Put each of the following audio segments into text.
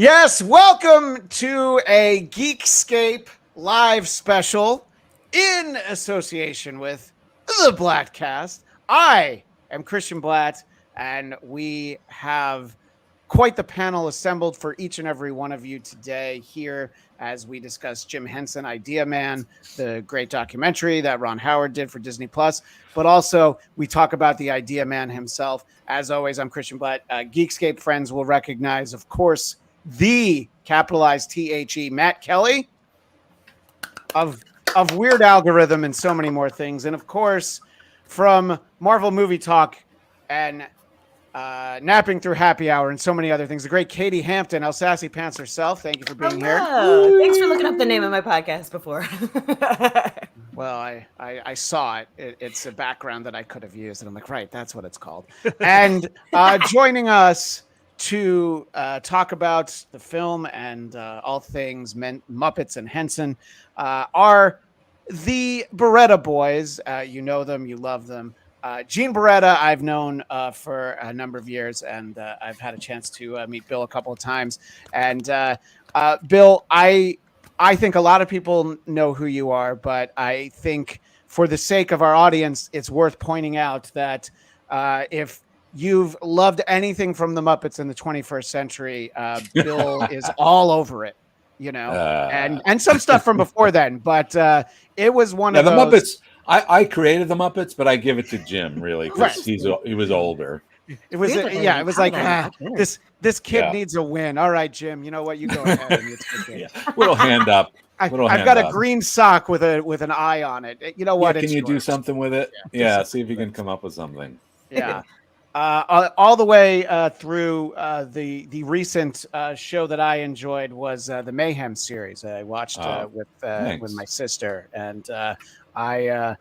Yes, welcome to a Geekscape live special in association with the Blattcast. I am Christian Bladt, and we have quite the panel assembled for each and every one of you today here as we discuss Jim Henson, Idea Man, the great documentary that Ron Howard did for Disney Plus. But also we talk about the Idea Man himself. As always, I'm Christian Bladt. Geekscape friends will recognize, of course, the capitalized THE Matt Kelly of Weird Algorithm and so many more things. And of course, from Marvel Movie Talk and Napping Through Happy Hour and so many other things, the great Katie Hampton, El Sassy Pants herself. Thank you for being here. Thanks for looking up the name of my podcast before. Well, I saw it. It's a background that I could have used, and I'm like, right, that's what it's called. And joining us to talk about the film and all things Muppets and Henson are the Barretta Boys. You know them, you love them. Gene Barretta, I've known for a number of years, and I've had a chance to meet Bill a couple of times. And Bill, I think a lot of people know who you are, but I think for the sake of our audience, it's worth pointing out that if you've loved anything from the Muppets in the 21st century, Bill is all over it, you know, and some stuff from before then. But it was one of the those. Muppets. I created the Muppets, but I give it to Jim really because he was older. It was it was like this kid needs a win. All right, Jim, you know what? You go ahead. Little hand up. I've got a green sock with an eye on it. You know what? Can you do something with it? Yeah, see if you can come up with something. Yeah. All the way through the recent show that I enjoyed was the Mayhem series. I watched with my sister, and I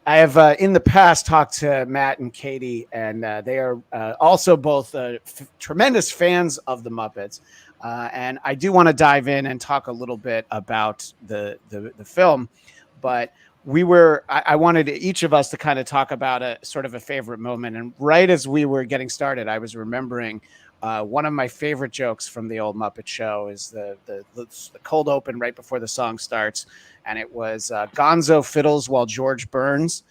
have in the past talked to Matt and Katie, and they are also both tremendous fans of the Muppets. And I do want to dive in and talk a little bit about the film, but I wanted each of us to kind of talk about a sort of a favorite moment. And right as we were getting started, I was remembering one of my favorite jokes from the old Muppet Show is the cold open right before the song starts. And it was Gonzo fiddles while George burns.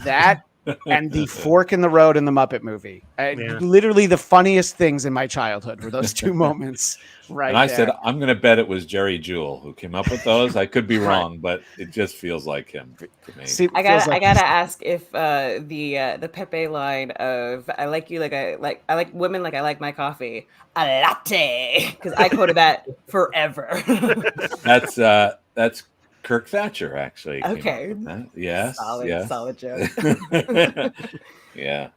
That and the fork in the road in the Muppet movie. Literally the funniest things in my childhood were those two moments right And I there. said, I'm going to bet it was Jerry Jewell who came up with those. I could be wrong, but it just feels like him to me. See, I gotta ask if the Pepe line of "I like you like I like women like I like my coffee, a latte," because I quoted that forever. That's Kirk Thatcher, actually. Okay. Yes. Solid joke. Yeah.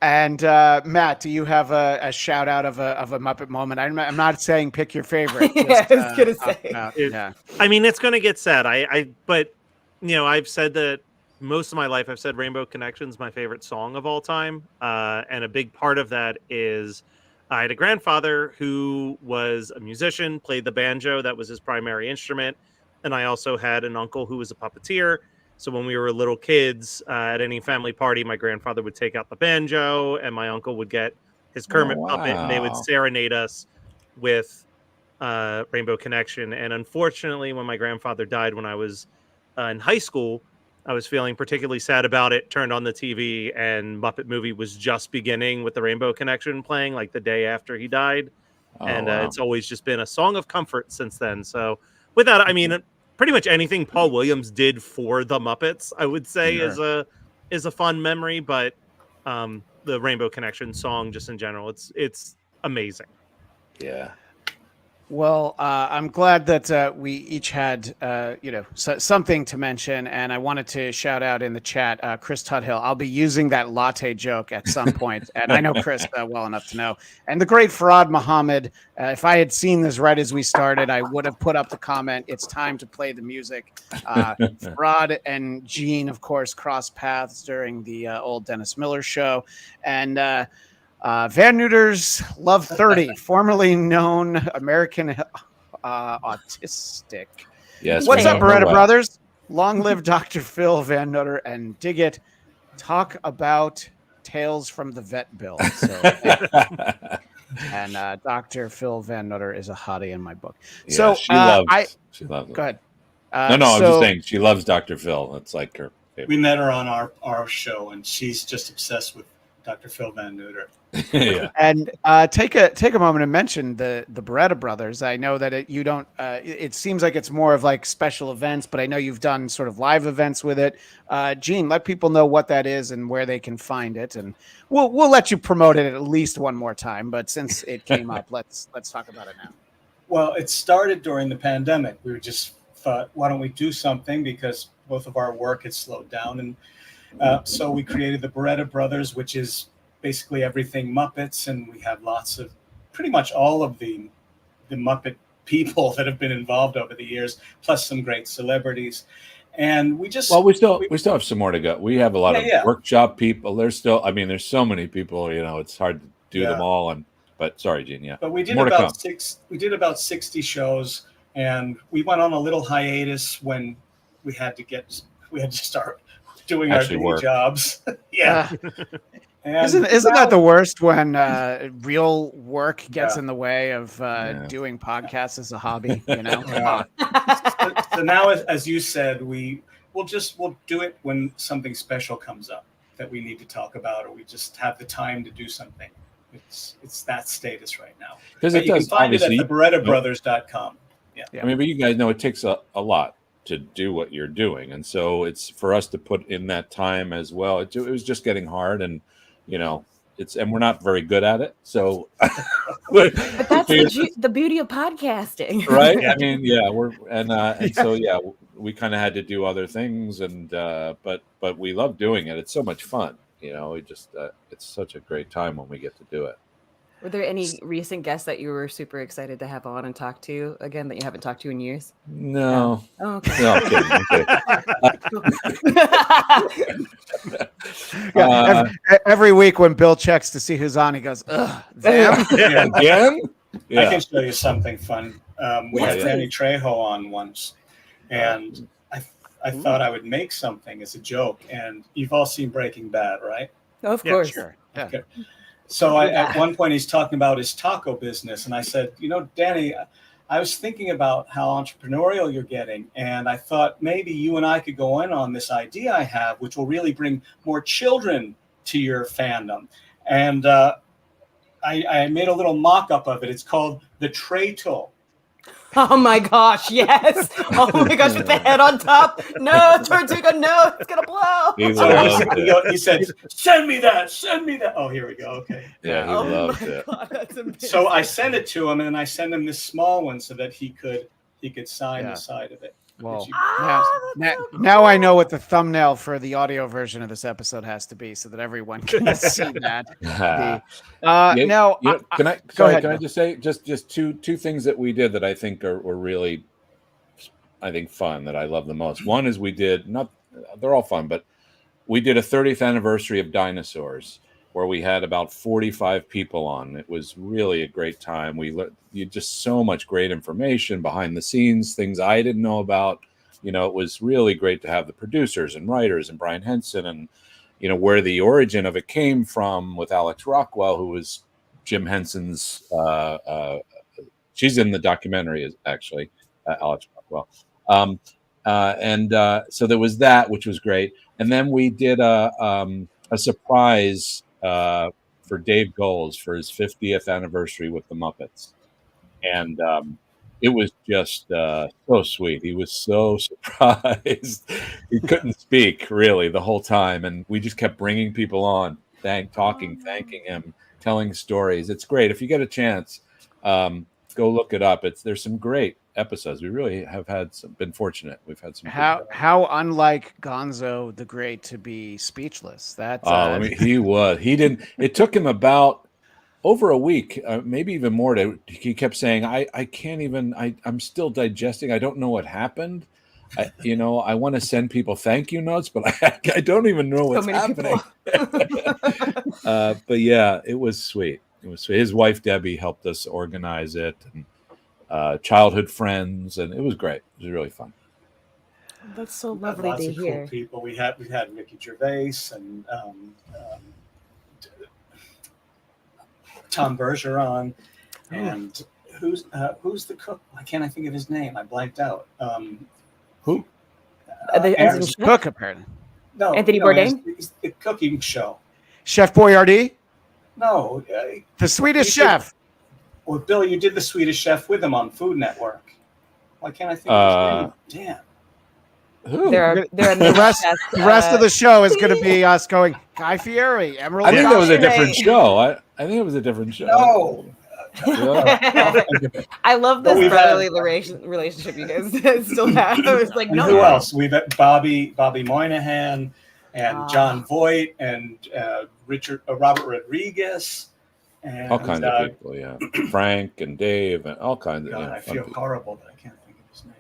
And Matt, do you have a shout out of a Muppet moment? I'm not saying pick your favorite. Yeah, I was gonna say. I mean, it's gonna get sad. But you know, I've said that most of my life. I've said Rainbow Connection's my favorite song of all time, and a big part of that is I had a grandfather who was a musician, played the banjo. That was his primary instrument. And I also had an uncle who was a puppeteer. So when we were little kids, at any family party, my grandfather would take out the banjo and my uncle would get his Kermit puppet and they would serenade us with Rainbow Connection. And unfortunately, when my grandfather died when I was in high school, I was feeling particularly sad about it, turned on the TV and Muppet Movie was just beginning with the Rainbow Connection playing like the day after he died. It's always just been a song of comfort since then. So with that, I mean, pretty much anything Paul Williams did for the Muppets, I would say is a fun memory, but the Rainbow Connection song just in general, it's amazing. Yeah. Well, I'm glad that we each had, something to mention, and I wanted to shout out in the chat, Chris Tuthill. I'll be using that latte joke at some point, and I know Chris well enough to know. And the great Farad Muhammad, if I had seen this right as we started, I would have put up the comment, "It's time to play the music." Farad and Gene, of course, crossed paths during the old Dennis Miller show, and Van Neuter's Love 30, formerly known American Autistic. Yes. What's up, Barretta Brothers? Long live Dr. Phil Van Neuter and dig it. Talk about Tales from the Vet Bill. So, And Dr. Phil Van Nutter is a hottie in my book. Yeah, So she loves go it. ahead. No, I'm just saying she loves Dr. Phil. It's like her favorite. We met her on our show, and she's just obsessed with Dr. Phil Van Nutter. Yeah. And take a moment to mention the Barretta brothers. I know that it seems like it's more of like special events, but I know you've done sort of live events with it. Gene, let people know what that is and where they can find it, and we'll let you promote it at least one more time. But since it came up, let's talk about it now. Well, it started during the pandemic. We just thought, why don't we do something, because both of our work had slowed down, and so we created the Barretta Brothers, which is basically everything Muppets, and we have lots of, pretty much all of the Muppet people that have been involved over the years, plus some great celebrities. And we still have some more to go. We have a lot of workshop people. There's so many people, it's hard to do them all. But sorry, Gene. Yeah. But we did about 60 shows, and we went on a little hiatus when we had to start doing our day jobs. Yeah. Isn't that the worst when real work gets in the way of doing podcasts as a hobby? So now, as you said, we'll do it when something special comes up that we need to talk about, or we just have the time to do something. It's that status right now. Because you can find it at theBarrettaBrothers.com. Yeah. I mean, but you guys know it takes a lot to do what you're doing, and so it's for us to put in that time as well. It was just getting hard, and and we're not very good at it. So, but that's the beauty of podcasting, right? I mean, we kind of had to do other things, and but we love doing it. It's so much fun. It's such a great time when we get to do it. Were there any recent guests that you were super excited to have on and talk to again that you haven't talked to in years? No. Yeah. Oh, okay. No, I'm kidding. Every week when Bill checks to see who's on, he goes, "Ugh, them again." Yeah. I can show you something fun. We had Danny Trejo on once, and I thought I would make something as a joke. And you've all seen Breaking Bad, right? Of course. Sure. Yeah. Okay. So at one point he's talking about his taco business, and I said, Danny, I was thinking about how entrepreneurial you're getting, and I thought maybe you and I could go in on this idea I have, which will really bring more children to your fandom. And I made a little mock-up of it. It's called the Tray Tool. Oh my gosh, yes. Oh my gosh, with the head on top. No, Tortuga, no, it's going to blow. He said, send me that. Oh, here we go. Okay. Yeah, he loved it. God, that's amazing. So I sent it to him, and then I sent him this small one so that he could sign the side of it. Well, now I know what the thumbnail for the audio version of this episode has to be, so that everyone can see that. Can I just say just two things that we did that I think were really, I think, fun, that I love the most. One is they're all fun, but we did a 30th anniversary of dinosaurs, where we had about 45 people on. It was really a great time. You just so much great information behind the scenes, things I didn't know about. It was really great to have the producers and writers and Brian Henson, and where the origin of it came from with Alex Rockwell, who was Jim Henson's. She's in the documentary, actually, Alex Rockwell. So there was that, which was great. And then we did a surprise for Dave Goelz for his 50th anniversary with the Muppets. And it was just so sweet. He was so surprised. He couldn't speak, really, the whole time. And we just kept bringing people on, thanking him, telling stories. It's great. If you get a chance, go look it up. There's some great episodes. We really have been fortunate. We've had some. How unlike Gonzo the Great to be speechless. That's he was. He didn't. It took him about over a week, maybe even more. He kept saying, "I can't even. I'm still digesting. I don't know what happened. I want to send people thank you notes, but I don't even know what's happening." But yeah, it was sweet. It was sweet. His wife Debbie helped us organize it, and childhood friends, and it was great. It was really fun. That's so lovely to hear. Cool people. We had Ricky Gervais and Tom Bergeron, and who's the cook? Why can't I think of his name? I blanked out. Who? The Cook, apparently. No, Anthony Bourdain? It's the cooking show. Chef Boyardee? No. The Swedish Chef. Well, Bill, you did the Swedish Chef with him on Food Network. Why can't I think of his name? Damn. Who? The rest of the show is going to be us going, Guy Fieri, Emerald. I think that was a different show. I think it was a different show. No. I love this brotherly relationship you guys still have. It's like, no. Who else? We've had Bobby Moynihan and John Voight and Robert Rodriguez. And, all kinds of people, yeah. Frank and Dave and all kinds of. I feel horrible that I can't think of his name.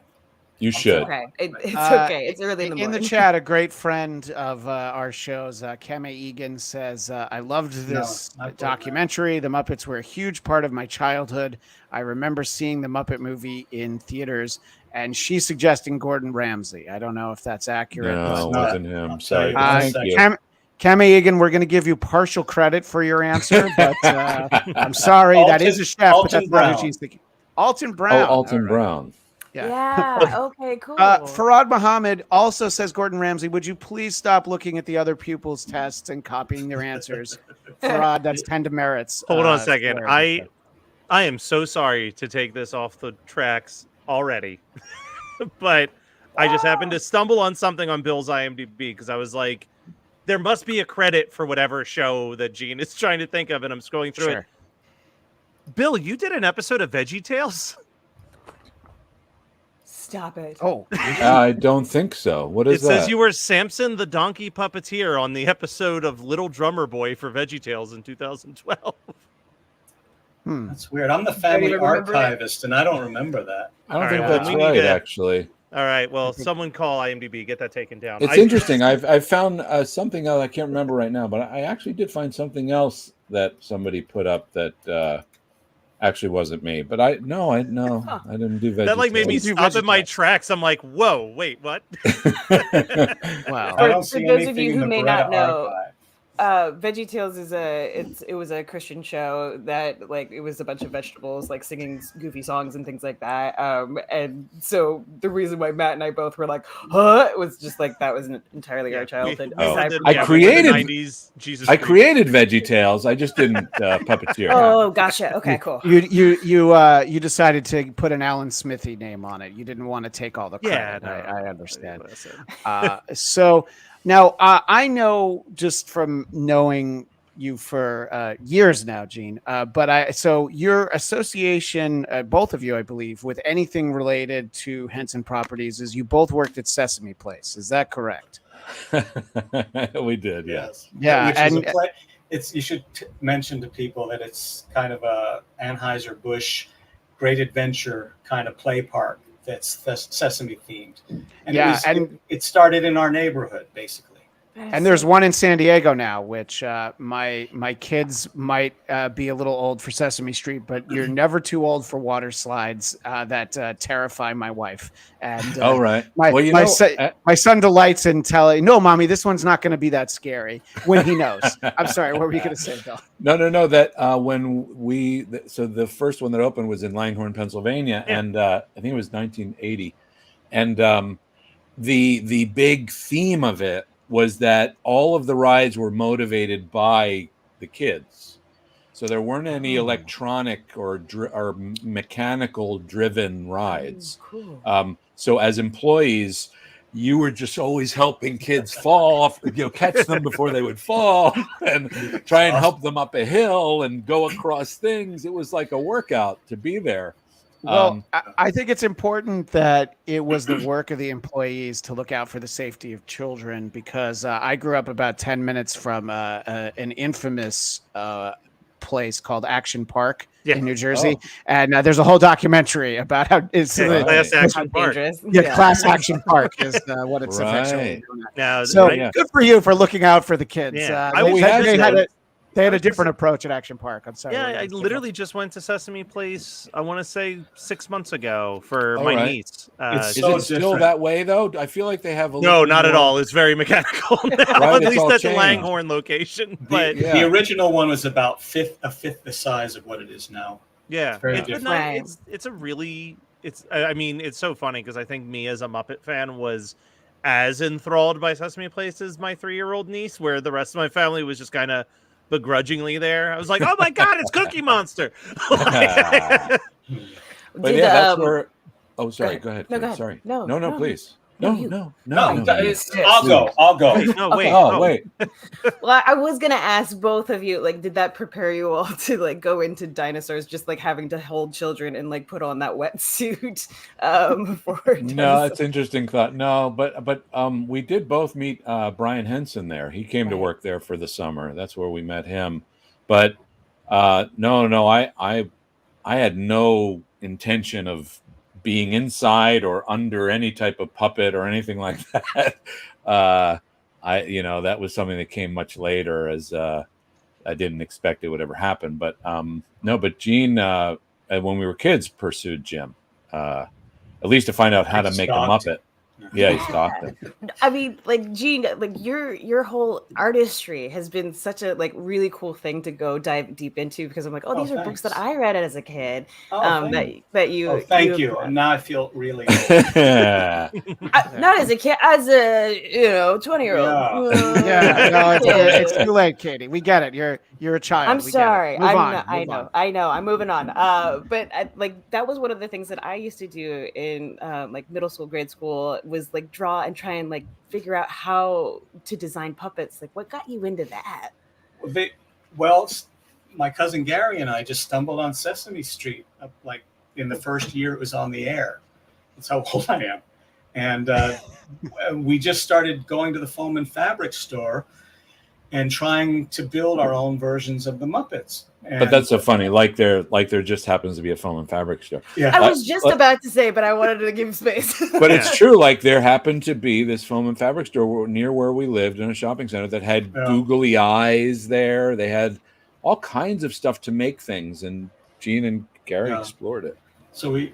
You should. Okay. It's okay. It's early in the morning. In the chat, a great friend of our shows, Kame Egan, says, I loved this documentary. The Muppets were a huge part of my childhood. I remember seeing the Muppet movie in theaters, and she's suggesting Gordon Ramsay. I don't know if that's accurate. No, it wasn't him. Sorry. Thank you. Kame Egan, we're going to give you partial credit for your answer, but I'm sorry. That is a chef, but that's not who she's thinking. Alton Brown. Oh, Alton Brown. Yeah. Okay, cool. Farad Muhammad also says, Gordon Ramsay, would you please stop looking at the other pupils' tests and copying their answers? Farad, that's 10 demerits. Hold on a second. I am so sorry to take this off the tracks already, but I just happened to stumble on something on Bill's IMDb because I was like, there must be a credit for whatever show that Gene is trying to think of, and I'm scrolling through it. Bill, you did an episode of VeggieTales? Stop it. Oh, I don't think so. What is that? It says you were Samson the Donkey Puppeteer on the episode of Little Drummer Boy for VeggieTales in 2012. That's weird. I'm the family archivist, and I don't remember that. I don't think that's right, actually. All right. Well, someone call IMDb. Get that taken down. It's interesting. I've found something else. I can't remember right now, but I actually did find something else that somebody put up that actually wasn't me. But I didn't do VeggieTales. That made me stop in my tracks. I'm like, whoa, wait, what? Wow. I don't see for those of anything you in who the may Barretta not know, archive. VeggieTales is it was a Christian show that it was a bunch of vegetables singing goofy songs and things like that. And so the reason why Matt and I both were like, huh, it was just that wasn't entirely our childhood. I created VeggieTales. I just didn't puppeteer. Oh, gotcha. Okay, cool. You decided to put an Alan Smithy name on it. You didn't want to take all the credit. Yeah, I understand. So. Now, I know just from knowing you for years now, Gene, so your association, both of you, I believe, with anything related to Henson Properties is you both worked at Sesame Place. Is that correct? We did, yes. Yeah. You should mention to people that it's kind of a Anheuser-Busch Great Adventure kind of play park. That's Sesame themed, and it started in our neighborhood basically. And there's one in San Diego now, which my kids might be a little old for Sesame Street, but you're never too old for water slides that terrify my wife. And right. My son delights in telling, no, mommy, this one's not going to be that scary when he knows. I'm sorry, what were you going to say, Bill? No. That so the first one that opened was in Langhorne, Pennsylvania, and I think it was 1980, and the big theme of it was that all of the rides were motivated by the kids. So there weren't any electronic or mechanical driven rides. Cool. So as employees, you were just always helping kids fall off, catch them before they would fall and try and help them up a hill and go across things. It was like a workout to be there. Well, I think it's important that it was the work of the employees to look out for the safety of children, because I grew up about 10 minutes from an infamous place called Action Park in New Jersey. And there's a whole documentary about how it's Class Action Park. Class Action Park is what it's affectionately known as. Now, so good for you for looking out for the kids. They had a different approach at Action Park. I'm sorry. Yeah, I literally just went to Sesame Place, I want to say 6 months ago for my niece. Is it still that way, though? I feel like they have a No, not at all. It's very mechanical now, right? at least at the changed. Langhorne location. But the original one was about a fifth the size of what it is now. Yeah, it's it's a really, I mean, it's so funny because I think me as a Muppet fan was as enthralled by Sesame Place as my 3-year-old niece, where the rest of my family was just kind of begrudgingly there. I was like, oh my God, it's Cookie Monster. But that's where. Oh, sorry. Go ahead. No, go ahead. Sorry. No, please. No. I'll go. Wait, no, wait. Oh, wait. Well, I was gonna ask both of you, like, did that prepare you all to like go into dinosaurs, just like having to hold children and like put on that wetsuit? No, it's an interesting thought. No, but we did both meet Brian Henson there. He came to work there for the summer. That's where we met him. But no, I had no intention of being inside or under any type of puppet or anything like that. That was something that came much later, as I didn't expect it would ever happen. But but Gene, when we were kids, pursued Jim, at least to find out how to make a Muppet. Yeah, he stalked him. I mean, like, Gene, like your whole artistry has been such a like really cool thing to go dive deep into, because I'm like, these are books that I read as a kid. That you. Thank you. And now I feel really old. Not as a kid, as a 20-year-old. It's too late, Katie. We get it. You're a child. I'm sorry. I know. I'm moving on. But that was one of the things that I used to do in like middle school, grade school, was like draw and try and like figure out how to design puppets. Like, what got you into that? Well, my cousin Gary and I just stumbled on Sesame Street. Like in the first year it was on the air. That's how old I am. And we just started going to the foam and fabric store and trying to build our own versions of the Muppets. But that's so funny. Like there just happens to be a foam and fabric store. Yeah, I was just about to say, but I wanted to give space. But it's true. Like there happened to be this foam and fabric store near where we lived in a shopping center that had googly eyes there. They had all kinds of stuff to make things, and Gene and Gary explored it. So we,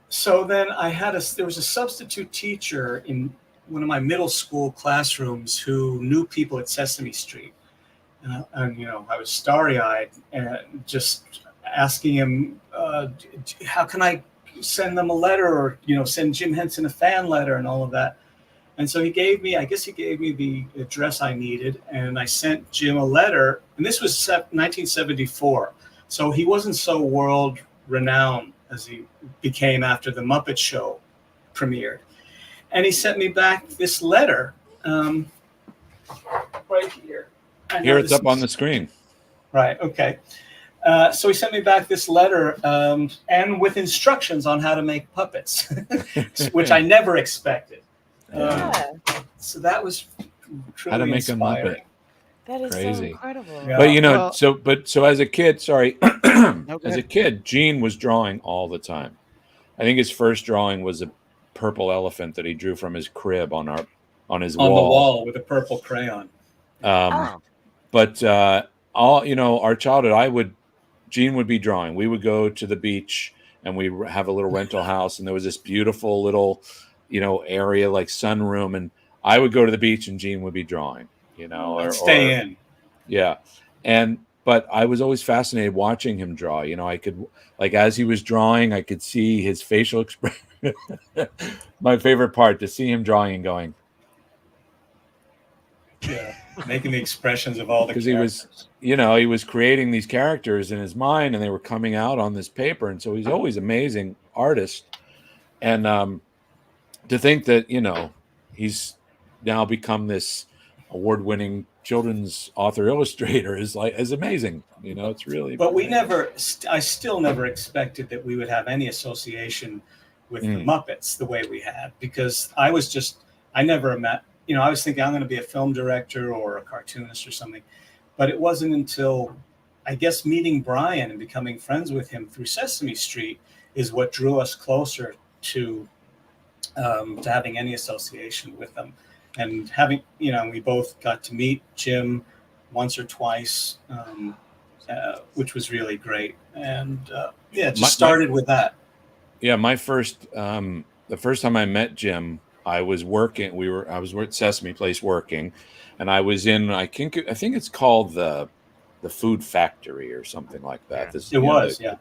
so then there was a substitute teacher in one of my middle school classrooms who knew people at Sesame Street. And I was starry-eyed and just asking him, how can I send them a letter, or, send Jim Henson a fan letter and all of that. And so he gave me the address I needed, and I sent Jim a letter. And this was 1974. So he wasn't so world renowned as he became after the Muppet Show premiered. And he sent me back this letter right here. Here it's up on the screen. Right. Okay. So he sent me back this letter and with instructions on how to make puppets, which I never expected. So that was truly how to make inspiring. a Muppet. That is crazy. So incredible. Yeah. But so as a kid, as a kid, Gene was drawing all the time. I think his first drawing was a purple elephant that he drew from his crib on his wall. On the wall with a purple crayon. But our childhood, Gene would be drawing. We would go to the beach and we have a little rental house, and there was this beautiful little, area like sunroom, and I would go to the beach and Gene would be drawing, or stay in. Yeah. But I was always fascinated watching him draw. I could, like, as he was drawing, I could see his facial expression. My favorite part, to see him drawing and going. Yeah, making the expressions of all the characters. He was creating these characters in his mind, and they were coming out on this paper. And so he's always an amazing artist. And to think that, he's now become this award-winning children's author illustrator is amazing. It's really. But I still never expected that we would have any association with the Muppets the way we had, because I never met. I was thinking I'm going to be a film director or a cartoonist or something, but it wasn't until, I guess, meeting Brian and becoming friends with him through Sesame Street is what drew us closer to having any association with them. And having, we both got to meet Jim once or twice, which was really great. And it just started with that. Yeah, my first, the first time I met Jim, I was working. I was at Sesame Place working, and I was in. I think it's called the Food Factory or something like that. Yeah.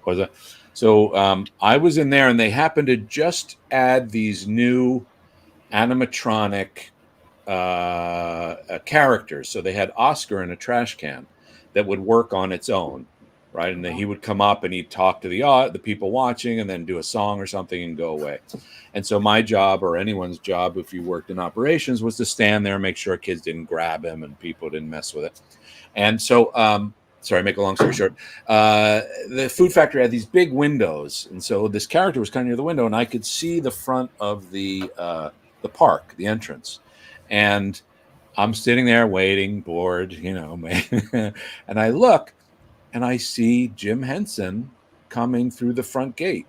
Was it? So I was in there, and they happened to just add these new animatronic characters. So they had Oscar in a trash can that would work on its own, right? And then he would come up and he'd talk to the people watching, and then do a song or something and go away. And so my job, or anyone's job if you worked in operations, was to stand there and make sure kids didn't grab him and people didn't mess with it. And so sorry, make a long story short, the Food Factory had these big windows, and so this character was kind of near the window, and I could see the front of the park, the entrance. And I'm sitting there waiting, bored, and I look, and I see Jim Henson coming through the front gate.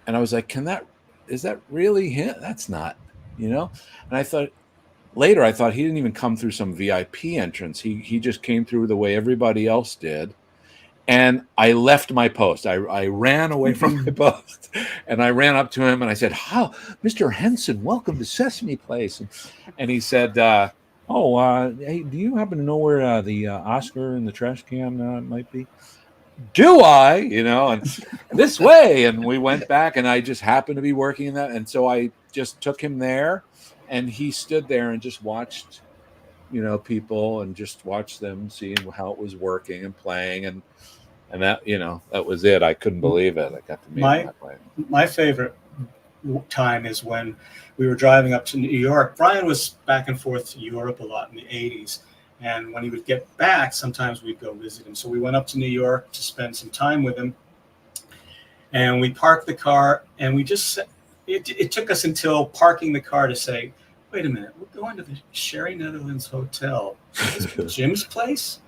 And I was like, is that really him? That's not, And I thought, later I thought he didn't even come through some VIP entrance. He just came through the way everybody else did. And I left my post. I ran away from my post, and I ran up to him and I said, Mr. Henson, welcome to Sesame Place. And he said, hey, do you happen to know where the Oscar in the trash can might be? Do I? And this way. And we went back, and I just happened to be working in that. And so I just took him there, and he stood there and just watched, people, and just watched them, seeing how it was working and playing. And that, that was it. I couldn't believe it. I got to meet him that way. My favorite time is when we were driving up to New York. Brian was back and forth to Europe a lot in the 80s. And when he would get back, sometimes we'd go visit him. So we went up to New York to spend some time with him. And we parked the car, and we just, it took us until parking the car to say, wait a minute, we're going to the Sherry Netherlands Hotel. Is this Jim's place?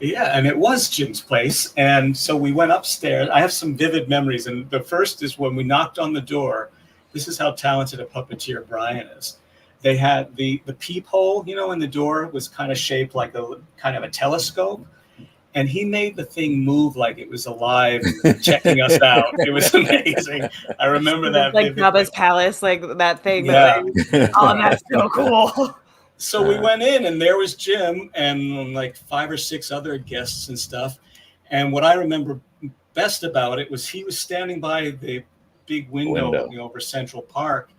Yeah, and it was Jim's place. And so we went upstairs. I have some vivid memories. And the first is when we knocked on the door. This is how talented a puppeteer Brian is. They had the peephole, in the door was kind of shaped like a kind of a telescope. And he made the thing move like it was alive, checking us out. It was amazing. I remember that. Like Bubba's Palace, like that thing. Yeah. Oh, that's so cool. So we went in, and there was Jim and like 5 or 6 other guests and stuff. And what I remember best about it was he was standing by the big window. Over Central Park,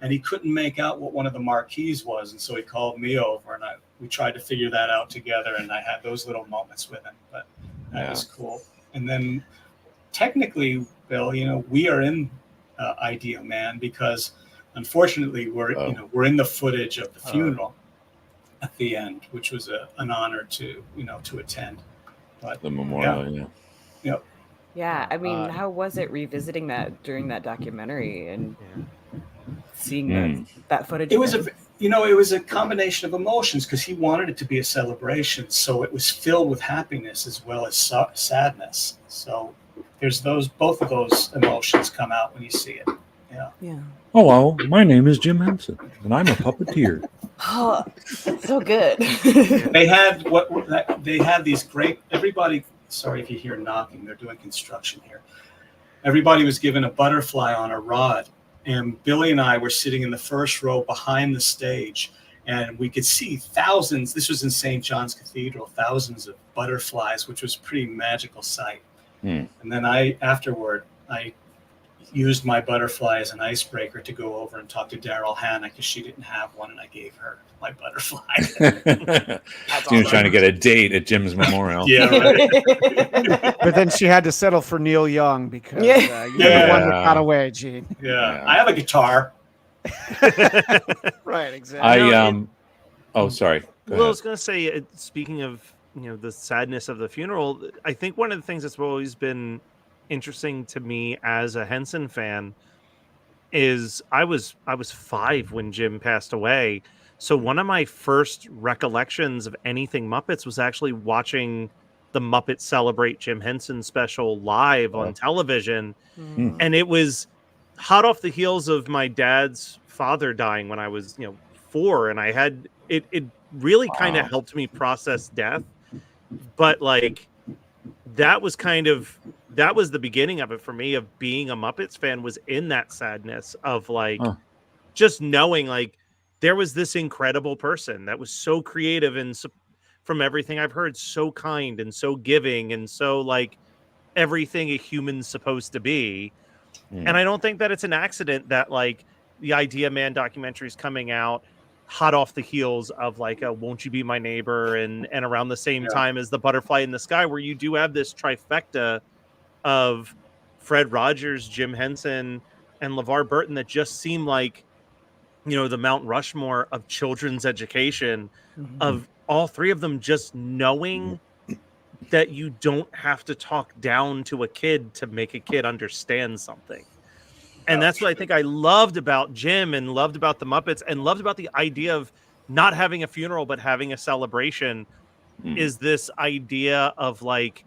and he couldn't make out what one of the marquees was. And so he called me over, and we tried to figure that out together. And I had those little moments with him, but that was cool. And then technically, Bill, we are in Idea Man because unfortunately we're in the footage of the funeral at the end, which was an honor to attend. But the memorial, Yeah, I mean, how was it revisiting that during that documentary and seeing that footage? It was it was a combination of emotions because he wanted it to be a celebration, so it was filled with happiness as well as sadness. So there's both of those emotions come out when you see it. Yeah. Hello, my name is Jim Henson, and I'm a puppeteer. Oh, so good. They had these great. Everybody. Sorry if you hear knocking. They're doing construction here. Everybody was given a butterfly on a rod, and Billy and I were sitting in the first row behind the stage, and we could see thousands. This was in St. John's Cathedral, thousands of butterflies, which was a pretty magical sight. And then afterward, I used my butterfly as an icebreaker to go over and talk to Daryl Hannah because she didn't have one, and I gave her my butterfly. She was trying to get a date at Jim's memorial. Yeah, right. But then she had to settle for Neil Young because you're the one that got away, Gene. Yeah, I have a guitar. Right, exactly. Sorry. Well, I was going to say, speaking of the sadness of the funeral, I think one of the things that's always been interesting to me as a Henson fan is I was 5 when Jim passed away. So one of my first recollections of anything Muppets was actually watching the Muppet Celebrate Jim Henson special live on television. And it was hot off the heels of my dad's father dying when I was, 4, and I had it really kind of helped me process death. But like that was the beginning of it for me, of being a Muppets fan, was in that sadness of like just knowing like there was this incredible person that was so creative and from everything I've heard, so kind and so giving and so like everything a human's supposed to be. And I don't think that it's an accident that like the Idea Man documentary is coming out hot off the heels of like a Won't You Be My Neighbor and around the same time as The Butterfly in the Sky, where you do have this trifecta of Fred Rogers, Jim Henson, and LeVar Burton that just seem like, you know, the Mount Rushmore of children's education, of all three of them just knowing that you don't have to talk down to a kid to make a kid understand something. And that's what I think I loved about Jim and loved about the Muppets and loved about the idea of not having a funeral, but having a celebration, is this idea of like,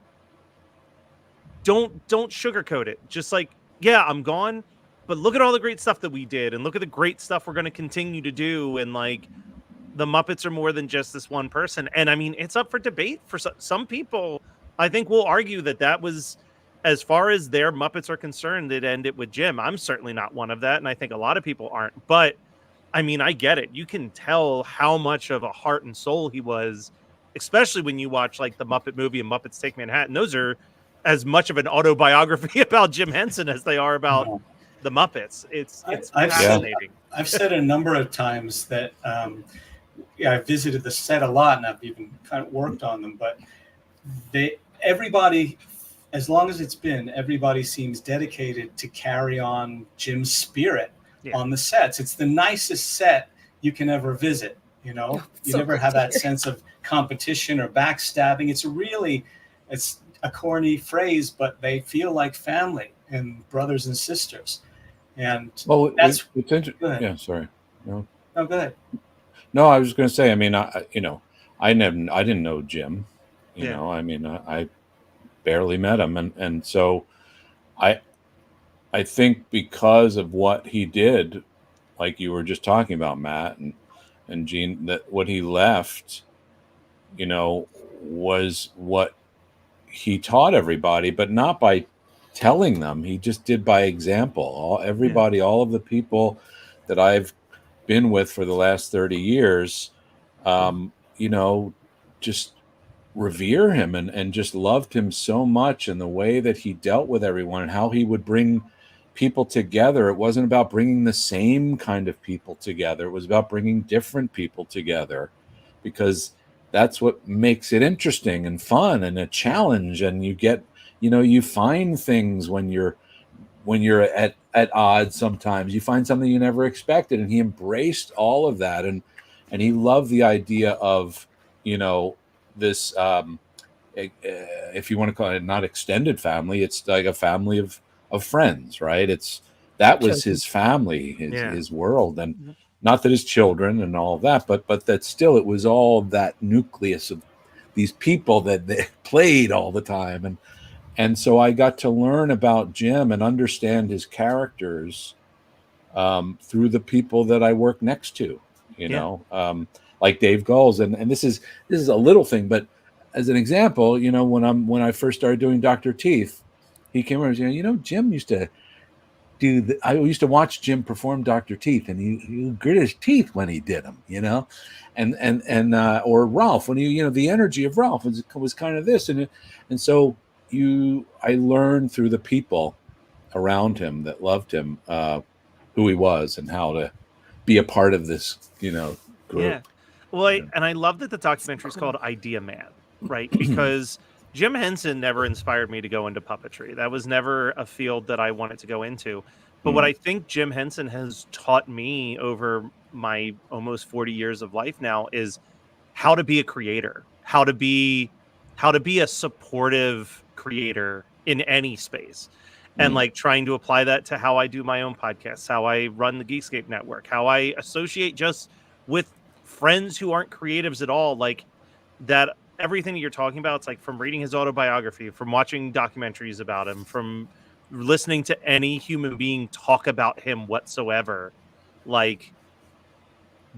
don't sugarcoat it. Just like, yeah, I'm gone, but look at all the great stuff that we did and look at the great stuff we're going to continue to do. And like, the Muppets are more than just this one person. And I mean, it's up for debate for some people. I think we'll argue that was, as far as their Muppets are concerned, it ended with Jim. I'm certainly not one of that, and I think a lot of people aren't. But, I mean, I get it. You can tell how much of a heart and soul he was, especially when you watch, like, the Muppet movie and Muppets Take Manhattan. Those are as much of an autobiography about Jim Henson as they are about the Muppets. It's fascinating. I've said a number of times that I've visited the set a lot, and I've even kind of worked on them, but everybody... as long as it's been, everybody seems dedicated to carry on Jim's spirit on the sets. It's the nicest set you can ever visit. You know, you never have that sense of competition or backstabbing. It's a corny phrase, but they feel like family and brothers and sisters. And it's interesting. Yeah, sorry. No, go ahead. No, I was going to say, I mean, I didn't know Jim. You know, I mean, I barely met him, and so I think because of what he did, like you were just talking about, Matt and Gene, that what he left, you know, was what he taught everybody, but not by telling them. He just did by example. All of the people that I've been with for the last 30 years, you know, just revere him and just loved him so much, and the way that he dealt with everyone and how he would bring people together. It wasn't about bringing the same kind of people together. It was about bringing different people together, because that's what makes it interesting and fun and a challenge. And you get, you know, you find things when you're at odds. Sometimes you find something you never expected, and he embraced all of that. And he loved the idea of, you know, this if you want to call it not extended family, it's like a family of friends, right? That was his family, his world, and not that his children and all of that, but that still it was all that nucleus of these people that they played all the time. And so I got to learn about Jim and understand his characters through the people that I work next to, you know, like Dave Goelz. And this is a little thing, but as an example, you know, when I first started doing Dr. Teeth, he came over and said, you know, Jim used to I used to watch Jim perform Dr. Teeth, and he grit his teeth when he did them, you know, and or Ralph, when you know, the energy of Ralph was kind of this. And so I learned through the people around him that loved him, who he was and how to be a part of this, you know, group. Yeah. Well, and I love that the documentary is called Idea Man, right? Because Jim Henson never inspired me to go into puppetry. That was never a field that I wanted to go into. But what I think Jim Henson has taught me over my almost 40 years of life now is how to be a creator, how to be a supportive creator in any space. And like trying to apply that to how I do my own podcasts, how I run the Geekscape network, how I associate just with friends who aren't creatives at all. Like that, everything that you're talking about, it's like from reading his autobiography, from watching documentaries about him, from listening to any human being talk about him whatsoever. Like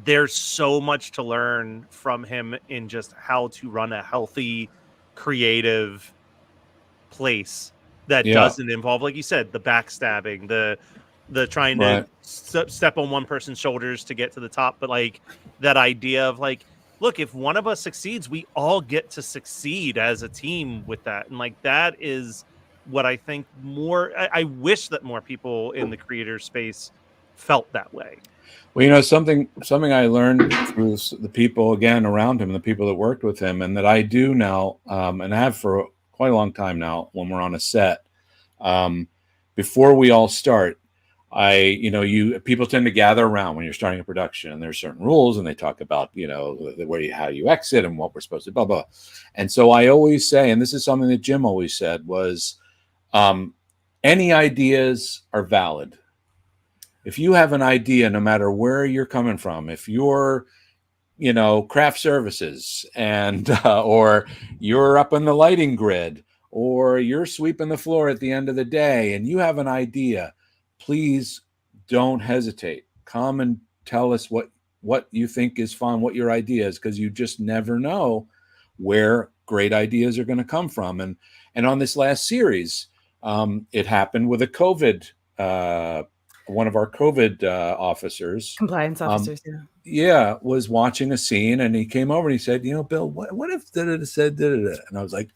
there's so much to learn from him in just how to run a healthy, creative place that doesn't involve, like you said, the backstabbing, the trying to step on one person's shoulders to get to the top. But like that idea of like, look, if one of us succeeds, we all get to succeed as a team with that. And like, that is what I think I wish that more people in the creator space felt that way. Well, you know, something I learned through the people again around him, the people that worked with him, and that I do now, and have for quite a long time now when we're on a set, before we all start, people tend to gather around when you're starting a production, and there's certain rules, and they talk about, how you exit and what we're supposed to blah, blah. And so I always say, and this is something that Jim always said, was any ideas are valid. If you have an idea, no matter where you're coming from, if you're, craft services and, or you're up in the lighting grid, or you're sweeping the floor at the end of the day and you have an idea, please don't hesitate. Come and tell us what you think is fun, what your idea is, because you just never know where great ideas are going to come from. And on this last series, it happened with a COVID, one of our COVID officers, compliance officers, was watching a scene, and he came over and he said, Bill, what if da-da-da said da-da-da? And I was like,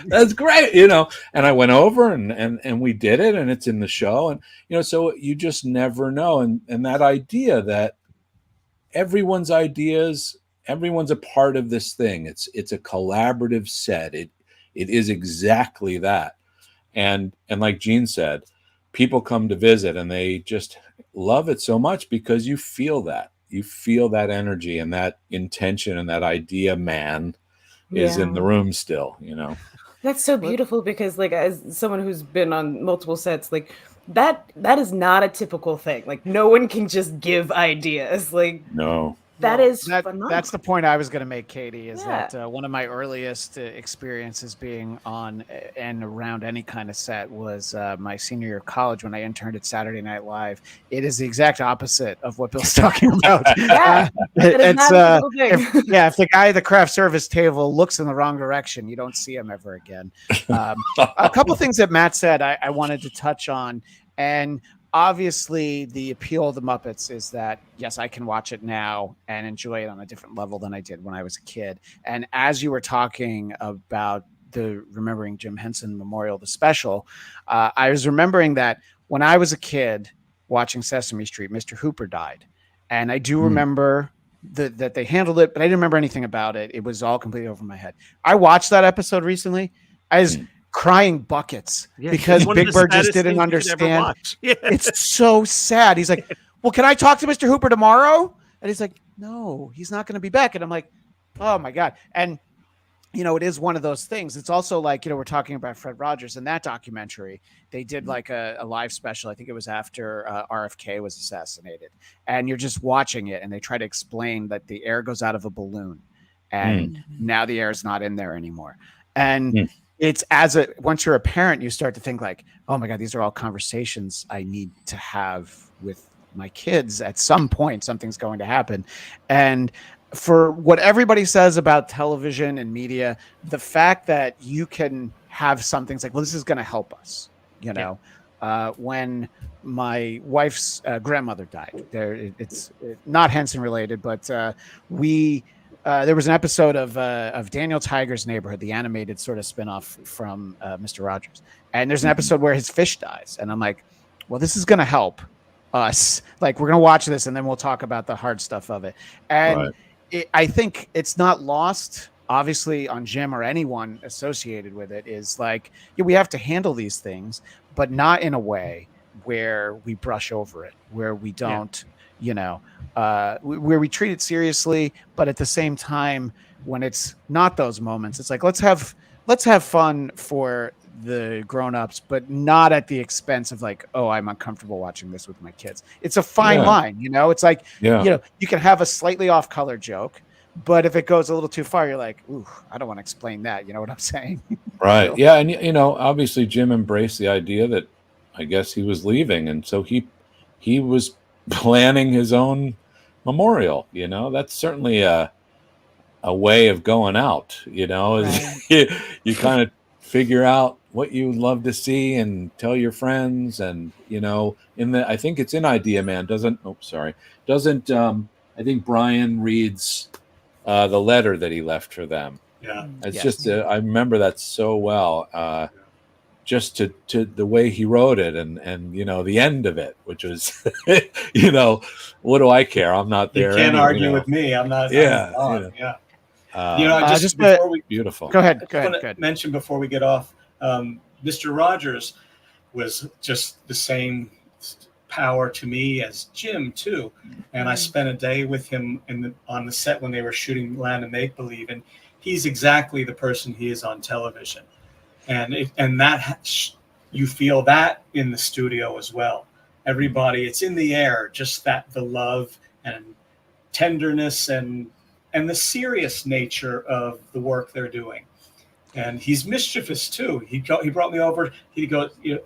that's great, and I went over and we did it, and it's in the show. And so you just never know. And that idea that everyone's ideas, everyone's a part of this thing. It's a collaborative set. It is exactly that. And like Gene said, people come to visit and they just love it so much because you feel that energy and that intention, and that idea man is in the room still, That's so beautiful, because like, as someone who's been on multiple sets, like that is not a typical thing. Like, no one can just give ideas. Like, no. Phenomenal. That's the point I was going to make, Katie, is that one of my earliest experiences being on and around any kind of set was my senior year of college when I interned at Saturday Night Live. It is the exact opposite of what Bill's talking about. If the guy at the craft service table looks in the wrong direction, you don't see him ever again. A couple things that Matt said I wanted to touch on, and obviously, the appeal of the Muppets is that, yes, I can watch it now and enjoy it on a different level than I did when I was a kid. And as you were talking about the Remembering Jim Henson Memorial, the special, I was remembering that when I was a kid watching Sesame Street, Mr. Hooper died. And I do remember that they handled it, but I didn't remember anything about it. It was all completely over my head. I watched that episode recently. I was crying buckets because Big Bird just didn't understand. It's so sad. He's like, well, can I talk to Mr. Hooper tomorrow? And he's like, no, he's not going to be back. And I'm like, oh my God. And, it is one of those things. It's also like, we're talking about Fred Rogers in that documentary. They did like a live special. I think it was after RFK was assassinated. And you're just watching it, and they try to explain that the air goes out of a balloon. And now the air is not in there anymore. And it's once you're a parent, you start to think like, oh my God, these are all conversations I need to have with my kids. At some point, something's going to happen. And for what everybody says about television and media, the fact that you can have something like, well, this is going to help us, when my wife's grandmother died, it's not Henson related, but there was an episode of Daniel Tiger's Neighborhood, the animated sort of spinoff from Mr. Rogers. And there's an episode where his fish dies. And I'm like, well, this is going to help us. Like, we're going to watch this, and then we'll talk about the hard stuff of it. And I think it's not lost, obviously, on Jim or anyone associated with it, is like, we have to handle these things, but not in a way where we brush over it, where we don't... where we treat it seriously, but at the same time, when it's not those moments, it's like, let's have fun for the grown-ups, but not at the expense of like, oh, I'm uncomfortable watching this with my kids. It's a fine line, it's like, you can have a slightly off color joke, but if it goes a little too far, you're like, ooh, I don't want to explain that. You know what I'm saying? Right. So. Yeah. And, obviously Jim embraced the idea that I guess he was leaving. And so he was planning his own memorial. You know, that's certainly a way of going out. You know, is you kind of figure out what you would love to see and tell your friends. And you know, I think it's in Idea Man. Doesn't I think Brian reads the letter that he left for them. Yeah, it's just I remember that so well. Just to the way he wrote it, and you know, the end of it, which was you know, what do I care? I'm not there. You can't argue with me. I'm not. Yeah, you know, just before we beautiful. Go ahead. Mention before we get off, Mr. Rogers was just the same power to me as Jim too, and I spent a day with him on the set when they were shooting Land of Make Believe, and he's exactly the person he is on television. And that you feel that in the studio as well. Everybody, it's in the air, just that the love and tenderness and the serious nature of the work they're doing. And he's mischievous too. He brought me over. He goes, you know,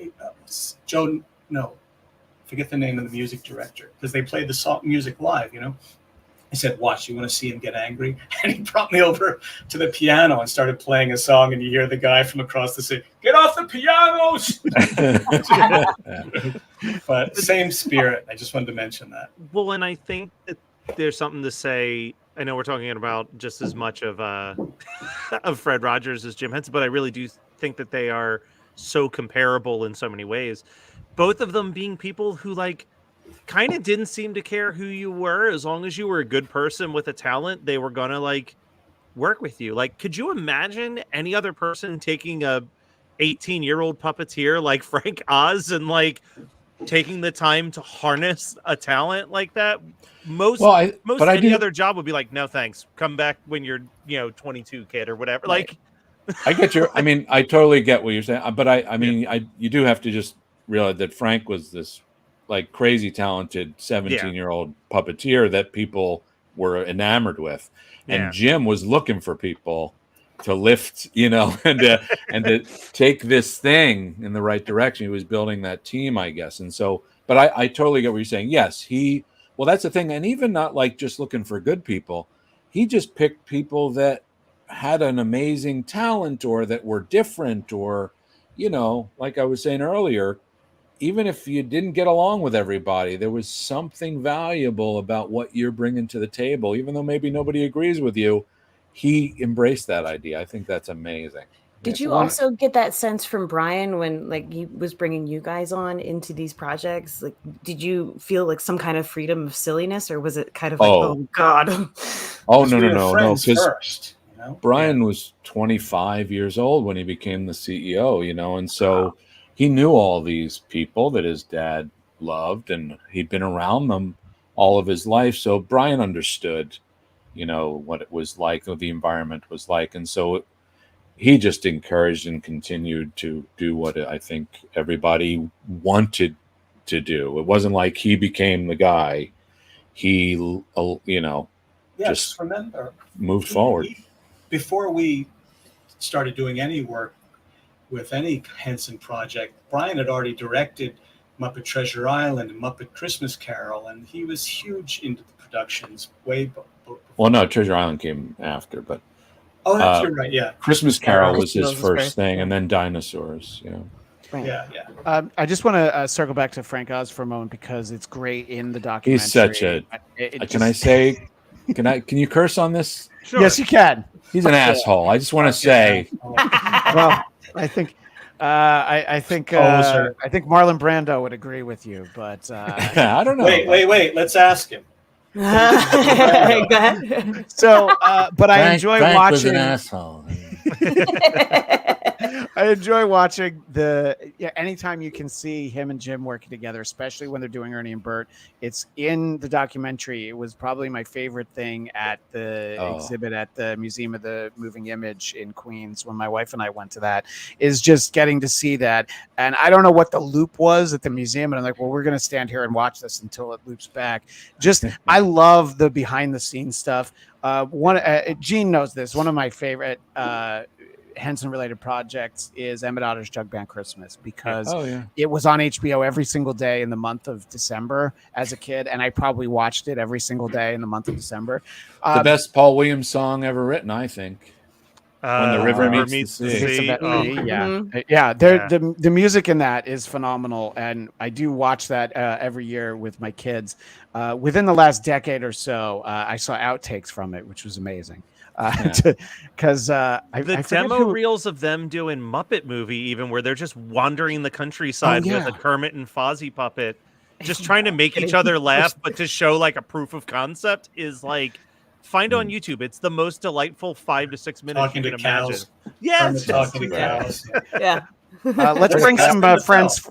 Joe, no, forget the name of the music director, because they played the song music live, you know. He said, watch, you want to see him get angry? And he brought me over to the piano and started playing a song, and you hear the guy from across the city, get off the pianos! But same spirit. I just wanted to mention that. Well, and I think that there's something to say. I know we're talking about just as much of of Fred Rogers as Jim Henson, but I really do think that they are so comparable in so many ways. Both of them being people who, like, kind of didn't seem to care who you were. As long as you were a good person with a talent, they were gonna like work with you. Like, could you imagine any other person taking a 18-year-old puppeteer like Frank Oz and like taking the time to harness a talent like that? Most any other job would be like, no thanks, come back when you're 22, kid, or whatever. Like, I get I mean, I totally get what you're saying, but I mean, you do have to just realize that Frank was this like crazy talented 17-year-old puppeteer that people were enamored with, and Jim was looking for people to lift, and to take this thing in the right direction. He was building that team, I guess. And so, but I totally get what you're saying. Yes, well, that's the thing. And even not like just looking for good people, he just picked people that had an amazing talent or that were different, or, like I was saying earlier, even if you didn't get along with everybody, there was something valuable about what you're bringing to the table. Even though maybe nobody agrees with you, he embraced that idea. I think that's amazing. Did you also get that sense from Brian when like he was bringing you guys on into these projects? Like, did you feel like some kind of freedom of silliness, or was it kind of like, oh God? Oh, no. Because Brian was 25 years old when he became the CEO, and so he knew all these people that his dad loved, and he'd been around them all of his life. So Brian understood, what it was like, or the environment was like. And so he just encouraged and continued to do what I think everybody wanted to do. It wasn't like he became the guy. He, just remember, moved forward. Before we started doing any work with any Henson project, Brian had already directed Muppet Treasure Island and Muppet Christmas Carol, and he was huge into the productions way before. Well, no, Treasure Island came after, but you're right. Yeah, Christmas Carol was his first thing, and then Dinosaurs. Right. Yeah. I just want to circle back to Frank Oz for a moment, because it's great in the documentary. He's such a. Can I say? Can you curse on this? Sure. Yes, you can. He's an asshole. I just want to say. Well, I think Marlon Brando would agree with you, but I don't know. Wait. Let's ask him. Go ahead. So, but I enjoy Frank watching. Was an asshole. I enjoy watching anytime you can see him and Jim working together, especially when they're doing Ernie and Bert. It's in the documentary. It was probably my favorite thing at the exhibit at the Museum of the Moving Image in Queens when my wife and I went to that, is just getting to see that. And I don't know what the loop was at the museum, and I'm like, well, we're going to stand here and watch this until it loops back. Just, I love the behind the scenes stuff. Gene knows this. One of my favorite Henson related projects is Emmett Otter's Jug Band Christmas, because it was on HBO every single day in the month of December as a kid, and I probably watched it every single day in the month of December. The best Paul Williams song ever written, I think. When the river meets the sea. The music in that is phenomenal, and I do watch that every year with my kids. Within the last decade or so, I saw outtakes from it, which was amazing. Because the demo reels of them doing Muppet Movie, even where they're just wandering the countryside with a Kermit and Fozzie puppet, just trying to make each other laugh, but to show like a proof of concept is like. Find on YouTube. It's the most delightful 5 to 6 minutes talking you can to imagine. Cows. Yes, talking to cows. Yeah. Let's bring some friends.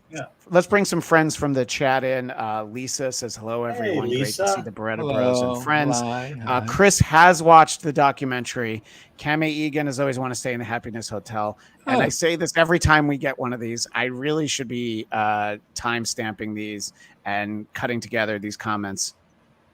Let's bring some friends from the chat in. Lisa says hello, everyone. Hey, Great to see the Barretta Bros and friends. Hi. Chris has watched the documentary. Kamei Egan has always want to stay in the Happiness Hotel, and I say this every time we get one of these. I really should be time stamping these and cutting together these comments.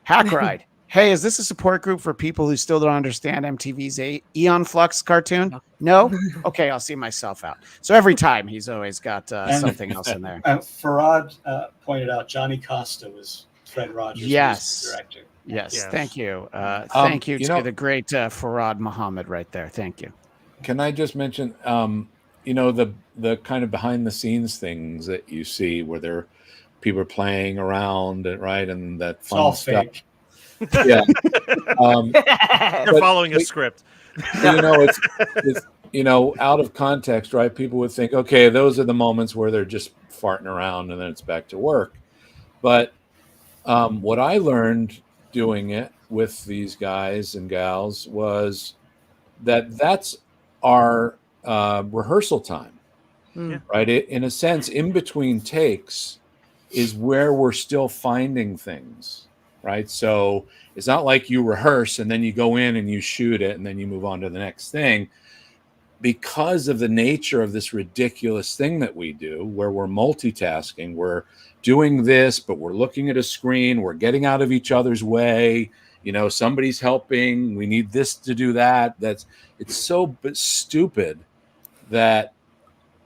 Hack Ride. Hey, is this a support group for people who still don't understand MTV's Eon Flux cartoon? No? Okay, I'll see myself out. So every time he's always got something else in there. Farad pointed out Johnny Costa was Fred Rogers' director. Yes, thank you. Thank you to the great Farad Muhammad right there. Thank you. Can I just mention, the kind of behind the scenes things that you see where people are playing around, right? And that fun stuff. Fake. Yeah, they're following a script. It's out of context, right? People would think, okay, those are the moments where they're just farting around and then it's back to work. But what I learned doing it with these guys and gals was that's our rehearsal time, right? In a sense, in between takes is where we're still finding things. Right. So it's not like you rehearse and then you go in and you shoot it and then you move on to the next thing. Because of the nature of this ridiculous thing that we do, where we're multitasking, we're doing this, but we're looking at a screen, we're getting out of each other's way. Somebody's helping. We need this to do that. It's so stupid that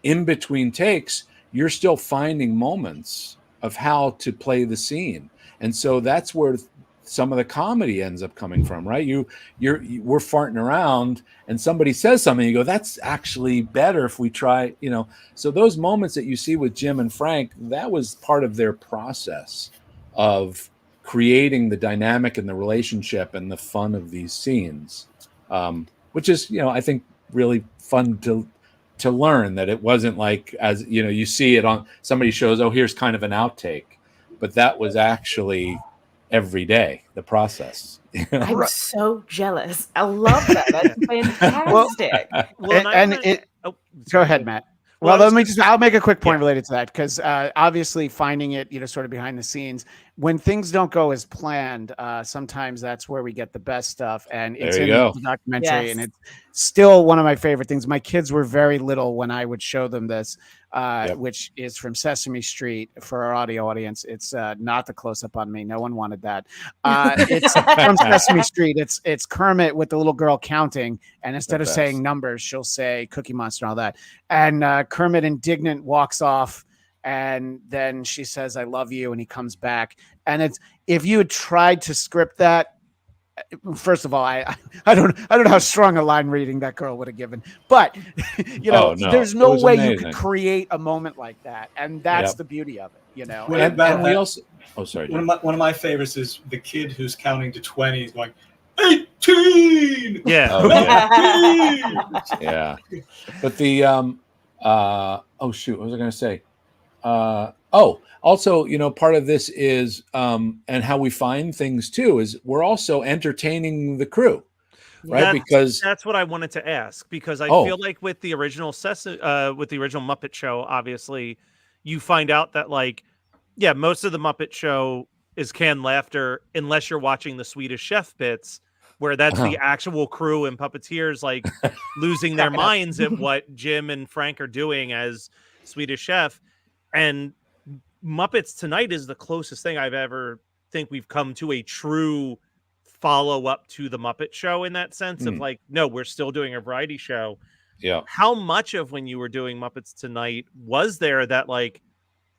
in between takes, you're still finding moments of how to play the scene. And so that's where some of the comedy ends up coming from, right? We're farting around and somebody says something, you go, that's actually better if we try, So those moments that you see with Jim and Frank, that was part of their process of creating the dynamic and the relationship and the fun of these scenes, which is, I think really fun to learn that it wasn't like, as you see it on somebody shows, here's kind of an outtake. But that was actually every day, the process. I'm so jealous. I love that. That's fantastic. Go ahead, Matt. Well, I'll make a quick point related to that, because obviously finding it, sort of behind the scenes, when things don't go as planned, sometimes that's where we get the best stuff. And it's in the documentary, and it's still one of my favorite things. My kids were very little when I would show them this, which is from Sesame Street. For our audio audience, it's not the close-up on me. No one wanted that. It's from Sesame Street. It's Kermit with the little girl counting, and instead of saying numbers, she'll say Cookie Monster and all that. And Kermit, indignant, walks off. And then she says, "I love you," and he comes back. And if you had tried to script that, first of all, I don't know how strong a line reading that girl would have given, but there's no way you could create a moment like that, and that's the beauty of it, And we also, one of my favorites is the kid who's counting to 20 is going 18. Yeah. But the what was I going to say? Also, part of this is, and how we find things too, is we're also entertaining the crew, right? Because that's what I wanted to ask, because I feel like with the original Muppet Show, obviously, you find out that most of the Muppet Show is canned laughter, unless you're watching the Swedish Chef bits, where that's the actual crew and puppeteers losing their minds at what Jim and Frank are doing as Swedish Chef. And Muppets Tonight is the closest thing I've ever think we've come to a true follow-up to the Muppet Show, in that sense of no, we're still doing a variety show. Yeah. How much of when you were doing Muppets Tonight was there that, like,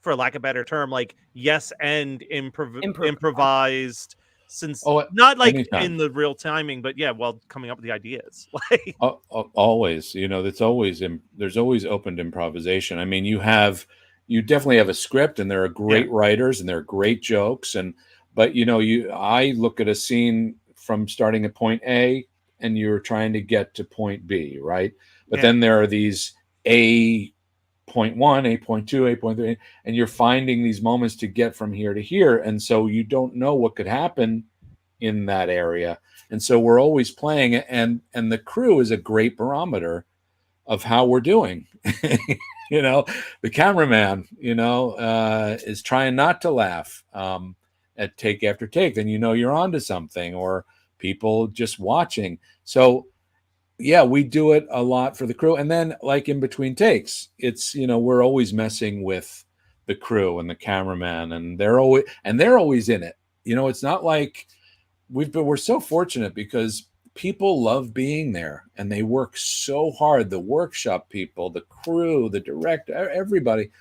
for lack of a better term, like yes and improvised, since not like anytime. in the real timing, but yeah, while coming up with the ideas. Like always, there's always open improvisation. I mean, you definitely have a script, and there are great writers, and there are great jokes, but I look at a scene from starting at point A, and you're trying to get to point B, right? But then there are these A.1, A.2, A.3, and you're finding these moments to get from here to here, and so you don't know what could happen in that area, and so we're always playing it, and the crew is a great barometer of how we're doing. The cameraman is trying not to laugh at take after take, then you're onto something, or people just watching. So yeah, we do it a lot for the crew, and then like in between takes, it's we're always messing with the crew and the cameraman, and they're always in it. It's not like we're so fortunate because people love being there, and they work so hard. The workshop people, the crew, the director, everybody,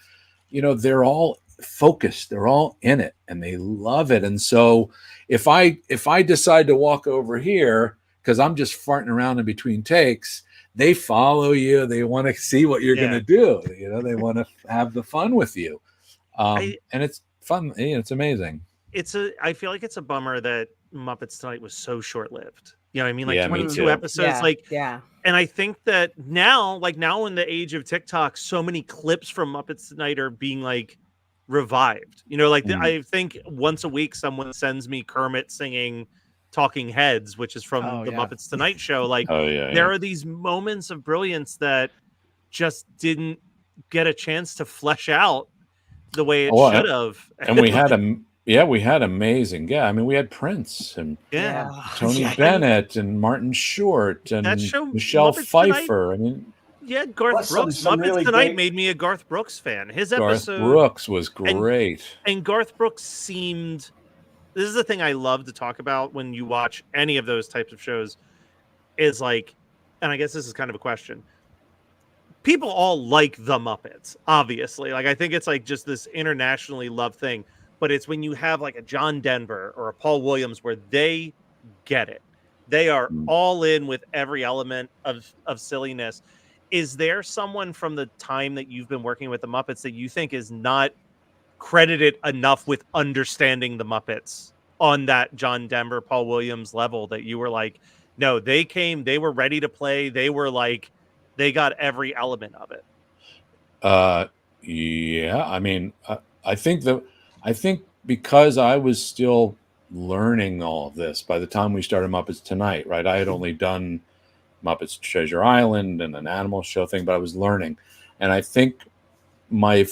they're all focused, they're all in it, and they love it. And so if I decide to walk over here because I'm just farting around in between takes, they follow you. They want to see what you're going to do. They want to have the fun with you. And it's fun. It's amazing. I feel like it's a bummer that Muppets Tonight was so short-lived. You know what I mean? Like 22 episodes. And I think that now in the age of TikTok, so many clips from Muppets Tonight are being like revived. I think once a week someone sends me Kermit singing Talking Heads, which is from the Muppets Tonight show. There are these moments of brilliance that just didn't get a chance to flesh out the way it should have. And we had amazing. Yeah, I mean, we had Prince and Tony Bennett and Martin Short and Michelle Pfeiffer. Tonight, Garth Brooks. Muppets Tonight made me a Garth Brooks fan. His episode, Garth Brooks was great, and Garth Brooks seemed. This is the thing I love to talk about when you watch any of those types of shows, is like, and I guess this is kind of a question. People all like the Muppets, obviously. Like, I think it's like just this internationally loved thing. But it's when you have like a John Denver or a Paul Williams where they get it. They are all in with every element of silliness. Is there someone from the time that you've been working with the Muppets that you think is not credited enough with understanding the Muppets on that John Denver, Paul Williams level that you were like, no, they came, they were ready to play. They were like, they got every element of it. Yeah. I mean, I think because I was still learning all of this by the time we started Muppets Tonight, right? I had only done Muppets Treasure Island and an animal show thing, but I was learning. And I think my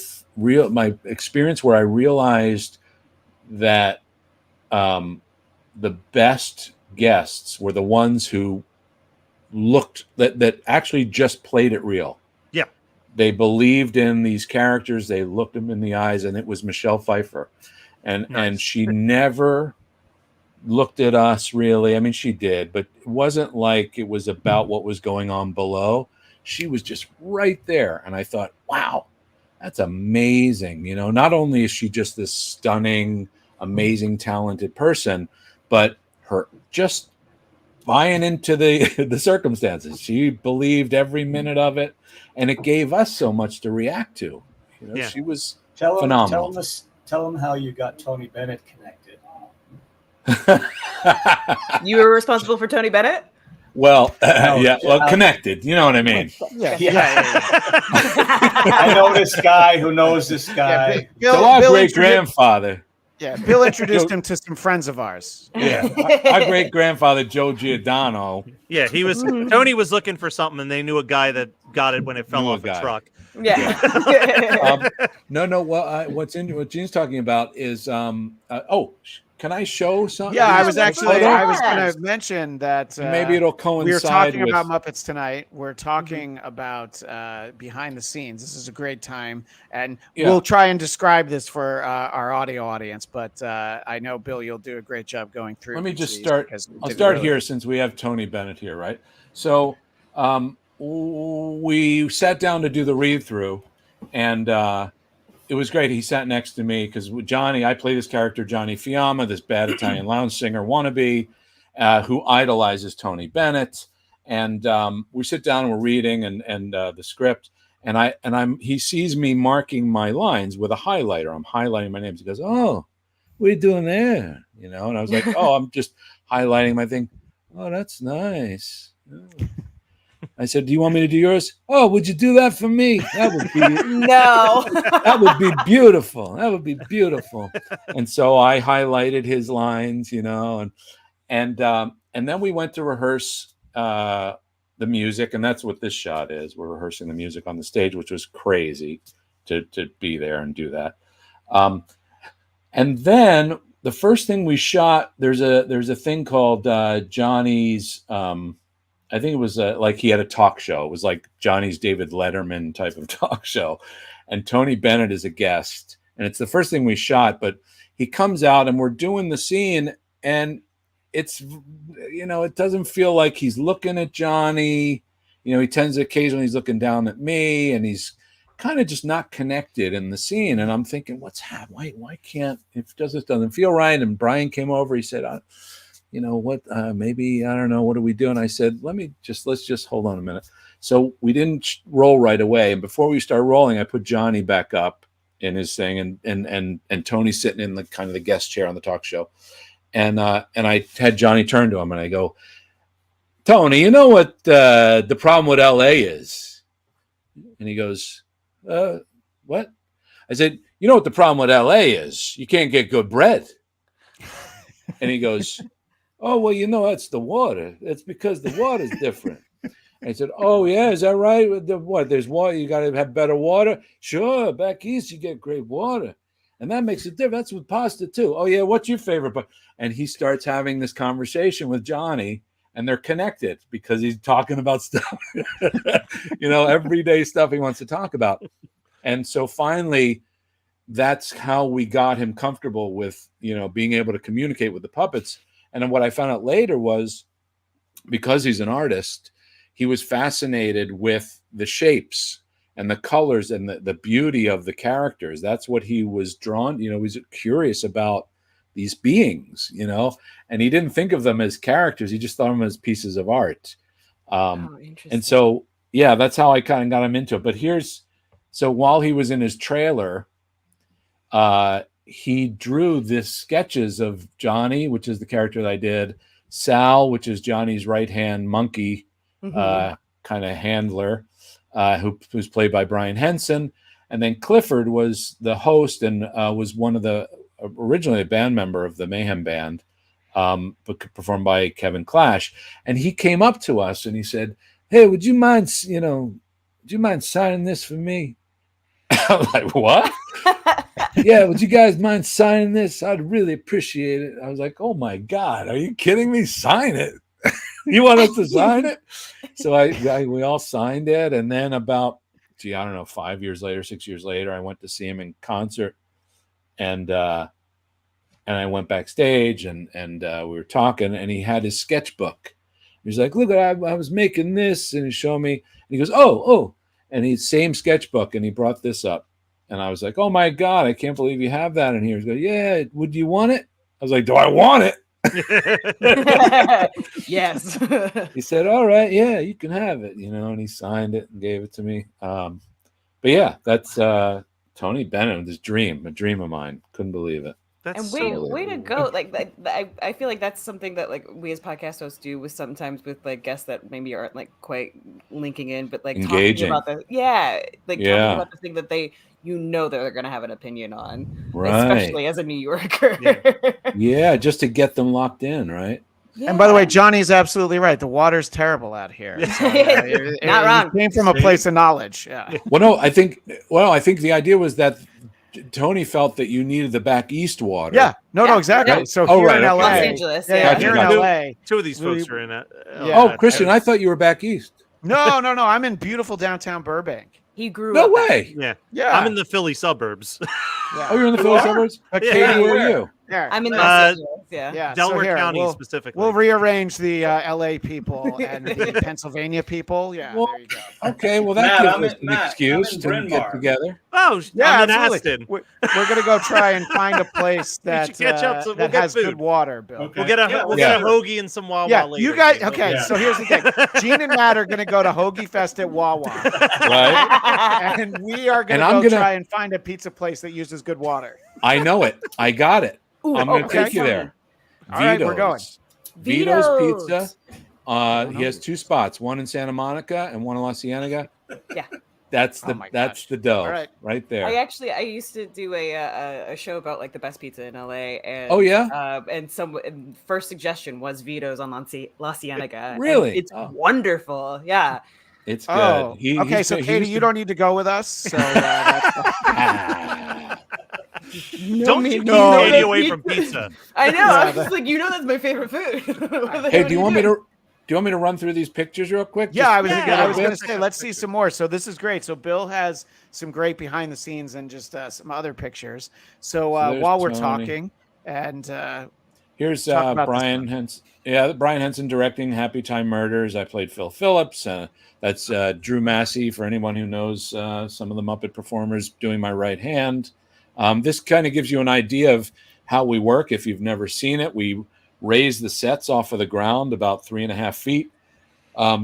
experience where I realized that the best guests were the ones who looked that actually just played it real. Yeah. They believed in these characters. They looked them in the eyes, and it was Michelle Pfeiffer. And she never looked at us really. I mean, she did, but it wasn't like it was about what was going on below. She was just right there. And I thought, wow, that's amazing. Not only is she just this stunning, amazing, talented person, but her just buying into the circumstances. She believed every minute of it, and it gave us so much to react to. She was phenomenal. Tell them how you got Tony Bennett connected. You were responsible for Tony Bennett? Well, connected. You know what I mean? Yeah. I know this guy who knows this guy. So our great-grandfather. Yeah, Bill introduced him to some friends of ours. Yeah, our great-grandfather, Joe Giordano. Yeah, Tony was looking for something, and they knew a guy that got it when it fell off a truck. Yeah. Well, what Gene's talking about is, can I show something? Yeah, I was going to mention that maybe it'll coincide. We were talking about Muppets Tonight. We're talking about behind the scenes. This is a great time, and we'll try and describe this for our audio audience. But I know, Bill, you'll do a great job going through. Let me just start. I'll start here since we have Tony Bennett here, right? So we sat down to do the read through, and it was great. He sat next to me because Johnny, I play this character, Johnny Fiamma, this bad Italian lounge singer wannabe, who idolizes Tony Bennett. And we sit down and we're reading and the script, and he sees me marking my lines with a highlighter. I'm highlighting my names. He goes, "Oh, what are you doing there?" You know, and I was like, "Oh, I'm just highlighting my thing." "Oh, that's nice." Oh. I said, "Do you want me to do yours?" "Oh, would you do that for me? That would be No. That would be beautiful. That would be beautiful." And so I highlighted his lines, you know, and then we went to rehearse the music, and that's what this shot is. We're rehearsing the music on the stage, which was crazy to be there and do that. And then the first thing we shot, there's a thing called Johnny's. I think it was like he had a talk show. It was like Johnny's David Letterman type of talk show, and Tony Bennett is a guest. And it's the first thing we shot, but he comes out and we're doing the scene, and it's, you know, it doesn't feel like he's looking at Johnny. You know, he tends to occasionally he's looking down at me, and he's kind of just not connected in the scene. And I'm thinking, what's happening? Why can't, if this doesn't feel right? And Brian came over, he said, you know what, maybe, I don't know, what do we do? And I said, let's just hold on a minute. So we didn't roll right away. And before we start rolling, I put Johnny back up in his thing, and Tony sitting in the kind of the guest chair on the talk show. And I had Johnny turn to him and I go, "Tony, you know what the problem with LA is?" And he goes, "What?" I said, "You know what the problem with LA is? You can't get good bread." And he goes, "Oh, well, you know, that's the water. It's because the water's different." I said, "Oh, yeah, is that right? What? There's water. You got to have better water." "Sure, back east you get great water, and that makes a difference. That's with pasta too." "Oh, yeah, what's your favorite part?" And he starts having this conversation with Johnny, and they're connected because he's talking about stuff, you know, everyday stuff he wants to talk about. And so finally, that's how we got him comfortable with, you know, being able to communicate with the puppets. And then what I found out later was, because he's an artist, he was fascinated with the shapes and the colors and the beauty of the characters. That's what he was drawn, you know, he was curious about these beings, you know, and he didn't think of them as characters. He just thought of them as pieces of art. And so, yeah, that's how I kind of got him into it. So while he was in his trailer, he drew this sketches of Johnny, which is the character that I did, Sal, which is Johnny's right-hand monkey, kind of handler, who's played by Brian Henson. And then Clifford was the host and was one of the, originally a band member of the Mayhem Band, but performed by Kevin Clash. And he came up to us and he said, "Hey, would you mind signing this for me?" I'm like, "What?" "Yeah, would you guys mind signing this? I'd really appreciate it." I was like, "Oh my God, are you kidding me? Sign it." You want us to sign it? So we all signed it. And then about, I don't know, 6 years later, I went to see him in concert. And I went backstage and we were talking, and he had his sketchbook. He's like, "Look, I was making this," and he showed me, and he goes, oh, and he's same sketchbook, and he brought this up. And I was like, "Oh my God, I can't believe you have that in here." He goes, "Yeah, would you want it?" I was like, "Do I want it?" Yes. He said, "All right, yeah, you can have it," you know, and he signed it and gave it to me. But yeah, that's Tony Bennett, a dream of mine. Couldn't believe it. That's way to go. Like I feel like that's something that like we as podcast hosts do with sometimes with like guests that maybe aren't like quite linking in, but like engaging talking about talking about the thing that they, you know, that they're going to have an opinion on, right? Especially as a New Yorker. Yeah, just to get them locked in, right? Yeah. And by the way, Johnny's absolutely right. The water's terrible out here. So, not wrong. It came from a place of knowledge. Yeah. Well, I think the idea was that Tony felt that you needed the back east water. Yeah. No, exactly. Right? So here in LA, Los Angeles. Here in LA, two of these folks are in it. Christian, I thought you were back east. No. I'm in beautiful downtown Burbank. He grew up. No way. Yeah. I'm in the Philly suburbs. Yeah. Oh, you're in the Philly suburbs? Katie, where are you? There. I'm in Los Angeles. Yeah. Yeah. Delaware so here, County specifically. We'll rearrange the LA people and the Pennsylvania people. Yeah. Well, there you go. Okay, well that gives us an excuse to get together. Oh, yeah, I'm in absolutely. Aston. We're gonna go try and find a place We that should catch up, so we'll that get has food. good water, Bill. Okay. We'll get a hoagie and some Wawa later. You guys. so Okay, Yeah. so here's the thing. Gene and Matt are gonna go to Hoagie Fest at Wawa, Right? and we are And gonna I'm go gonna- try and find a pizza place that uses good water. I know it. I got it. Ooh, I'm going to okay. take you there. All right, we're going. Vito's Pizza. Vito's. He has 2 spots, one in Santa Monica and one in La Cienega. Yeah. That's Oh the my that's gosh. the dough All right. right there. I used to do a show about like the best pizza in LA, and Oh, yeah? and first suggestion was Vito's on La Cienega. and Really? it's Oh. wonderful. Yeah. It's good. Oh, okay. he's- So he Katie, used you to- don't need to go with us. So that's Don't me- you keep no. Katie away from pizza. I know. Yeah, I was just like, that's my favorite food. Hey, do you want me to run through these pictures real quick? yeah. I was Just gonna, a I was bit? gonna say let's see some more. So this is great. So Bill has some great behind the scenes and just some other pictures. So there's while we're Tony. talking and Here's talk about this Brian one. Henson. Yeah, Brian Henson directing Happy Time Murders. I played Phil Phillips. That's Drew Massey, for anyone who knows some of the Muppet performers, doing my right hand. This kind of gives you an idea of how we work. If you've never seen it, we raise the sets off of the ground about 3.5 feet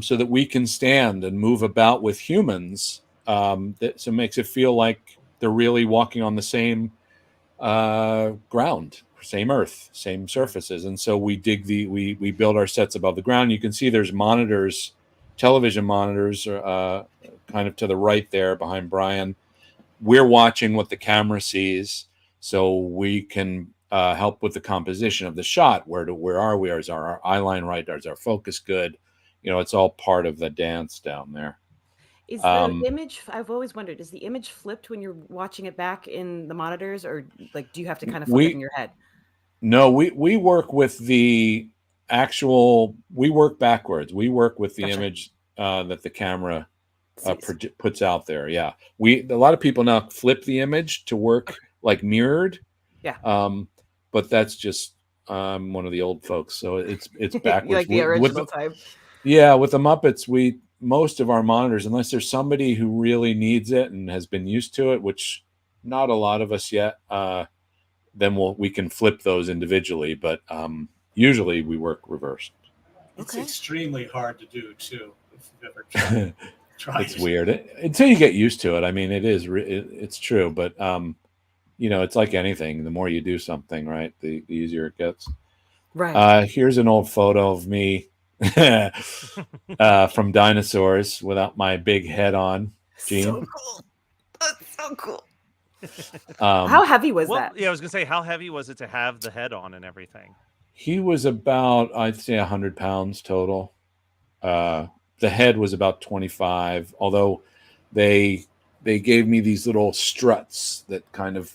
so that we can stand and move about with humans. So it makes it feel like they're really walking on the same ground, same earth, same surfaces. And so we build our sets above the ground. You can see there's monitors, television monitors, kind of to the right there behind Brian. We're watching what the camera sees, so we can help with the composition of the shot. Where are we? Is our eye line right? Is our focus good? It's all part of the dance down there. Is the image? I've always wondered: is the image flipped when you're watching it back in the monitors, or like do you have to kind of flip it in your head? No, we work with the actual. We work backwards. We work with the image that the camera puts out there. Yeah, a lot of people now flip the image to work like mirrored. Yeah. But that's just one of the old folks, so it's backwards. Like the original type. Yeah, with the Muppets, most of our monitors, unless there's somebody who really needs it and has been used to it, which not a lot of us yet, then we can flip those individually. But usually we work reversed. It's extremely hard to do too. If you've ever tried It's weird until you get used to it. I mean, it's true, but it's like anything. The more you do something, right, the easier it gets. Right. Here's an old photo of me from Dinosaurs without my big head on. Gene. So cool. That's so cool. How heavy was that? Yeah, I was gonna say, how heavy was it to have the head on and everything? He was about, I'd say, 100 pounds total. The head was about 25, although they gave me these little struts that kind of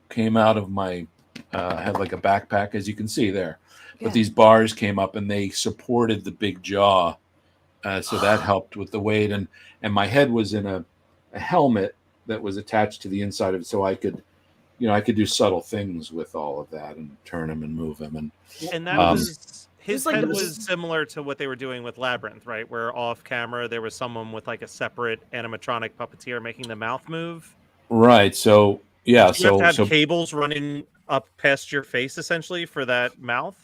came out of my had like a backpack, as you can see there. Yeah. But these bars came up and they supported the big jaw, so that helped with the weight. And my head was in a helmet that was attached to the inside of it, so I could do subtle things with all of that and turn him and move him. And that was his like head the- was similar to what they were doing with Labyrinth, right? Where off camera there was someone with like a separate animatronic puppeteer making the mouth move. right. So yeah. You have to have cables running up past your face essentially for that mouth.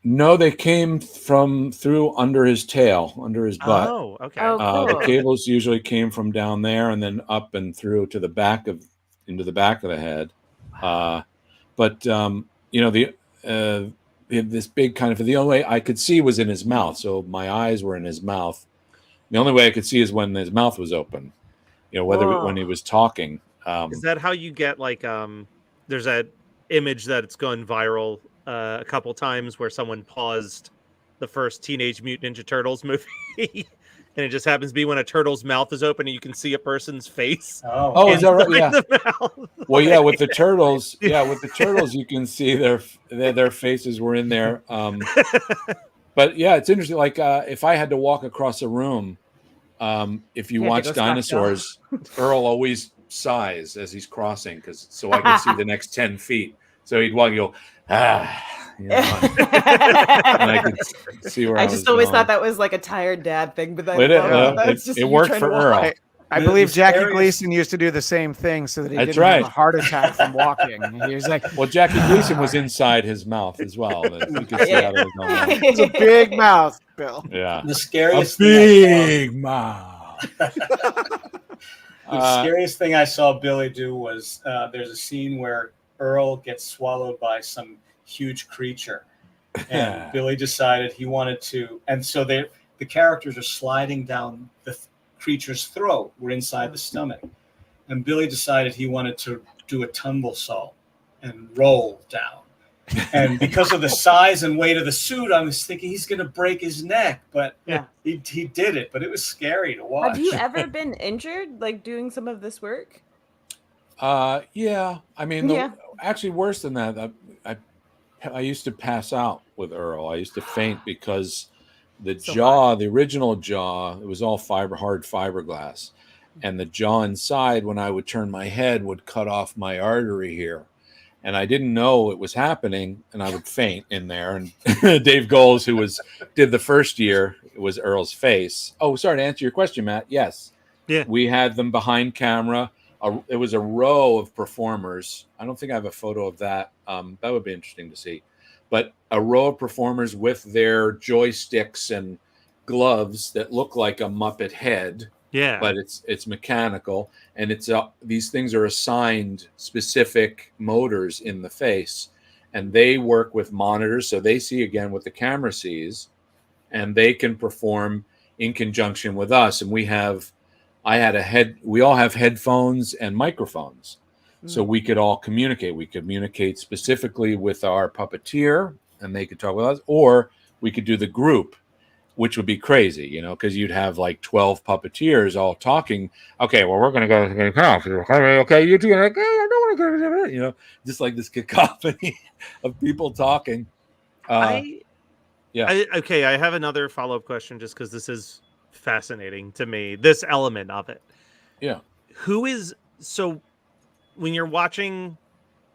No, they came through under his tail, under his butt. Oh, okay. Oh, The cool. cables usually came from down there and then up and through to the back of the head. This big kind of, the only way I could see was in his mouth. So my eyes were in his mouth. The only way I could see is when his mouth was open, when he was talking. Is that how you get like, there's that image that it's gone viral a couple times where someone paused the first Teenage Mutant Ninja Turtles movie. And it just happens to be when a turtle's mouth is open and you can see a person's face. Oh, is that right? Yeah. The mouth. Well, yeah, with the turtles, you can see their faces were in there. But yeah, it's interesting. Like if I had to walk across a room, if you watch Dinosaurs, Earl always sighs as he's crossing so I can see the next 10 feet. So he'd walk and go, you know, and I could see where I just always going. thought that was like a tired dad thing, but then it worked for Earl. I believe Jackie Gleason used to do the same thing so that he didn't have a heart attack from walking. He was like, well, Jackie Gleason was inside his mouth as well. You could see how that was going on. It's a big mouth, Bill. Yeah, the scariest big mouth. The scariest thing I saw Billy do was there's a scene where Earl gets swallowed by some huge creature, and Billy decided he wanted to, and so the characters are sliding down the creature's throat. We're inside the stomach, and Billy decided he wanted to do a tumble sault and roll down. And because of the size and weight of the suit, I was thinking he's going to break his neck, but he did it. But it was scary to watch. Have you ever been injured, like doing some of this work? Yeah. I mean, actually worse than that. I used to pass out with Earl. I used to faint because the original jaw, it was all hard fiberglass, and the jaw inside, when I would turn my head, would cut off my artery here. And I didn't know it was happening, and I would faint in there. And Dave Goles, who did the first year, it was Earl's face. Oh, sorry, to answer your question, Matt. Yes. Yeah. We had them behind camera. It was a row of performers. I don't think I have a photo of that. That would be interesting to see. But a row of performers with their joysticks and gloves that look like a Muppet head. Yeah, but it's mechanical, and these things are assigned specific motors in the face, and they work with monitors, so they see again what the camera sees, and they can perform in conjunction with us. And we all have headphones and microphones, so we could all communicate. We could communicate specifically with our puppeteer, and they could talk with us, or we could do the group, which would be crazy, you know, because you'd have like 12 puppeteers all talking. Okay, well, we're going to go to the conference. Okay, you're doing like, I don't want to go to, you know, just like this cacophony of people talking. Okay, I have another follow-up question just because this is fascinating to me, this element of it. Yeah. So when we're watching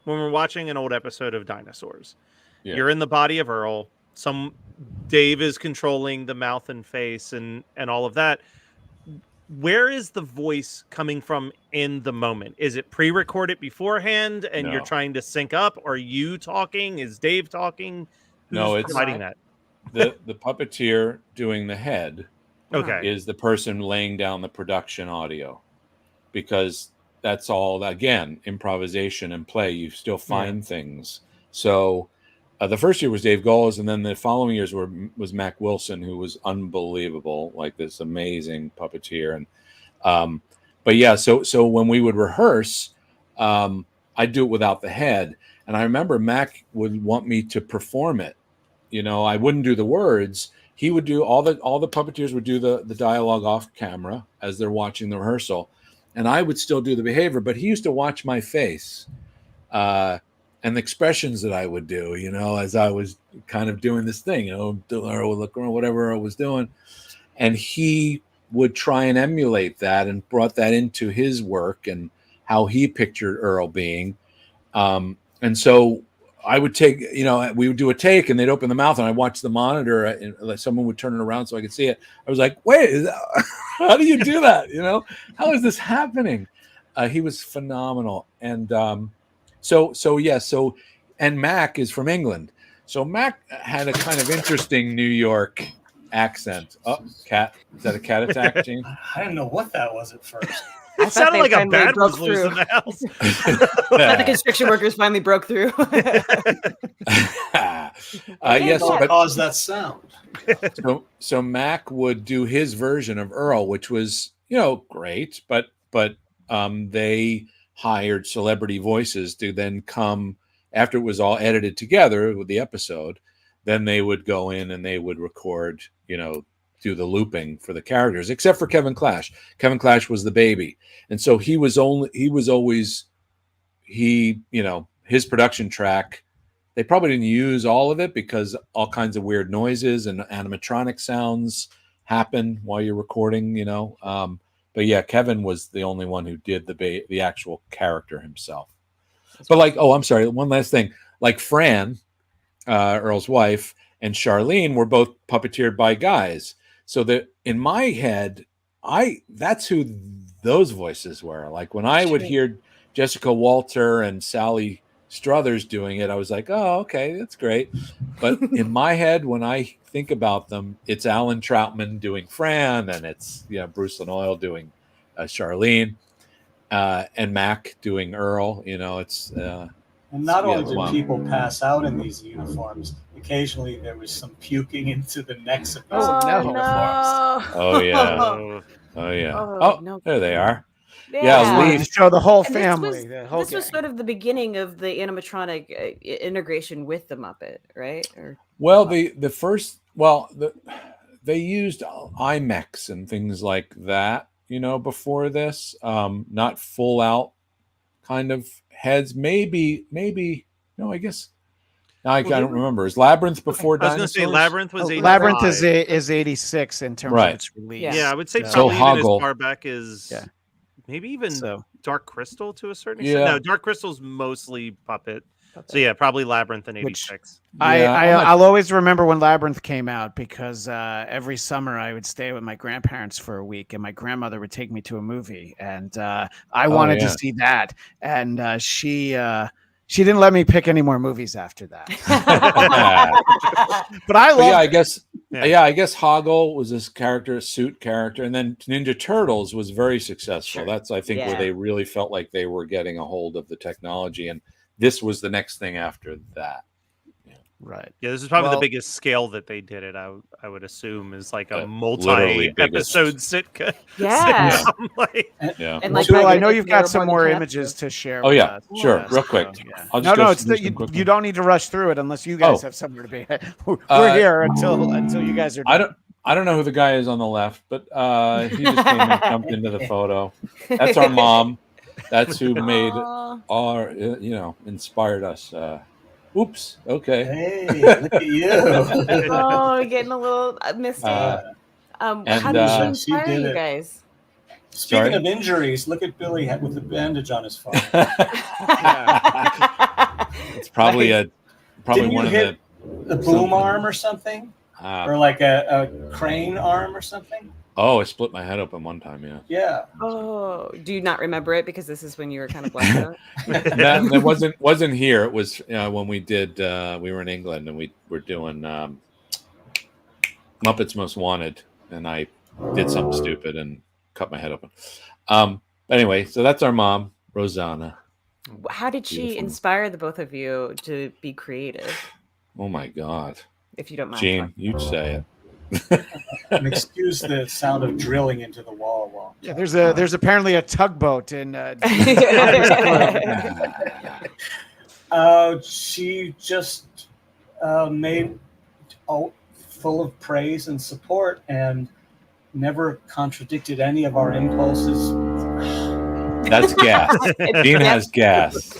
an old episode of Dinosaurs, you're in the body of Earl. Dave is controlling the mouth and face and all of that. Where is the voice coming from in the moment? Is it pre-recorded beforehand and you're trying to sync up? Are you talking? Is Dave talking? Who's providing that? The puppeteer doing the head is the person laying down the production audio, because that's all, again, improvisation and play. You still find things. So the first year was Dave Goles, and then the following years was Mac Wilson, who was unbelievable, like this amazing puppeteer. And but yeah, so when we would rehearse, I'd do it without the head, and I remember Mac would want me to perform it. You know, I wouldn't do the words. He would do all the puppeteers would do the dialogue off camera as they're watching the rehearsal, and I would still do the behavior. But he used to watch my face. And the expressions that I would do, you know, as I was kind of doing this thing, you know, or whatever I was doing. And he would try and emulate that and brought that into his work and how he pictured Earl being. And so I would take, you know, we would do a take and they'd open the mouth and I'd watch the monitor and someone would turn it around so I could see it. I was like, wait, how do you do that? You know, how is this happening? He was phenomenal. And, and Mac is from England. So Mac had a kind of interesting New York accent. Oh, cat. Is that a cat attack, Gene? I didn't know what that was at first. It sounded like a bat was loose in the house. The construction workers finally broke through. Yes, what caused that sound? So Mac would do his version of Earl, which was, you know, great, but they hired celebrity voices to then come after it was all edited together with the episode. Then they would go in and they would record, you know, do the looping for the characters, except for Kevin Clash. Kevin Clash was the baby. And so his production track, they probably didn't use all of it because all kinds of weird noises and animatronic sounds happen while you're recording, you know. But yeah, Kevin was the only one who did the actual character himself. But like, oh, I'm sorry. One last thing. like Fran, Earl's wife, and Charlene were both puppeteered by guys. So that in my head, that's who those voices were. Like when I would hear Jessica Walter and Sally Struthers doing it, I was like, oh, okay, that's great. But in my head, when I think about them, it's Alan Troutman doing Fran, and it's Bruce Lanoil doing Charlene, and Mac doing Earl. It's and not only did people pass out in these uniforms, occasionally there was some puking into the necks of these uniforms. Oh yeah. Oh yeah. Oh, there they are. Yeah, Lee. To show the whole family. This was sort of the beginning of the animatronic integration with the Muppet, right? Well, they used IMAX and things like that, before this. Not full out kind of heads. Maybe. No, I guess. I don't remember. Is Labyrinth before Dinosaurs? I was going to say Labyrinth was 85. Labyrinth is 86 in terms of its release. Yeah, I would say probably even as far back as maybe even Dark Crystal to a certain extent. No, Dark Crystal's mostly puppet. So yeah, probably Labyrinth in 86. I'll always remember when Labyrinth came out because every summer I would stay with my grandparents for a week, and my grandmother would take me to a movie, and I wanted to see that, and she didn't let me pick any more movies after that. But I love. I guess Hoggle was this suit character, and then Ninja Turtles was very successful. Sure. That's I think where they really felt like they were getting a hold of the technology, and this was the next thing after that. Right. Yeah, this is probably the biggest scale that they did it. I would assume is like a multi-episode sitcom. Yeah. And Bill, I know you've got some more images to share. Oh yeah, sure. Real quick. You don't need to rush through it unless you guys have somewhere to be. We're here until you guys are done. I don't know who the guy is on the left, but he just came and jumped into the photo. That's our mom. That's who made our inspired us. Oops. Okay. Hey, look at you. Getting a little misty. How did she inspire you guys? Speaking of injuries, look at Billy with the bandage on his forehead. It's probably one of the boom arm or something, or like a crane arm or something. Oh, I split my head open one time. Yeah. Yeah. Oh, do you not remember it because this is when you were kind of blacked out? That wasn't here. It was when we did. We were in England and we were doing Muppets Most Wanted, and I did something stupid and cut my head open. Anyway, so that's our mom, Rosanna. How did she inspire the both of you to be creative? Oh my God! If you don't mind, Gene, you'd say it. And excuse the sound of drilling into the wall. Yeah, there's apparently a tugboat in. She just made full of praise and support, and never contradicted any of our impulses. That's gas. Gene has gas.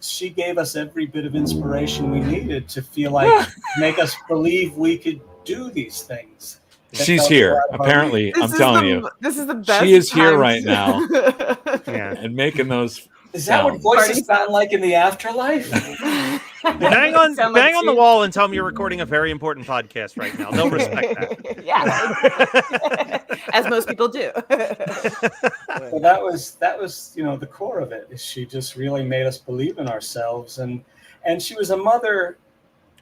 She gave us every bit of inspiration we needed to feel like, make us believe we could do these things. She's here. Apparently, I'm telling you. This is the best. She is here right now. And making those. Is that what voices sound like in the afterlife? Bang on the wall and tell them you're recording a very important podcast right now. They'll respect that. Yeah, as most people do. Well, that was the core of it. She just really made us believe in ourselves, and she was a mother.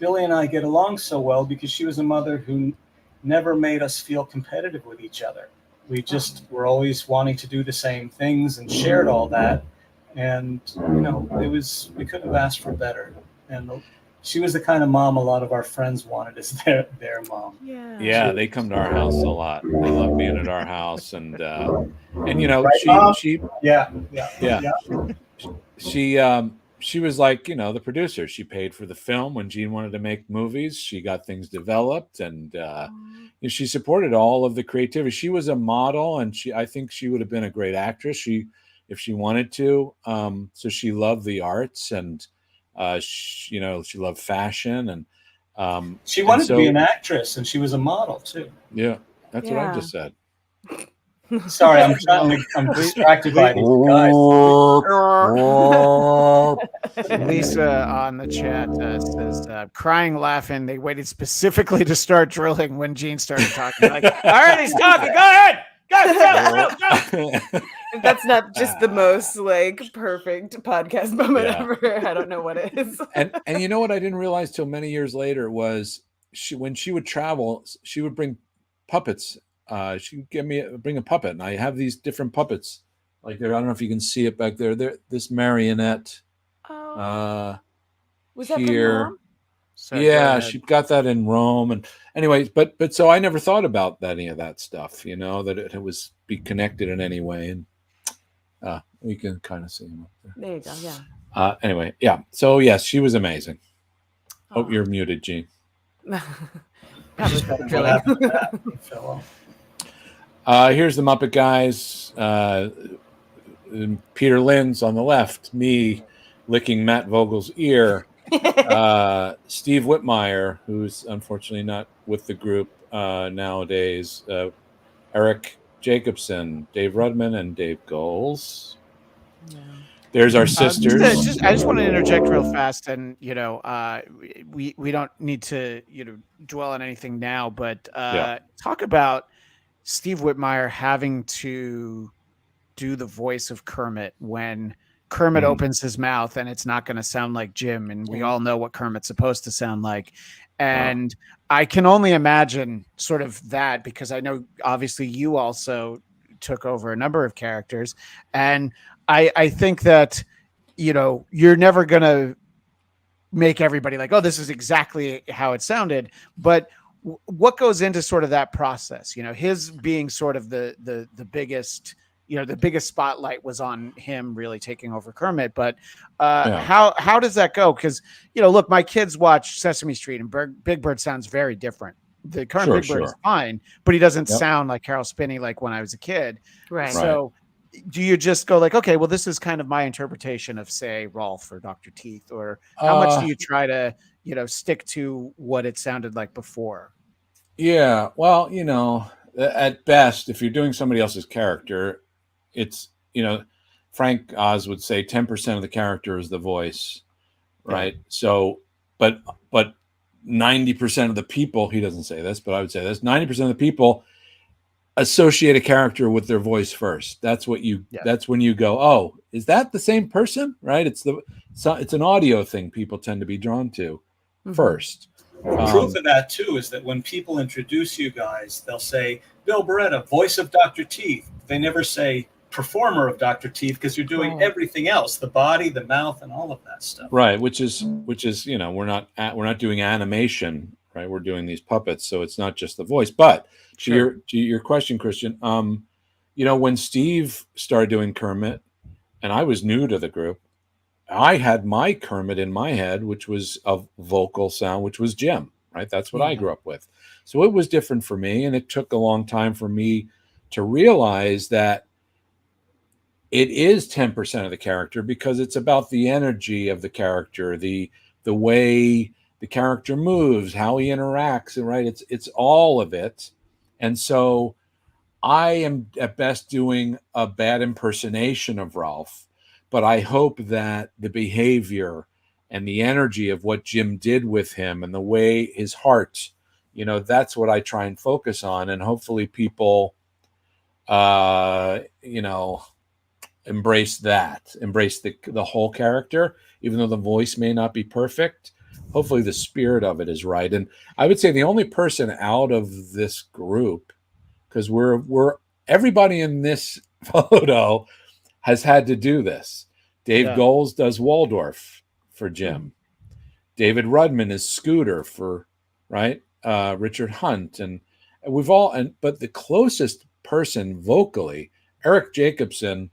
Billy and I get along so well because she was a mother who never made us feel competitive with each other. We just were always wanting to do the same things and shared all that. And, we couldn't have asked for better. And she was the kind of mom a lot of our friends wanted as their mom. Yeah, they come to our house a lot. They love being at our house. And she was like, the producer. She paid for the film when Gene wanted to make movies. She got things developed, and she supported all of the creativity. She was a model, and I think she would have been a great actress. If she wanted to. So she loved the arts, and she loved fashion, and she wanted to be an actress, and she was a model too. Yeah, that's what I just said. Sorry, I'm distracted by these guys. Lisa on the chat says, crying, laughing. They waited specifically to start drilling when Gene started talking. Like, all right, he's talking. Go ahead. Go. That's not just the most like perfect podcast moment ever. I don't know what it is. And you know what I didn't realize till many years later was when she would travel, she would bring puppets. She would bring a puppet, and I have these different puppets. Like there, I don't know if you can see it back there. This marionette. Was that here? from Mom? So yeah, she got that in Rome, and anyways, but so I never thought about any of that stuff. You know, that it was be connected in any way, and we can kind of see him up there. There you go. Yeah. Anyway, yeah. So yes, she was amazing. Hope you're muted, Gene. Probably here's the Muppet guys. Peter Lynn's on the left. Me licking Matt Vogel's ear. Steve Whitmire, who's unfortunately not with the group nowadays. Eric Jacobson, Dave Rudman, and Dave Goals. Yeah. There's our sisters. I just want to interject real fast, and we don't need to dwell on anything now, but talk about Steve Whitmire having to do the voice of Kermit when Kermit opens his mouth and it's not going to sound like Jim, and we all know what Kermit's supposed to sound like. And I can only imagine sort of that, because I know obviously you also took over a number of characters, and I think that you're never going to make everybody like, oh, this is exactly how it sounded, but what goes into sort of that process? His being sort of the biggest, the biggest spotlight was on him really taking over Kermit, but how does that go? Because look, my kids watch Sesame Street, and Big Bird sounds very different. The current Big Bird is fine, but he doesn't sound like Carol Spinney like when I was a kid. Right. So do you just go like, okay, well, this is kind of my interpretation of, say, Rolf or Dr. Teeth, or how much do you try to stick to what it sounded like before? Yeah, well, at best, if you're doing somebody else's character, it's, Frank Oz would say 10% of the character is the voice, right? Yeah. So, but 90% of the people, he doesn't say this, but I would say this, 90% of the people associate a character with their voice first. That's what that's when you go, oh, is that the same person? Right? It's an audio thing people tend to be drawn to first. Proof of that too is that when people introduce you guys, they'll say Bill Barretta, voice of Dr. Teeth. They never say performer of Dr. Teeth, because you're doing everything else, the body, the mouth, and all of that stuff. Right, which is we're not doing animation, right? We're doing these puppets, so it's not just the voice. But to your question, Christian, when Steve started doing Kermit, and I was new to the group, I had my Kermit in my head, which was a vocal sound, which was Jim, right? That's what I grew up with. So it was different for me, and it took a long time for me to realize that it is 10% of the character, because it's about the energy of the character, the way the character moves, how he interacts, right? It's all of it. And so I am at best doing a bad impersonation of Ralph, but I hope that the behavior and the energy of what Jim did with him and the way his heart, that's what I try and focus on. And hopefully people, embrace the whole character, even though the voice may not be perfect. Hopefully the spirit of it is right. And I would say the only person out of this group, because we're everybody in this photo has had to do this. Dave Goles does Waldorf for Jim. David Rudman is Scooter for Richard Hunt, and we've all but the closest person vocally, Eric Jacobson,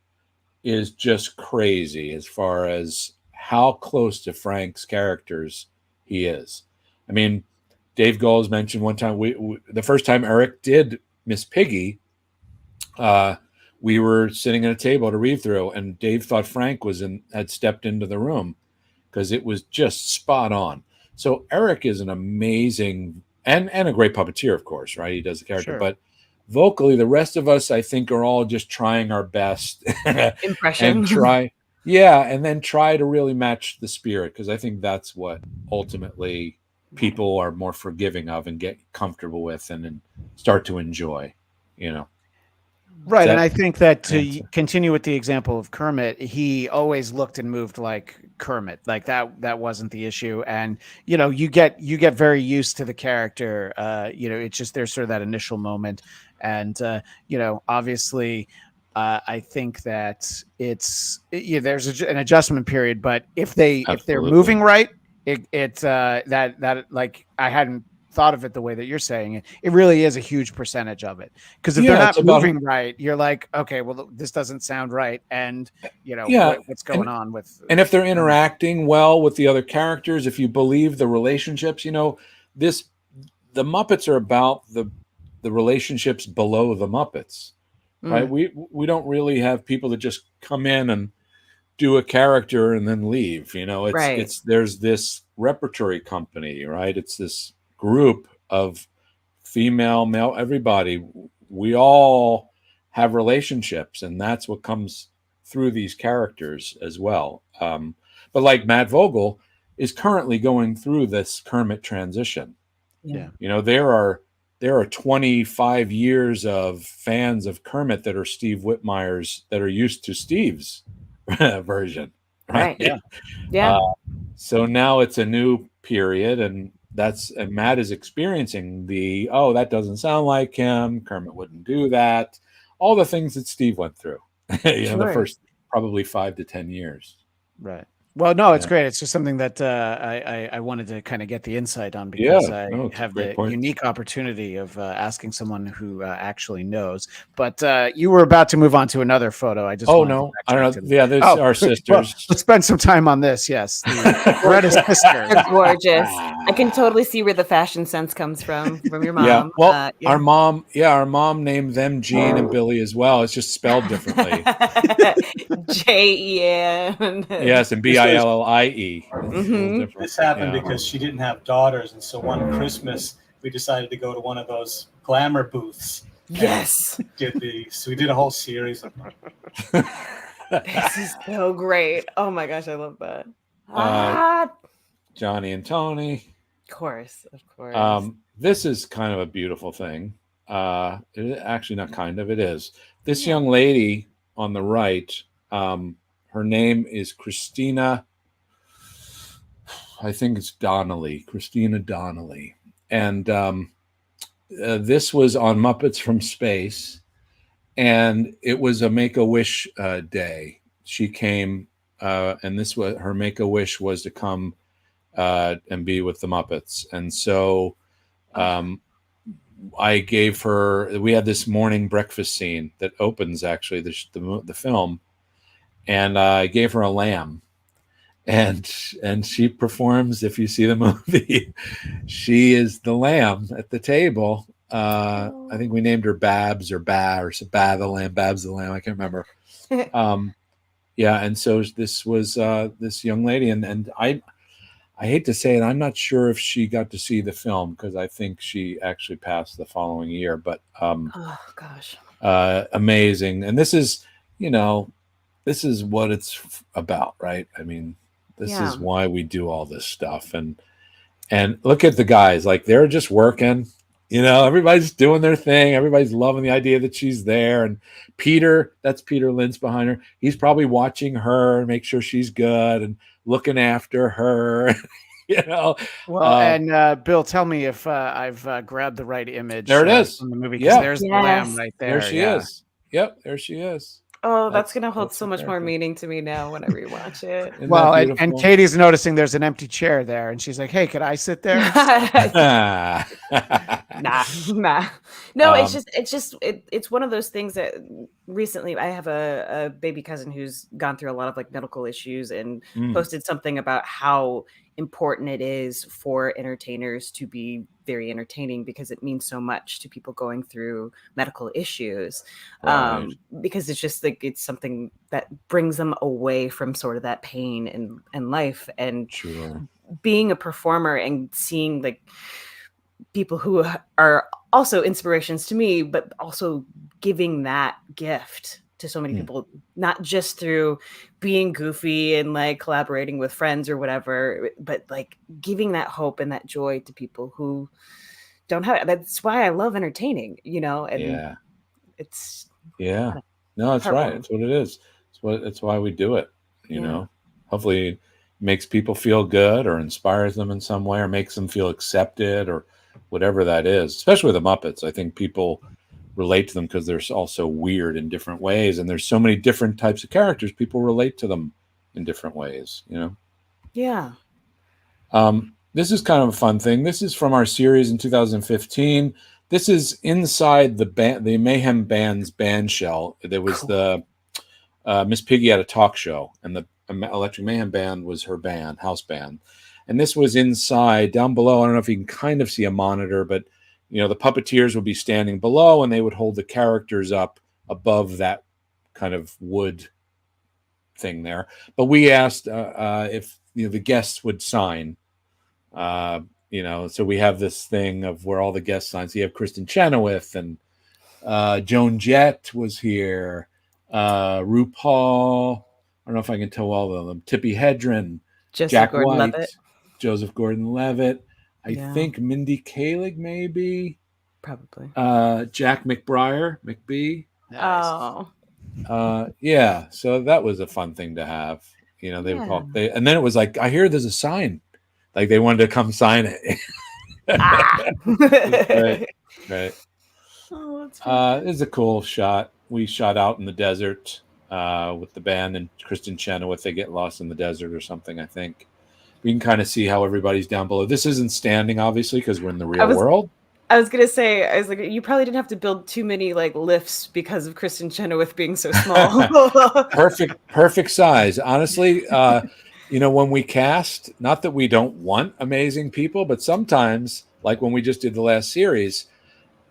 is just crazy as far as how close to Frank's characters he is. I mean, Dave Goles mentioned one time, the first time Eric did Miss Piggy, we were sitting at a table to read through, and Dave thought Frank had stepped into the room because it was just spot on. So Eric is an amazing and a great puppeteer, of course, right? He does the character, but vocally, the rest of us, I think, are all just trying our best impression and then try to really match the spirit, because I think that's what ultimately people are more forgiving of and get comfortable with and start to enjoy, Right. And I think that to continue with the example of Kermit, he always looked and moved like Kermit. Like that wasn't the issue. And, you get very used to the character. It's just there's sort of that initial moment. And, obviously, I think that there's an adjustment period. But if they're moving right, that like I hadn't thought of it the way that you're saying it, it really is a huge percentage of it, because if they're not moving right, you're like, okay, well, this doesn't sound right, and what's going on with, and if they're interacting well with the other characters, if you believe the relationships, the Muppets are about the relationships below the Muppets, right? We don't really have people that just come in and do a character and then leave, it's there's this repertory company, right? It's this group of female, male, everybody. We all have relationships, and that's what comes through these characters as well. But like Matt Vogel is currently going through this Kermit transition. Yeah. There are 25 years of fans of Kermit that are Steve Whitmire's, that are used to Steve's version. Right. Yeah. So now it's a new period, and Matt is experiencing that doesn't sound like him. Kermit wouldn't do that. All the things that Steve went through, the first probably 5 to 10 years. Right. Well, no, it's great. It's just something that I wanted to kind of get the insight on, because I have the unique opportunity of asking someone who actually knows. But you were about to move on to another photo. I just I don't know. Yeah, there's our sisters. Well, let's spend some time on this. Yes, Barretta's sister. They're gorgeous. I can totally see where the fashion sense comes from your mom. Yeah. Well, our mom named them Gene and Billy as well. It's just spelled differently. Jen. Yes, and Billie. This happened because she didn't have daughters, and so one Christmas we decided to go to one of those glamour booths. Yes, so we did a whole series of them. This is so great. Oh my gosh, I love that. Johnny and Tony. Of course. This is kind of a beautiful thing. Actually, not kind of. It is. This young lady on the right. Her name is Christina. I think it's Donnelly. Christina Donnelly. And this was on Muppets from Space. And it was a Make-A-Wish day. She came, and her Make-A-Wish was to come and be with the Muppets. And so I gave her, we had this morning breakfast scene that opens actually the film. And I gave her a lamb, and she performs. If you see the movie, she is the lamb at the table. I think we named her Babs or Babs the lamb, Babs the lamb. I can't remember. And so this was this young lady, and I hate to say it, I'm not sure if she got to see the film, because I think she actually passed the following year. But amazing, and this is this is what it's about, right? I mean, this is why we do all this stuff. And look at the guys, like they're just working, everybody's doing their thing. Everybody's loving the idea that she's there. And Peter, that's Peter Lynch behind her. He's probably watching her and make sure she's good and looking after her, Well, and Bill, tell me if I've grabbed the right image. There it is from the movie. Yeah. There's the lamb right there. There she is. Yep. There she is. Oh, that's going to hold so much more meaning to me now when I rewatch it. Well, and Katie's noticing there's an empty chair there, and she's like, "Hey, could I sit there?" Nah. No, it's one of those things that recently I have a baby cousin who's gone through a lot of like medical issues and posted something about how important it is for entertainers to be very entertaining, because it means so much to people going through medical issues. Because it's just like, it's something that brings them away from sort of that pain in life. And being a performer and seeing like people who are also inspirations to me, but also giving that gift to so many people, not just through being goofy and like collaborating with friends or whatever, but like giving that hope and that joy to people who don't have it. That's why I love entertaining, you know, and it's no, that's right. That's what it is. It's why we do it, you know. Hopefully it makes people feel good or inspires them in some way or makes them feel accepted or whatever that is, especially with the Muppets. I think people relate to them because they're also weird in different ways, and there's so many different types of characters. People relate to them in different ways, you know. This is kind of a fun thing. This is from our series in 2015. This is inside the Mayhem Band's band shell. There was the Miss Piggy had a talk show, and the Electric Mayhem Band was her band, house band. And this was inside, down below. I don't know if you can kind of see a monitor, but you know, the puppeteers would be standing below and they would hold the characters up above that kind of wood thing there. But we asked if, you know, the guests would sign, you know, so we have this thing of where all the guests sign. So you have Kristen Chenoweth and Joan Jett was here, RuPaul. I don't know if I can tell all of them. Tippi Hedren, Jack White, Joseph Gordon-Levitt. I think Mindy Kaling, maybe. Probably. Jack McBee. Nice. Yeah. So that was a fun thing to have. You know, they would call and then it was like, I hear there's a sign. Like they wanted to come sign it. Right. Oh, that's funny. It's a cool shot. We shot out in the desert with the band and Kristen Chenoweth. They get lost in the desert or something, I think. We can kind of see how everybody's down below. This isn't standing, obviously, because we're in the real world. I was gonna say, I was like, you probably didn't have to build too many like lifts because of Kristen Chenoweth being so small. Perfect size. Honestly, you know, when we cast, not that we don't want amazing people, but sometimes, like when we just did the last series,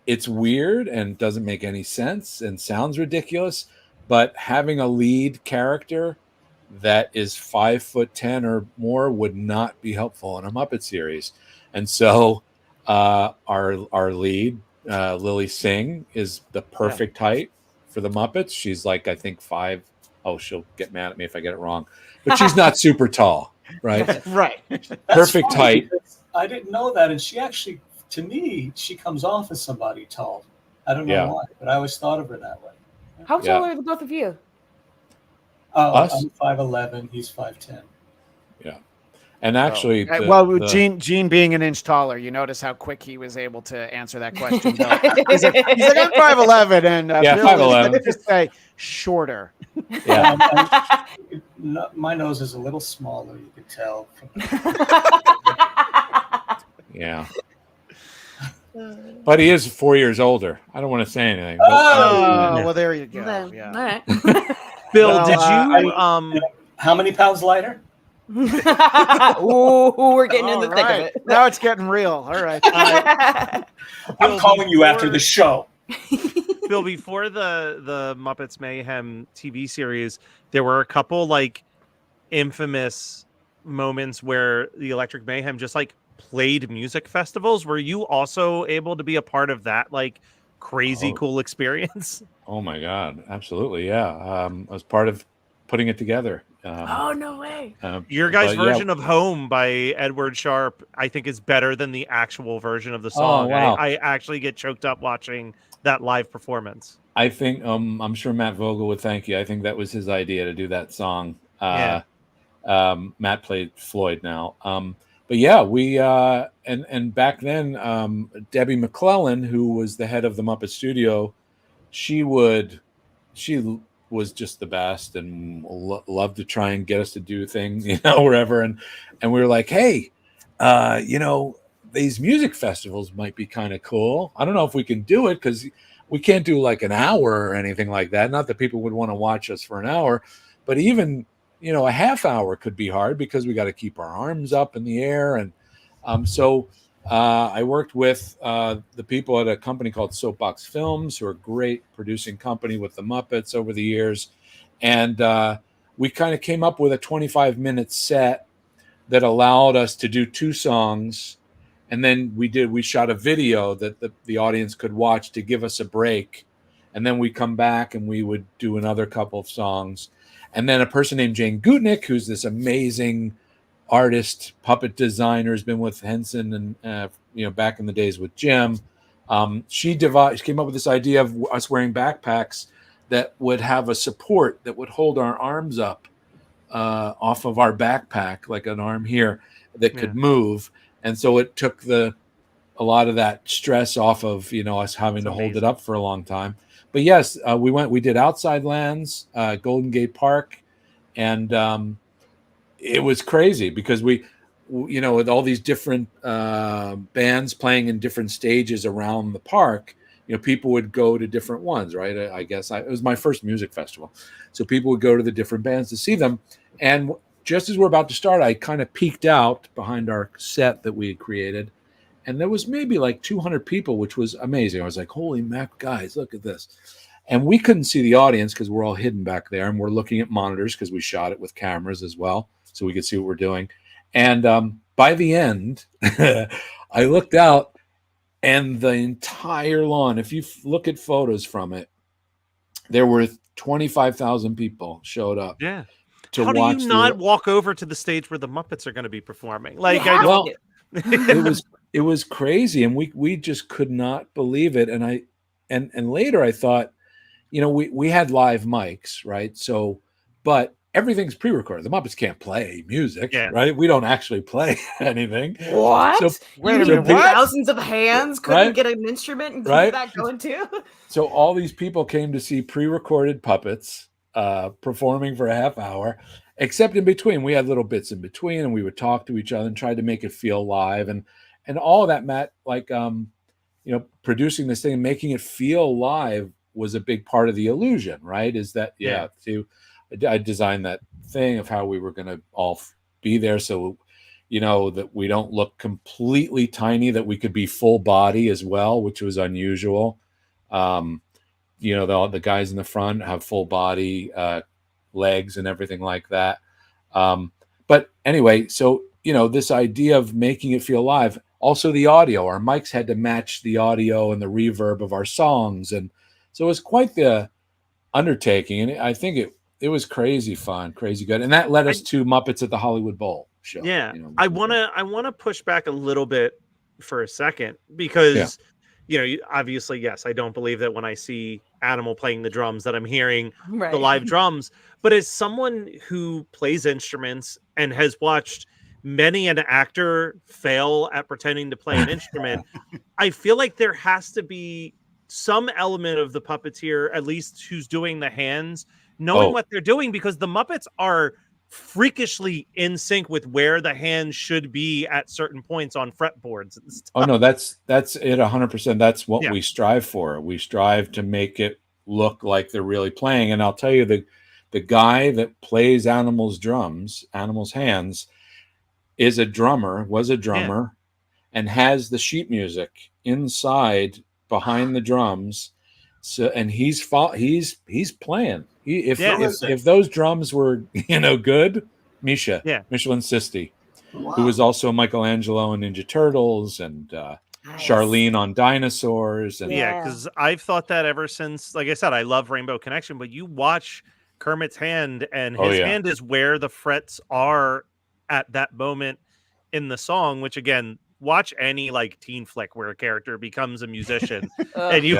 it's weird and doesn't make any sense and sounds ridiculous. But having a lead character that is 5'10" or more would not be helpful in a Muppet series. And so our lead, Lily Singh, is the perfect height for the Muppets. She's like, I think 5. Oh, she'll get mad at me if I get it wrong. But she's not super tall, right? Right. Perfect height. I didn't know that. And she actually, to me, she comes off as somebody tall. I don't know why, but I always thought of her that way. How tall are the both of you? Us? I'm 5'11", he's 5'10". Yeah. And actually, Gene being an inch taller, you notice how quick he was able to answer that question. He's like, I'm 5'11", and 5'11". Just say shorter. Yeah. My nose is a little smaller, you could tell. Yeah. But he is 4 years older. I don't want to say anything. Well, there you go. All right. Bill, did you how many pounds lighter? Ooh, we're getting in the thick of it. Now it's getting real. All right. I'm calling you after the show. Bill, before the Muppets Mayhem TV series, there were a couple like infamous moments where the Electric Mayhem just like played music festivals. Were you also able to be a part of that like crazy cool experience? Oh my God, absolutely, yeah. I was part of putting it together. Oh no way! Your guys' version of "Home" by Edward Sharpe, I think, is better than the actual version of the song. Oh, wow. I actually get choked up watching that live performance. I think I'm sure Matt Vogel would thank you. I think that was his idea to do that song. Matt played Floyd now. But yeah, we and back then, Debbie McClellan, who was the head of the Muppet Studio, she was just the best and loved to try and get us to do things, you know, wherever. And we were like, hey, you know, these music festivals might be kind of cool. I don't know if we can do it because we can't do like an hour or anything like that. Not that people would want to watch us for an hour, but even, you know, a half hour could be hard because we got to keep our arms up in the air. And so I worked with the people at a company called Soapbox Films, who are a great producing company with the Muppets over the years. And we kind of came up with a 25-minute set that allowed us to do 2 songs And then we shot a video that the audience could watch to give us a break. And then we come back and we would do another couple of songs. And then a person named Jane Gutnick, who's this amazing artist, puppet designer, has been with Henson and back in the days with Jim. She came up with this idea of us wearing backpacks that would have a support that would hold our arms up off of our backpack, like an arm here that could move. And so it took a lot of that stress off of us having to hold it up for a long time. But yes, we did Outside Lands, Golden Gate Park, and it was crazy because we with all these different bands playing in different stages around the park, people would go to different ones, right? I guess it was my first music festival. So people would go to the different bands to see them. And just as we're about to start, I kind of peeked out behind our set that we had created. And there was maybe like 200 people, which was amazing. I was like, holy mac, guys, look at this. And we couldn't see the audience because we're all hidden back there. And we're looking at monitors because we shot it with cameras as well, so we could see what we're doing. And by the end, I looked out, and the entire lawn, if you look at photos from it, there were 25,000 people showed up. Yeah. To How watch do you not walk over to the stage where the Muppets are going to be performing? Like, it was crazy, and we just could not believe it. And later I thought, we had live mics, right? So, but everything's pre-recorded. The Muppets can't play music, right? We don't actually play anything. What? So, wait a minute, what? Thousands of hands couldn't get an instrument and keep that going too. So all these people came to see pre-recorded puppets performing for a half hour, except in between. We had little bits in between, and we would talk to each other and try to make it feel live. And all of that, Matt, like, producing this thing and making it feel live was a big part of the illusion, right? Is that, I designed that thing of how we were going to all be there. So, that we don't look completely tiny, that we could be full body as well, which was unusual. The guys in the front have full body legs and everything like that. But anyway, so, this idea of making it feel live, also the audio, our mics had to match the audio and the reverb of our songs. And so it was quite the undertaking. And I think it was crazy fun, crazy good. And that led us to Muppets at the Hollywood Bowl show. Yeah. I want to push back a little bit for a second because, obviously, yes, I don't believe that when I see Animal playing the drums that I'm hearing the live drums. But as someone who plays instruments and has watched many an actor fail at pretending to play an instrument, I feel like there has to be some element of the puppeteer, at least who's doing the hands, knowing what they're doing, because the Muppets are freakishly in sync with where the hands should be at certain points on fretboards and stuff. Oh no, that's it 100%. That's what we strive for. We strive to make it look like they're really playing. And I'll tell you, the guy that plays Animal's hands was a drummer and has the sheet music inside behind the drums. So, and he's playing. If those drums were, good, Michelin Sisti, who was also Michelangelo in Ninja Turtles and Charlene on Dinosaurs. And because I've thought that ever since, like I said, I love Rainbow Connection, but you watch Kermit's hand, and his hand is where the frets are at that moment in the song, which again, watch any like teen flick where a character becomes a musician and you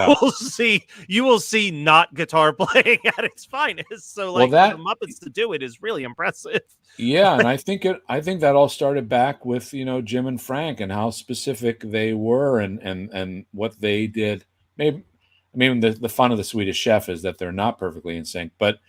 will see not guitar playing at its finest. So like the Muppets to do it is really impressive. Yeah. And I think that all started back with, Jim and Frank and how specific they were and what they did. Maybe, the fun of the Swedish Chef is that they're not perfectly in sync, but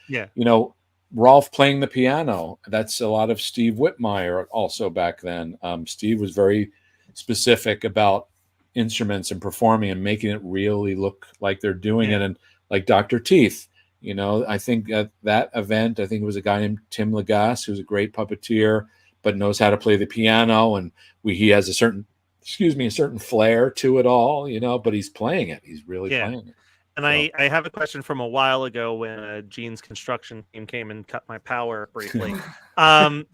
Rolf playing the piano, that's a lot of Steve Whitmire also back then. Steve was very specific about instruments and performing and making it really look like they're doing it. And like Dr. Teeth, I think at that event, I think it was a guy named Tim Lagasse, who's a great puppeteer, but knows how to play the piano. And he has a certain flair to it all, but he's playing it. He's really playing it. And I have a question from a while ago when Gene's construction team came and cut my power briefly. Well,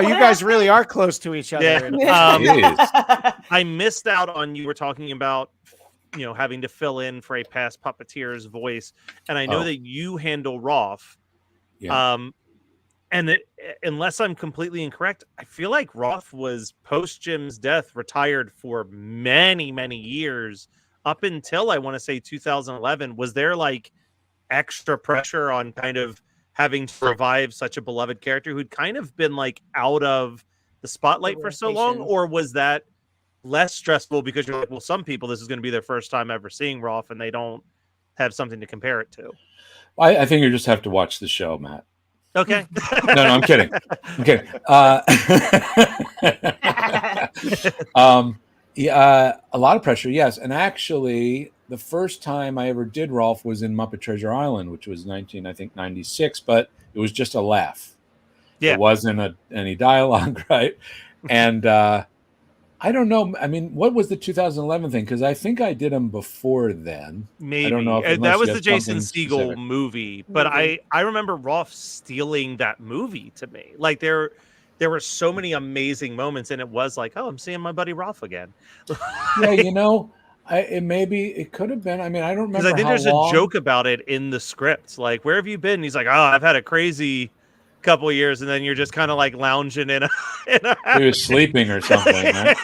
you guys really are close to each other. Yeah. I missed out on, you were talking about, having to fill in for a past puppeteer's voice. And I know that you handle Rolf. Yeah. And unless I'm completely incorrect, I feel like Rolf was post Jim's death retired for many, many years. Up until I want to say 2011, was there like extra pressure on kind of having to revive such a beloved character who'd kind of been like out of the spotlight for so long? Or was that less stressful because you're like, well, some people, this is going to be their first time ever seeing Rolf and they don't have something to compare it to? I think you just have to watch the show, Matt. Okay. No, I'm kidding. I'm kidding. Yeah, a lot of pressure, yes. And actually, the first time I ever did Rolf was in Muppet Treasure Island, which was 1996, but it was just a laugh. Yeah. It wasn't any dialogue, right? And I don't know. I mean, what was the 2011 thing? Because I think I did them before then. Maybe. I don't know if that was the Jason Segel movie, but I remember Rolf stealing that movie to me. Like there were so many amazing moments, and it was like, oh, I'm seeing my buddy Rolf again. Yeah, it could have been. I mean, I don't remember. Because I think there's a joke about it in the script. Like, where have you been? And he's like, oh, I've had a crazy couple of years, and then you're just kind of like lounging in a he was sleeping or something. Right?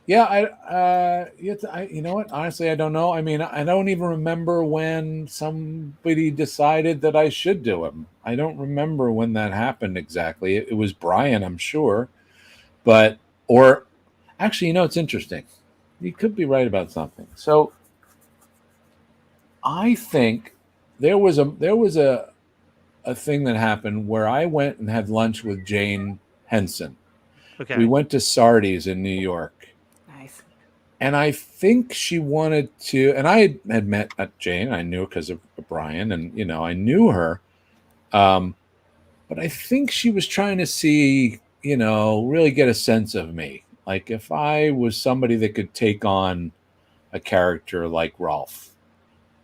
You know what? Honestly, I don't know. I mean, I don't even remember when somebody decided that I should do him. I don't remember when that happened exactly. It was Brian, I'm sure, or actually, it's interesting. You could be right about something. So I think there was a thing that happened where I went and had lunch with Jane Henson. Okay. We went to Sardi's in New York. Nice. And I think she wanted to, and I had met Jane. I knew her because of Brian, and I knew her. But I think she was trying to see, really get a sense of me. Like if I was somebody that could take on a character like Rolf.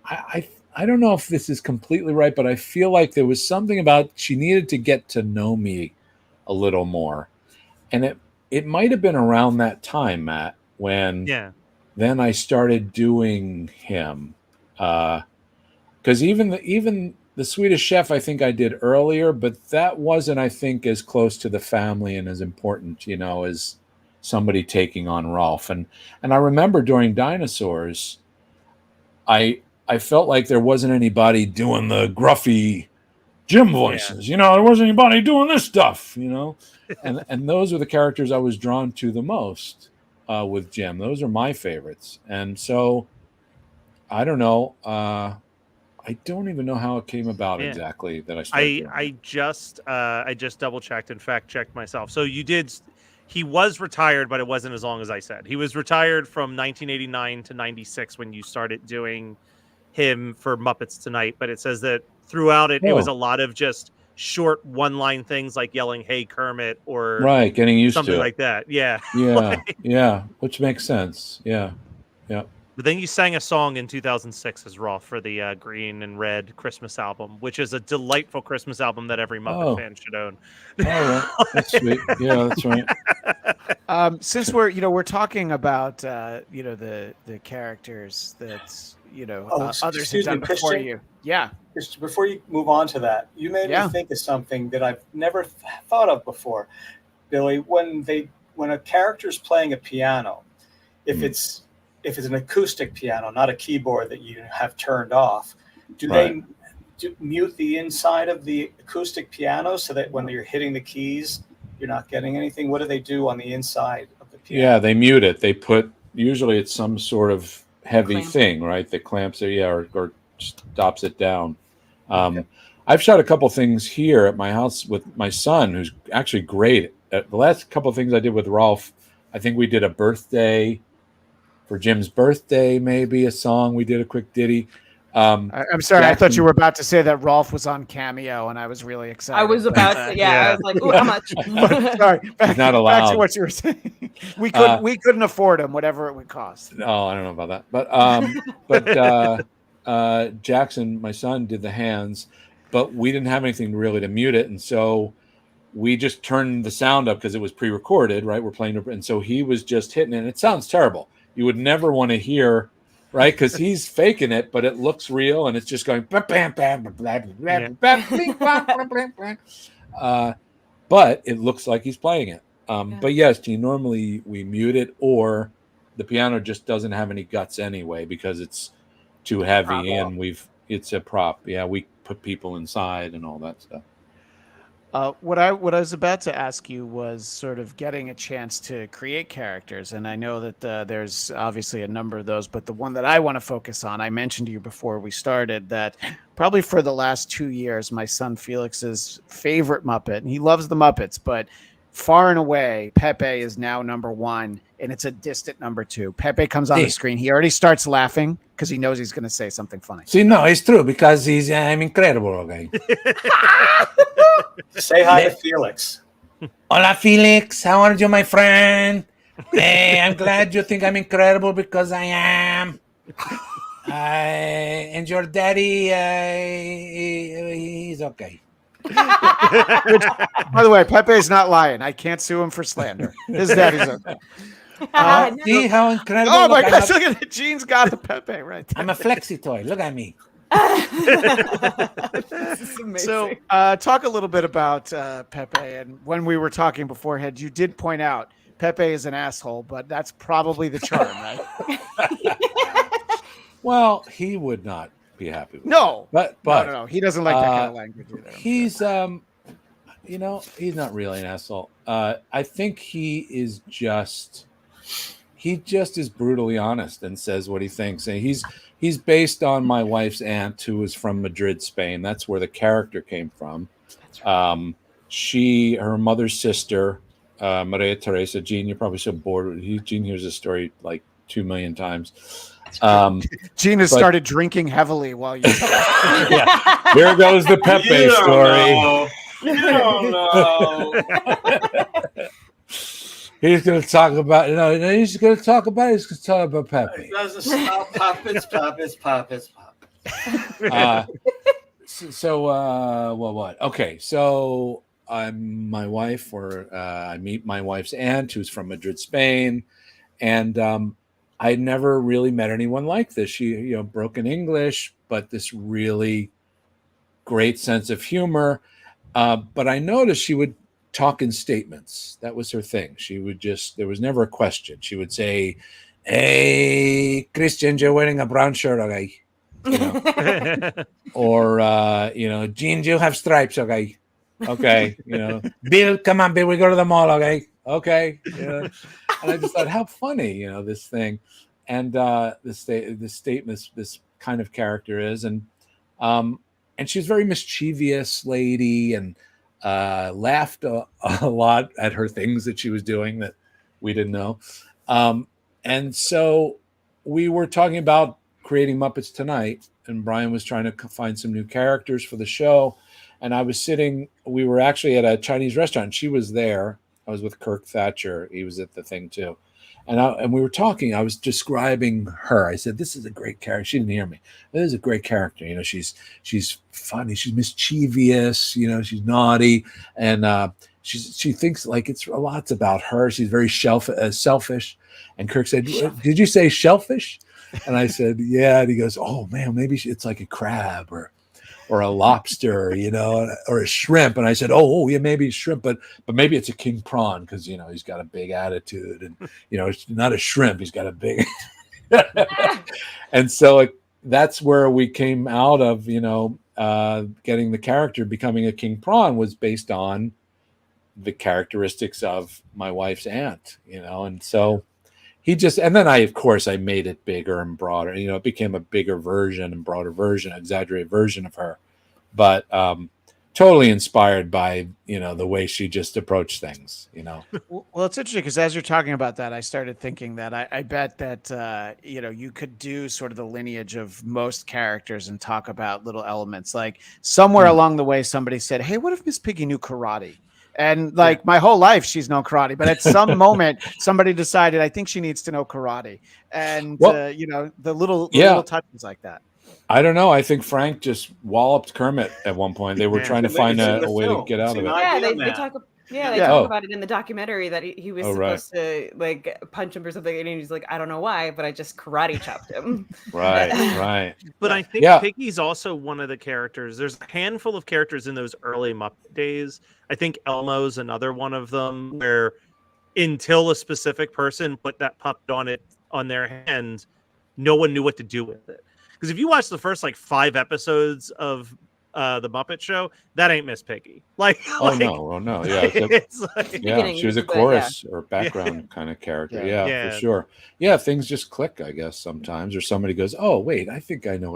I don't know if this is completely right, but I feel like there was something about she needed to get to know me a little more. And it might have been around that time, Matt, when then I started doing him. Because even the Swedish Chef, I think I did earlier, but that wasn't, I think, as close to the family and as important, as somebody taking on Rolf. And I remember during Dinosaurs, I felt like there wasn't anybody doing the gruffy Jim voices. There wasn't anybody doing this stuff, and those are the characters I was drawn to the most with Jim. Those are my favorites. And so I don't know. I don't even know how it came about exactly that I started. I just double checked and fact checked myself. So he was retired, but it wasn't as long as I said. He was retired from 1989 to 96 when you started doing him for Muppets Tonight, but it says that throughout it was a lot of just short one-line things like yelling "Hey Kermit" or getting used something to like that. Yeah, which makes sense. Yeah. But then you sang a song in 2006 as Rolf for the Green and Red Christmas album, which is a delightful Christmas album that every Muppet fan should own. All right, that's sweet. Yeah, that's right. Since we're talking about the characters that others have done before you. Yeah. Just before you move on to that, you made me think of something that I've never thought of before, Billy. When a character's playing a piano, if it's an acoustic piano, not a keyboard that you have turned off, do they mute the inside of the acoustic piano so that when you're hitting the keys, you're not getting anything? What do they do on the inside of the piano? Yeah, they mute it. They usually it's some sort of heavy thing, right? That clamps it, or stops it down. I've shot a couple things here at my house with my son, who's actually great. The last couple of things I did with Rolf, I think we did a birthday for Jim's birthday, maybe a song. We did a quick ditty. I'm sorry. Jackson, I thought you were about to say that Rolf was on Cameo, and I was really excited. I was about to. Yeah, I was like, "Ooh, how much?" Sorry, not allowed. Back to what you were saying. We couldn't afford him, whatever it would cost. No, I don't know about that. But Jackson, my son, did the hands, but we didn't have anything really to mute it, and so we just turned the sound up because it was pre-recorded, right? We're playing, and so he was just hitting it. And it sounds terrible. You would never want to hear, right? Because he's faking it, but it looks real, and it's just going. But it looks like he's playing it. But yes, Gene, normally we mute it, or the piano just doesn't have any guts anyway because it's too heavy, and it's a prop. Yeah, we put people inside and all that stuff. What I was about to ask you was sort of getting a chance to create characters, and I know that there's obviously a number of those, but the one that I want to focus on, I mentioned to you before we started that probably for the last 2 years, my son Felix's favorite Muppet, and he loves the Muppets, but far and away, Pepe is now number one, and it's a distant number two. Pepe comes on the screen. He already starts laughing because he knows he's going to say something funny. See, no, it's true because I'm incredible. Okay. Say hi to Felix. Hola, Felix. How are you, my friend? Hey, I'm glad you think I'm incredible because I am. And your daddy, he's okay. Which, by the way, Pepe is not lying. I can't sue him for slander. His daddy's okay. See how incredible. Oh my gosh, look at it. Gene's got a Pepe right there. I'm a flexi toy. Look at me. So talk a little bit about Pepe. And when we were talking beforehand, you did point out Pepe is an asshole, but that's probably the charm, right? Well, he would not be happy with no, but no. He doesn't like that kind of language either. He's he's not really an asshole. I think he just is brutally honest and says what he thinks. And he's based on my wife's aunt, who is from Madrid, Spain. That's where the character came from. Her mother's sister, Maria Teresa. Gene, you're probably so bored. Gene hears this story like 2 million times. Gene has started drinking heavily while you talk. Yeah. Here goes the Pepe story. You don't know. He's going to talk about He's going to talk about Pepe. It doesn't stop. Puppets. What? Okay, so I'm my wife, or I meet my wife's aunt, who's from Madrid, Spain, and I never really met anyone like this. She, broken English, but this really great sense of humor. But I noticed she would talk in statements. That was her thing. She would there was never a question. She would say, "Hey, Christian, you're wearing a brown shirt, okay?" Or, "Gene, you have stripes, okay?" Okay. "Bill, come on, Bill, we go to the mall, okay?" Okay. And I just thought, how funny, this thing. And this kind of character is. And she's a very mischievous lady, and laughed a lot at her things that she was doing that we didn't know. And so we were talking about creating Muppets Tonight, and Brian was trying to find some new characters for the show. And we were actually at a Chinese restaurant. She was there. I was with Kirk Thatcher. He was at the thing too. And we were talking. I was describing her. I said, "This is a great character." She didn't hear me. "This is a great character. She's funny. She's mischievous. She's naughty, and she thinks like it's a lot's about her. She's very selfish." And Kirk said, "Did you say shellfish?" And I said, "Yeah." And he goes, "Oh man, maybe it's like a crab or a lobster, or a shrimp." And I said, oh yeah, maybe shrimp, but maybe it's a king prawn because he's got a big attitude, and it's not a shrimp. He's got a big. And so that's where we came out of. Getting the character becoming a king prawn was based on the characteristics of my wife's aunt, and so. And then I made it bigger and broader. It became a bigger version and broader version, exaggerated version of her. But totally inspired by, you know, the way she just approached things, you know. Well, it's interesting because as you're talking about that, I started thinking that I bet that, you know, you could do sort of the lineage of most characters and talk about little elements. Like somewhere along the way, somebody said, hey, what if Miss Piggy knew karate? And like my whole life, she's known karate. But at some moment, somebody decided, I think she needs to know karate. And, you know, the little touches like that. I don't know. I think Frank just walloped Kermit at one point. They were trying to find a way to get out of it. Yeah, they talk. Yeah, they talk about it in the documentary that he was supposed to like punch him or something, and he's like, I don't know why, but I just karate chopped him. Right. But I think Piggy's also one of the characters. There's a handful of characters in those early Muppet days. I think Elmo's another one of them, where until a specific person put that puppet on their hand, no one knew what to do with it. Because if you watch the first like 5 episodes of the Muppet Show, that ain't Miss Piggy. No, yeah, she was a chorus or background kind of character. Yeah, for sure. Yeah, things just click, I guess, sometimes, or somebody goes, "Oh, wait, I think I know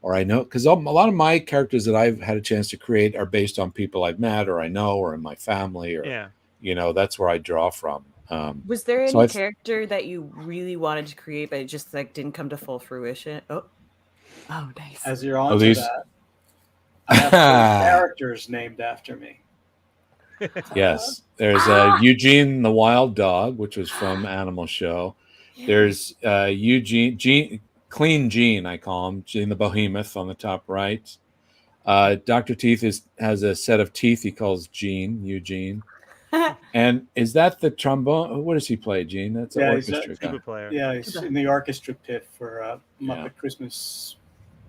I know," because a lot of my characters that I've had a chance to create are based on people I've met or I know or in my family, or you know, that's where I draw from. Was there any character that you really wanted to create but it just like didn't come to full fruition? Oh, nice. As you're on to that, I have 3 characters named after me. Yes. There's Eugene the Wild Dog, which was from Animal Show. There's Clean Gene, I call him, Gene the Behemoth on the top right. Dr. Teeth has a set of teeth he calls Eugene. And is that the trombone? What does he play, Gene? That's an orchestra guy. Player. Yeah, he's in the orchestra pit for Muppet Christmas.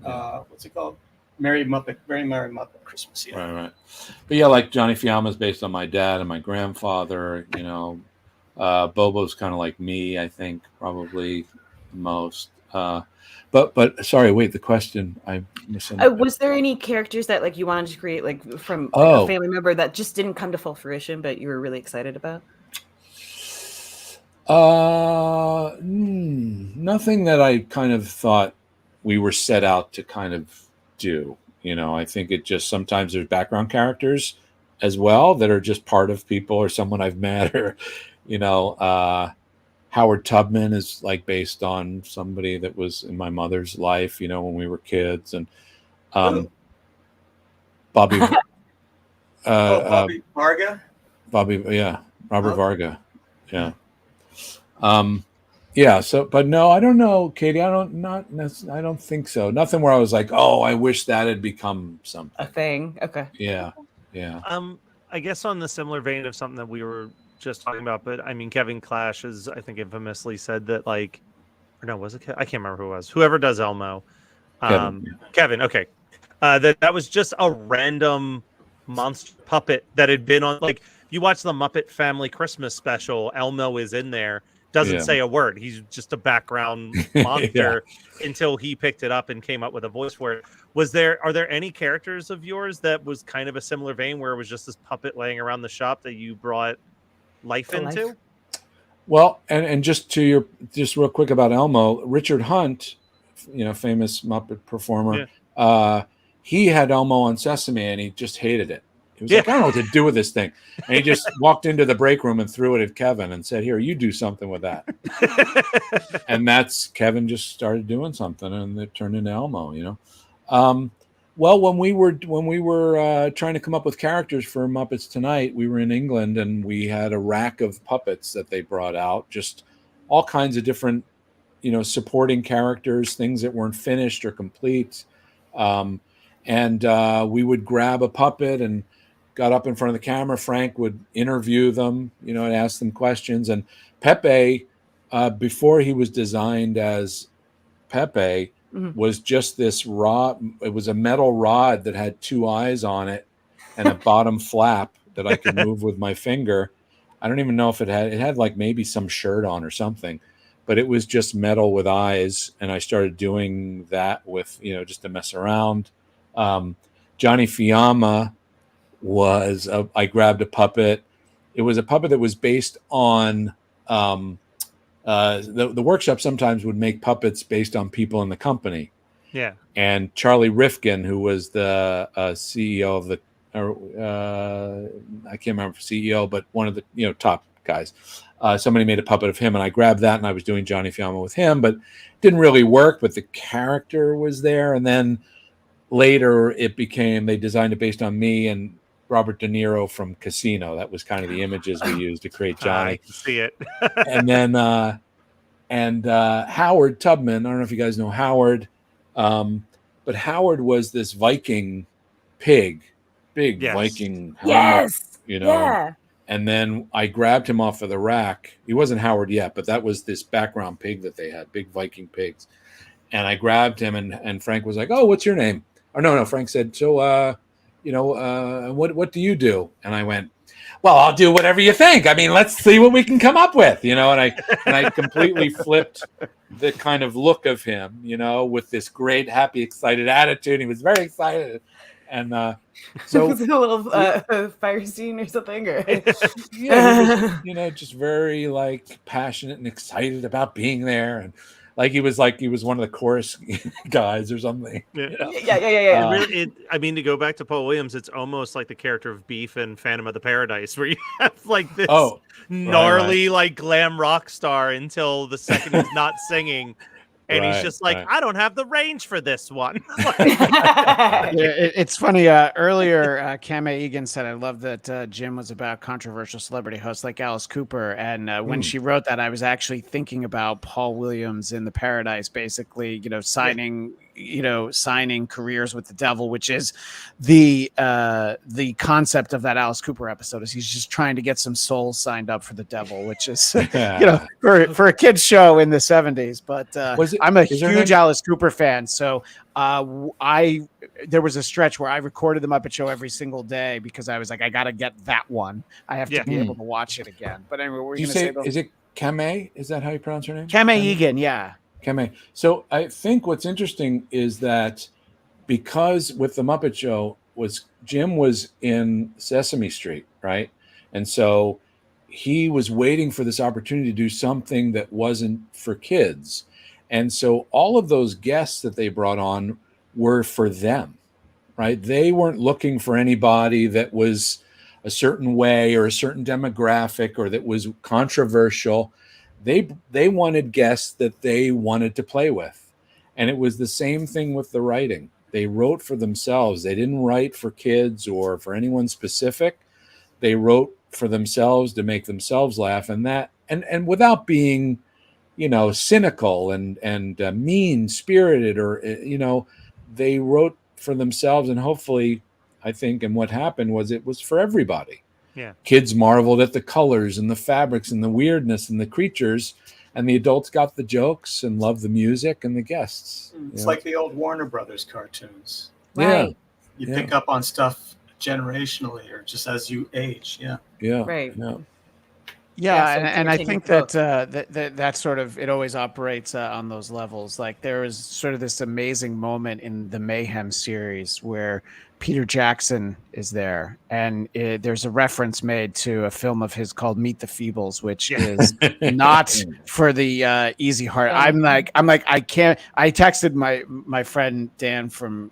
What's it called? Merry Muppet Christmas. Yeah. Right. But yeah, like Johnny Fiamma's based on my dad and my grandfather. You know, Bobo's kind of like me, I think, probably the most. But sorry, wait. The question I misunderstood. Was there any characters that like you wanted to create like from a family member that just didn't come to full fruition, but you were really excited about? Nothing that I kind of thought we were set out to kind of do. You know, I think it just sometimes there's background characters as well that are just part of people or someone I've met, or you know, Howard Tubman is like based on somebody that was in my mother's life, you know, when we were kids, and Bobby Varga. Robert Varga. So, but no, I don't know, Katie. I don't think so. Nothing where I was like, oh, I wish that had become something. A thing. Okay. Yeah. I guess on the similar vein of something that we were just talking about, but I mean, Kevin Clash has, I think, infamously said that, like, or no, was it? I can't remember who it was. Whoever does Elmo, Kevin. Okay, that was just a random monster puppet that had been on. Like, if you watch the Muppet Family Christmas special, Elmo is in there. Doesn't say a word. He's just a background monster until he picked it up and came up with a voice for it. Are there any characters of yours that was kind of a similar vein where it was just this puppet laying around the shop that you brought life into? Well, and just real quick about Elmo, Richard Hunt, you know, famous Muppet performer, he had Elmo on Sesame and he just hated it. He was like, I don't know what to do with this thing. And he just walked into the break room and threw it at Kevin and said, here, you do something with that. And Kevin just started doing something and it turned into Elmo, you know? Well, when we were trying to come up with characters for Muppets Tonight, we were in England and we had a rack of puppets that they brought out, just all kinds of different, you know, supporting characters, things that weren't finished or complete. And we would grab a puppet and got up in front of the camera. Frank would interview them, you know, and ask them questions. And Pepe, before he was designed as Pepe, was just this rod. It was a metal rod that had 2 eyes on it and a bottom flap that I could move with my finger. I don't even know if it had like maybe some shirt on or something, but it was just metal with eyes. And I started doing that with, you know, just to mess around. Johnny Fiamma I grabbed a puppet. It was a puppet that was based on the workshop sometimes would make puppets based on people in the company. Yeah. And Charlie Rifkin, who was the CEO of the or I can't remember CEO, but one of the top guys. Somebody made a puppet of him, and I grabbed that, and I was doing Johnny Fiamma with him, but didn't really work. But the character was there, and then later it became they designed it based on me and Robert De Niro from Casino. That was kind of the images we used to create Johnny. I can see it. And then Howard Tubman. I don't know if you guys know Howard, but Howard was this Viking pig, big Viking helmet, Yeah. And then I grabbed him off of the rack. He wasn't Howard yet, but that was this background pig that they had, big Viking pigs. And I grabbed him, and Frank was like, "Oh, what's your name?" Or no, Frank said, "So, what do you do?" And I went, "Well, I'll do whatever you think. I mean, let's see what we can come up with, And I completely flipped the kind of look of him, with this great, happy, excited attitude. He was very excited. And so was it a little fire scene or something? Or yeah, he was, just very like passionate and excited about being there, and like he was one of the chorus guys or something. Yeah. I mean, to go back to Paul Williams, it's almost like the character of Beef in Phantom of the Paradise, where you have like this gnarly like glam rock star until the second he's not singing. And he's just like, I don't have the range for this one. It's funny. Earlier, Cam Egan said, I love that Jim was about controversial celebrity hosts like Alice Cooper. And when she wrote that, I was actually thinking about Paul Williams in the Paradise, basically, signing careers with the devil, which is the concept of that Alice Cooper episode. Is he's just trying to get some souls signed up for the devil, which is for a kids show in the 70s. But I'm a huge Alice Cooper fan, so there was a stretch where I recorded the Muppet Show every single day because I was like, I got to get that one. I have to be able to watch it again. But anyway, we're going to say is it Kamei? Is that how you pronounce her name? Kamei Egan, yeah. Kamei. So I think what's interesting is that because with the Muppet Show Jim was in Sesame Street, right? And so he was waiting for this opportunity to do something that wasn't for kids. And so all of those guests that they brought on were for them, right? They weren't looking for anybody that was a certain way or a certain demographic or that was controversial. They wanted guests that they wanted to play with. And it was the same thing with the writing. They wrote for themselves. They didn't write for kids or for anyone specific. They wrote for themselves to make themselves laugh, and without being, cynical and mean spirited, or they wrote for themselves, and hopefully, I think, and what happened was it was for everybody. Yeah, kids marveled at the colors and the fabrics and the weirdness and the creatures, and the adults got the jokes and loved the music and the guests. It's like the old Warner Brothers cartoons. Right. You pick up on stuff generationally or just as you age. Right. And I think that sort of, it always operates on those levels. Like there was sort of this amazing moment in the Mayhem series where Peter Jackson is there, and there's a reference made to a film of his called Meet the Feebles, which is not for the easy heart. I'm like, I can't. I texted my friend Dan from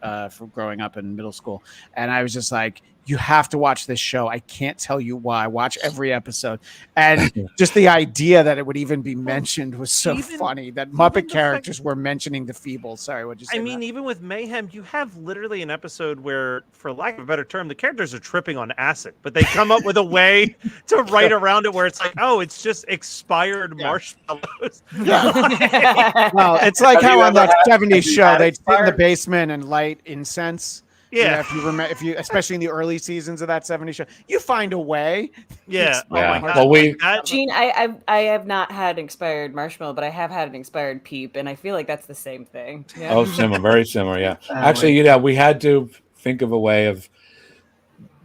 growing up in middle school, and I was just like, you have to watch this show. I can't tell you why. Watch every episode. And just the idea that it would even be mentioned was so funny, that Muppet characters were mentioning the Feebles. Sorry, what'd you say? I mean, even with Mayhem, you have literally an episode where, for lack of a better term, the characters are tripping on acid, but they come up with a way to write around it where it's like, oh, it's just expired marshmallows. Well, it's like how on that 70s show, they'd sit in the basement and light incense. Yeah, if you remember, especially in the early seasons of that 70s show, you find a way. Yeah. Oh my God. Well, Gene, I have not had an expired marshmallow, but I have had an expired peep, and I feel like that's the same thing. Yeah. Oh, similar, very similar. Yeah. Actually, we had to think of a way of,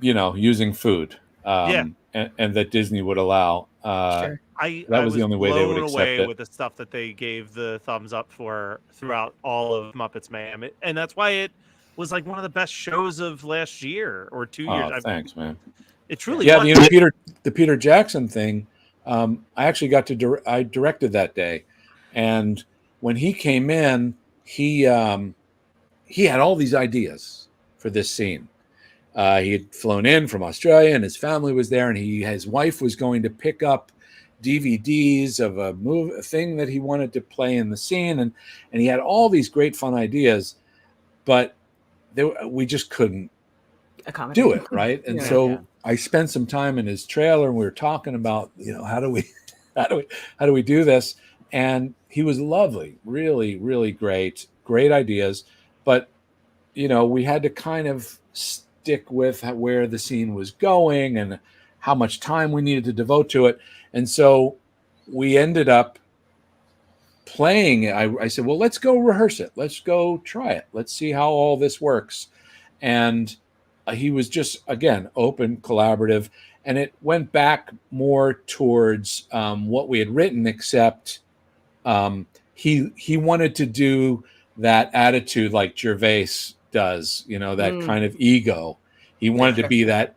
using food, and that Disney would allow. Sure. That was the only way they would accept it. With the stuff that they gave the thumbs up for throughout all of Muppets Mayhem, and that's why it was like one of the best shows of last year or 2 years. Oh, thanks, man. It truly was. The Peter Jackson thing. I actually got to I directed that day, and when he came in, he had all these ideas for this scene, He had flown in from Australia, and his family was there, and his wife was going to pick up DVDs of a thing that he wanted to play in the scene, and he had all these great fun ideas, but we just couldn't do it, right? And I spent some time in his trailer, and we were talking about, how do we do this? And he was lovely, really, really great ideas, but we had to kind of stick with where the scene was going and how much time we needed to devote to it. And so we ended up playing it. I said, well, let's go rehearse it. Let's go try it. Let's see how all this works. And he was just, again, open, collaborative. And it went back more towards what we had written, except he wanted to do that attitude like Gervais does, that kind of ego. He wanted to be that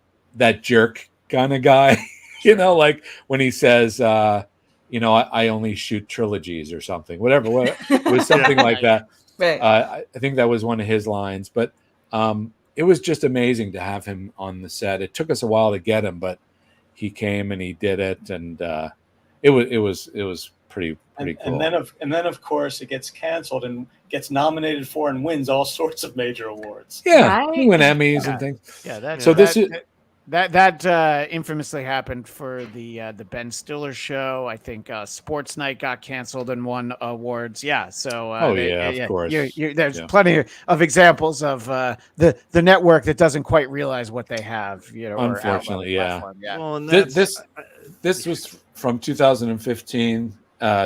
jerk kind of guy, like when he says, I only shoot trilogies or something, whatever. It was something like that. Right. I think that was one of his lines, but it was just amazing to have him on the set. It took us a while to get him, but he came and he did it, and it was pretty cool. And then of course it gets canceled and gets nominated for and wins all sorts of major awards. Yeah, right? He win Emmys and things. Yeah, so this is. That infamously happened for the Ben Stiller show. I think Sports Night got canceled and won awards. Yeah, so of course. There's plenty of examples of the network that doesn't quite realize what they have. Unfortunately, yeah. Well, and this was from 2015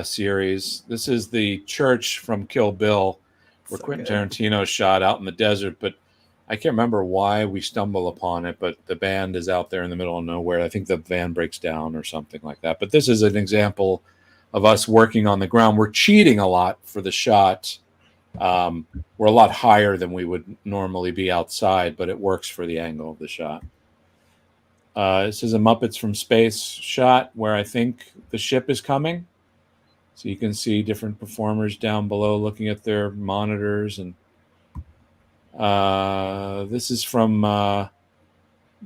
series. This is the church from Kill Bill, where Quentin Tarantino shot out in the desert, but I can't remember why we stumble upon it, but the band is out there in the middle of nowhere. I think the van breaks down or something like that. But this is an example of us working on the ground. We're cheating a lot for the shot. We're a lot higher than we would normally be outside, but it works for the angle of the shot. This is a Muppets from Space shot where I think the ship is coming. So you can see different performers down below looking at their monitors, and this is from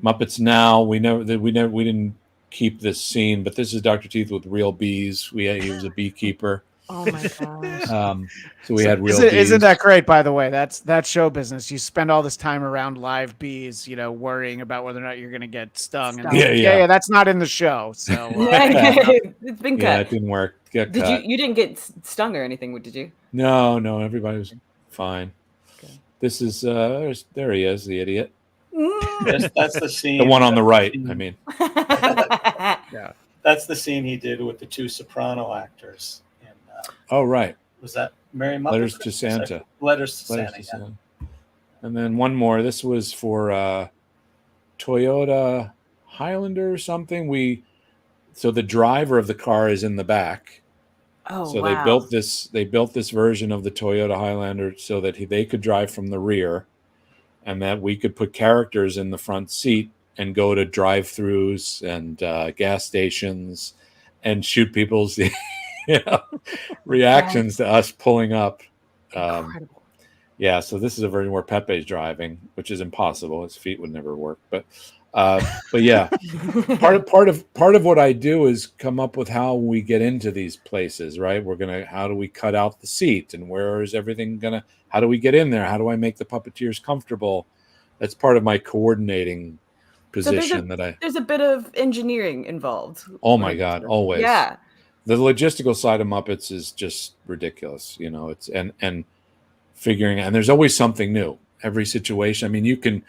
Muppets Now. We didn't keep this scene, but this is Dr. Teeth with real bees. He was a beekeeper. Oh my gosh! So we had real bees. Isn't that great? By the way, that's show business. You spend all this time around live bees, worrying about whether or not you're going to get stung. And yeah, that's not in the show. So it's been cut. Yeah, it didn't work. You didn't get stung or anything, did you? No, everybody was fine. This is there he is, the idiot. That's the scene. The one on the right, I mean. Yeah. That's the scene he did with the two soprano actors. Oh, right. Was that Mary Muppet? Letters to Santa. Letters to Santa. And then one more. This was for Toyota Highlander or something. So the driver of the car is in the back. Oh, so wow. They built this version of the Toyota Highlander so that they could drive from the rear, and that we could put characters in the front seat and go to drive-throughs and gas stations and shoot people's reactions to us pulling up. Incredible. Yeah, so this is a version where Pepe's driving, which is impossible. His feet would never work, but yeah, part of what I do is come up with how we get into these places, right? How do we cut out the seat, and where is everything how do we get in there? How do I make the puppeteers comfortable? That's part of my coordinating position. There's a bit of engineering involved. Oh my God, always. Yeah. The logistical side of Muppets is just ridiculous, it's and figuring, and there's always something new. Every situation. I mean, you kind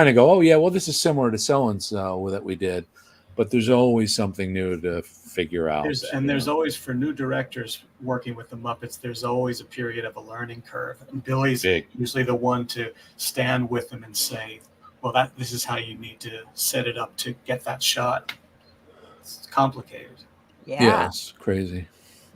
of go, oh yeah, well, this is similar to so-and-so that we did, but there's always something new to figure out. There's always, for new directors working with the Muppets, there's always a period of a learning curve. And Billy's usually the one to stand with them and say, well, this is how you need to set it up to get that shot. It's complicated. Yeah, it's crazy.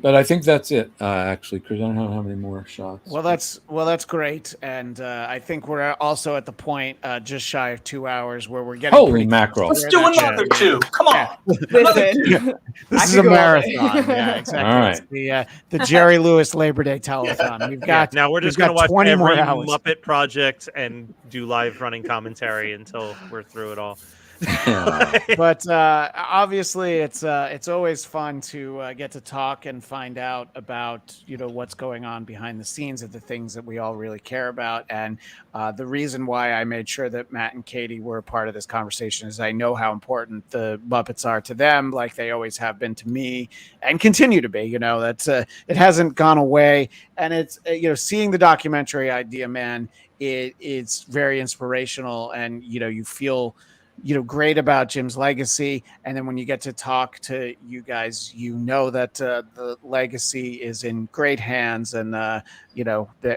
But I think that's it, actually, Chris. I don't know how many more shots. Well, that's great, and I think we're also at the point just shy of 2 hours where we're getting holy mackerel. Let's do another two. Come on. Another two. This is a marathon. Yeah, exactly. All right. It's the Jerry Lewis Labor Day telethon. We've got now we're just going to watch 20 every more hours. Muppet project and do live running commentary until we're through it all. But obviously it's always fun to get to talk and find out about what's going on behind the scenes of the things that we all really care about. And the reason why I made sure that Matt and Katie were a part of this conversation is I know how important the Muppets are to them, like they always have been to me and continue to be. That's it hasn't gone away. And it's seeing the documentary idea, man, it's very inspirational, and you feel great about Jim's legacy. And then when you get to talk to you guys, that the legacy is in great hands. And,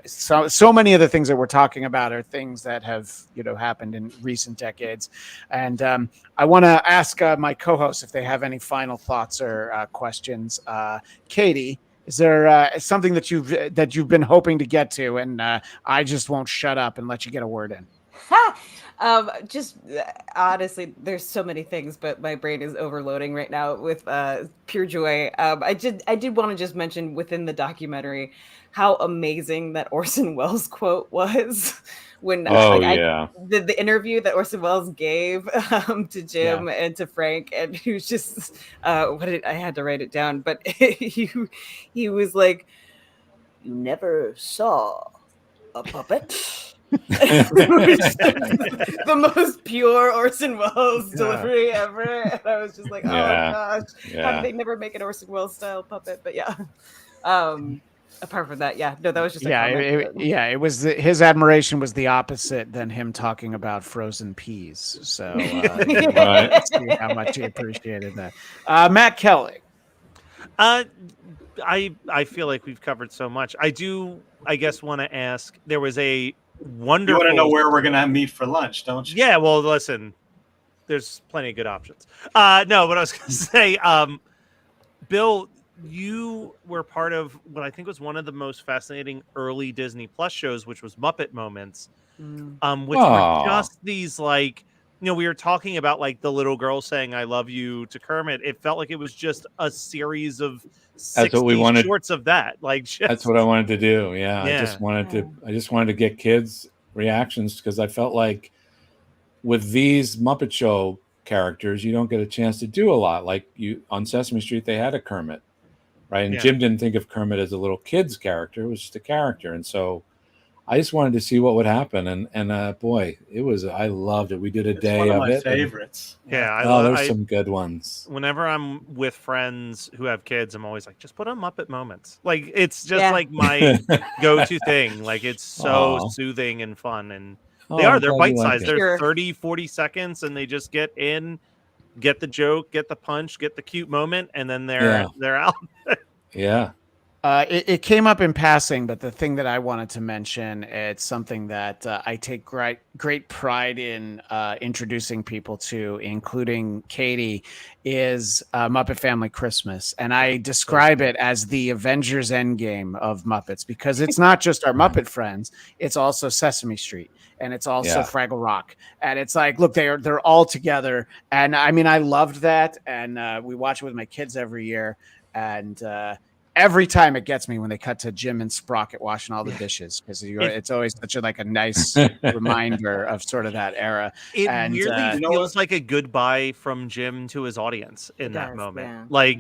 so many of the things that we're talking about are things that have, happened in recent decades. And I want to ask my co-hosts if they have any final thoughts or questions. Katie, is there something that you've been hoping to get to, and I just won't shut up and let you get a word in? Just honestly, there's so many things, but my brain is overloading right now with pure joy. I did want to just mention within the documentary how amazing that Orson Welles quote was when the interview that Orson Welles gave to Jim and to Frank, and he was just I had to write it down, but he was like, "You never saw a puppet." The most pure Orson Welles delivery ever, and I was just like, oh gosh, how did they never make an Orson Welles style puppet? But apart from that, that was just it was his admiration was the opposite than him talking about frozen peas. So let's see how much he appreciated that. Matt Kelly. I feel like we've covered so much. I guess want to ask, there was a wonderful. You want to know where we're gonna meet for lunch, don't you? Yeah, well, listen, there's plenty of good options. No, but I was gonna say, Bill, you were part of what I think was one of the most fascinating early Disney Plus shows, which was Muppet Moments, which were just these we were talking about the little girl saying "I love you" to Kermit. It felt like it was just a series of 60 shorts of that. That's what I wanted to do. Yeah. I just wanted to get kids' reactions, because I felt like with these Muppet Show characters, you don't get a chance to do a lot. Like on Sesame Street, they had a Kermit, right? And Jim didn't think of Kermit as a little kid's character; it was just a character, and so I just wanted to see what would happen, and boy, I loved it. We did a day of it. Favorites. There's some good ones. Whenever I'm with friends who have kids, I'm always like, just put on Muppet Moments. It's just my go-to thing. It's so soothing and fun, and they're bite-sized. They're 30, 40 seconds, and they just get in, get the joke, get the punch, get the cute moment, and then they're out. Yeah. It came up in passing, but the thing that I wanted to mention, it's something that I take great pride in introducing people to, including Katie, is Muppet Family Christmas. And I describe it as the Avengers Endgame of Muppets, because it's not just our Muppet friends, it's also Sesame Street, and it's also Fraggle Rock. And it's look, they're all together. And I mean, I loved that. And we watch it with my kids every year. And every time it gets me when they cut to Jim and Sprocket washing all the dishes, because it's always such a nice reminder of sort of that era. It weirdly feels like a goodbye from Jim to his audience in that moment. Yeah.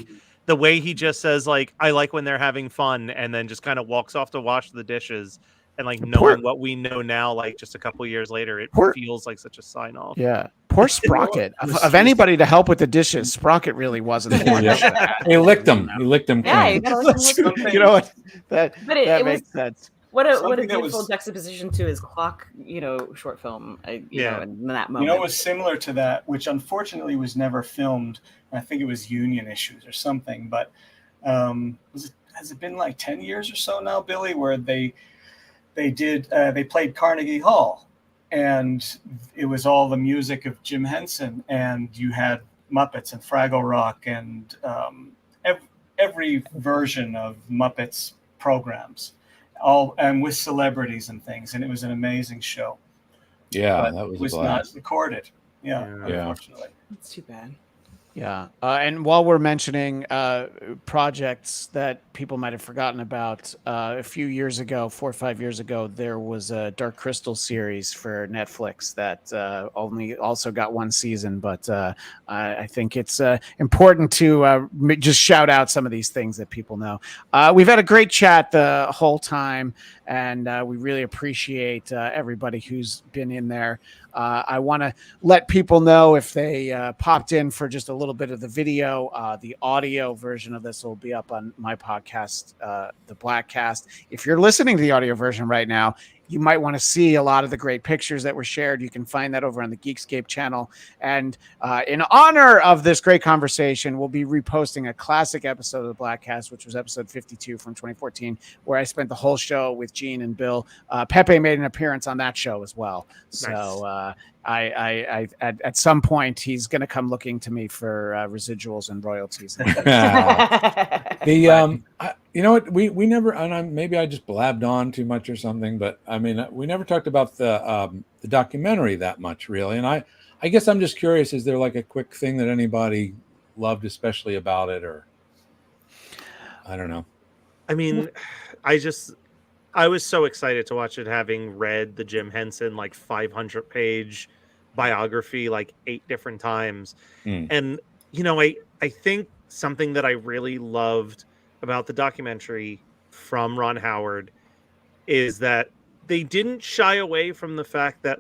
The way he just says, I like when they're having fun, and then just kind of walks off to wash the dishes. And knowing what we know now, just a couple years later, it feels like such a sign off. Yeah. Poor Sprocket. Of anybody to help with the dishes, Sprocket really wasn't the one. He licked them. He licked them. Yeah, you know what? That makes sense. What a beautiful juxtaposition to his clock, short film. In that moment. It was similar to that, which unfortunately was never filmed. I think it was union issues or something. But has it been 10 years or so now, Billy, where they played Carnegie Hall, and it was all the music of Jim Henson, and you had Muppets and Fraggle Rock and every version of Muppets programs, all and with celebrities and things, and it was an amazing show. Yeah, But that was it was a not blast. recorded. Yeah, Yeah. unfortunately. It's too bad. Yeah. And while we're mentioning projects that people might have forgotten about, a few years ago, 4 or 5 years ago, there was a Dark Crystal series for Netflix that only also got one season. But I think it's important to just shout out some of these things that people know. We've had a great chat the whole time, and we really appreciate everybody who's been in there. I want to let people know if they popped in for just a little bit of the video. The audio version of this will be up on my podcast, The Blackcast. If you're listening to the audio version right now, you might want to see a lot of the great pictures that were shared. You can find that over on the Geekscape channel. And in honor of this great conversation, we'll be reposting a classic episode of the Blackcast, which was episode 52 from 2014, where I spent the whole show with Gene and Bill. Pepe made an appearance on that show as well. So I at some point he's going to come looking to me for residuals and royalties. You know what? We never, and maybe I just blabbed on too much or something, but I mean, we never talked about the documentary that much, really. And I guess I'm just curious: is there like a quick thing that anybody loved especially about it, or I don't know? I mean, I was so excited to watch it, having read the Jim Henson 500-page biography 8 different times. And I think something that I really loved about the documentary from Ron Howard is that they didn't shy away from the fact that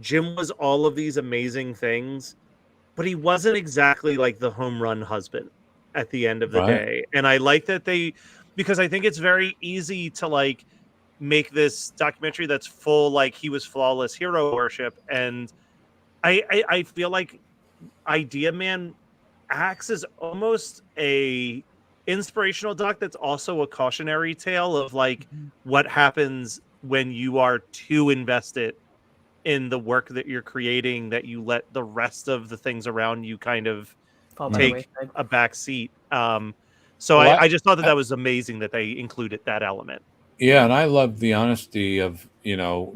Jim was all of these amazing things, but he wasn't exactly the home run husband at the end of the day. And I like that because I think it's very easy to make this documentary that's full he was flawless hero worship. And I feel like Idea Man acts as almost a inspirational doc that's also a cautionary tale of what happens when you are too invested in the work that you're creating, that you let the rest of the things around you kind of take a back seat. So I just thought that was amazing that they included that element. Yeah, and I love the honesty of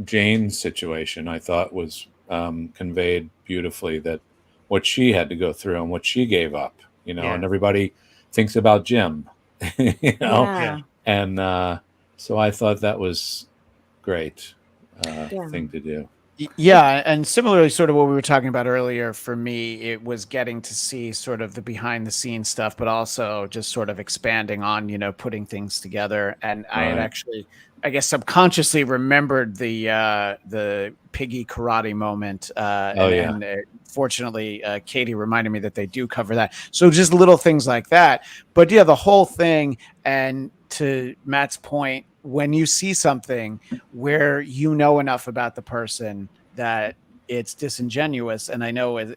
Jane's situation. I thought was conveyed beautifully, that what she had to go through and what she gave up, and everybody thinks about Jim, and so I thought that was great thing to do. Yeah, and similarly, sort of what we were talking about earlier, for me, it was getting to see sort of the behind the scenes stuff, but also just sort of expanding on, putting things together. And I had actually, I guess, subconsciously remembered the piggy karate moment. And fortunately, Katie reminded me that they do cover that. So just little things like that. But yeah, the whole thing, and to Matt's point, when you see something where enough about the person that it's disingenuous, and I know it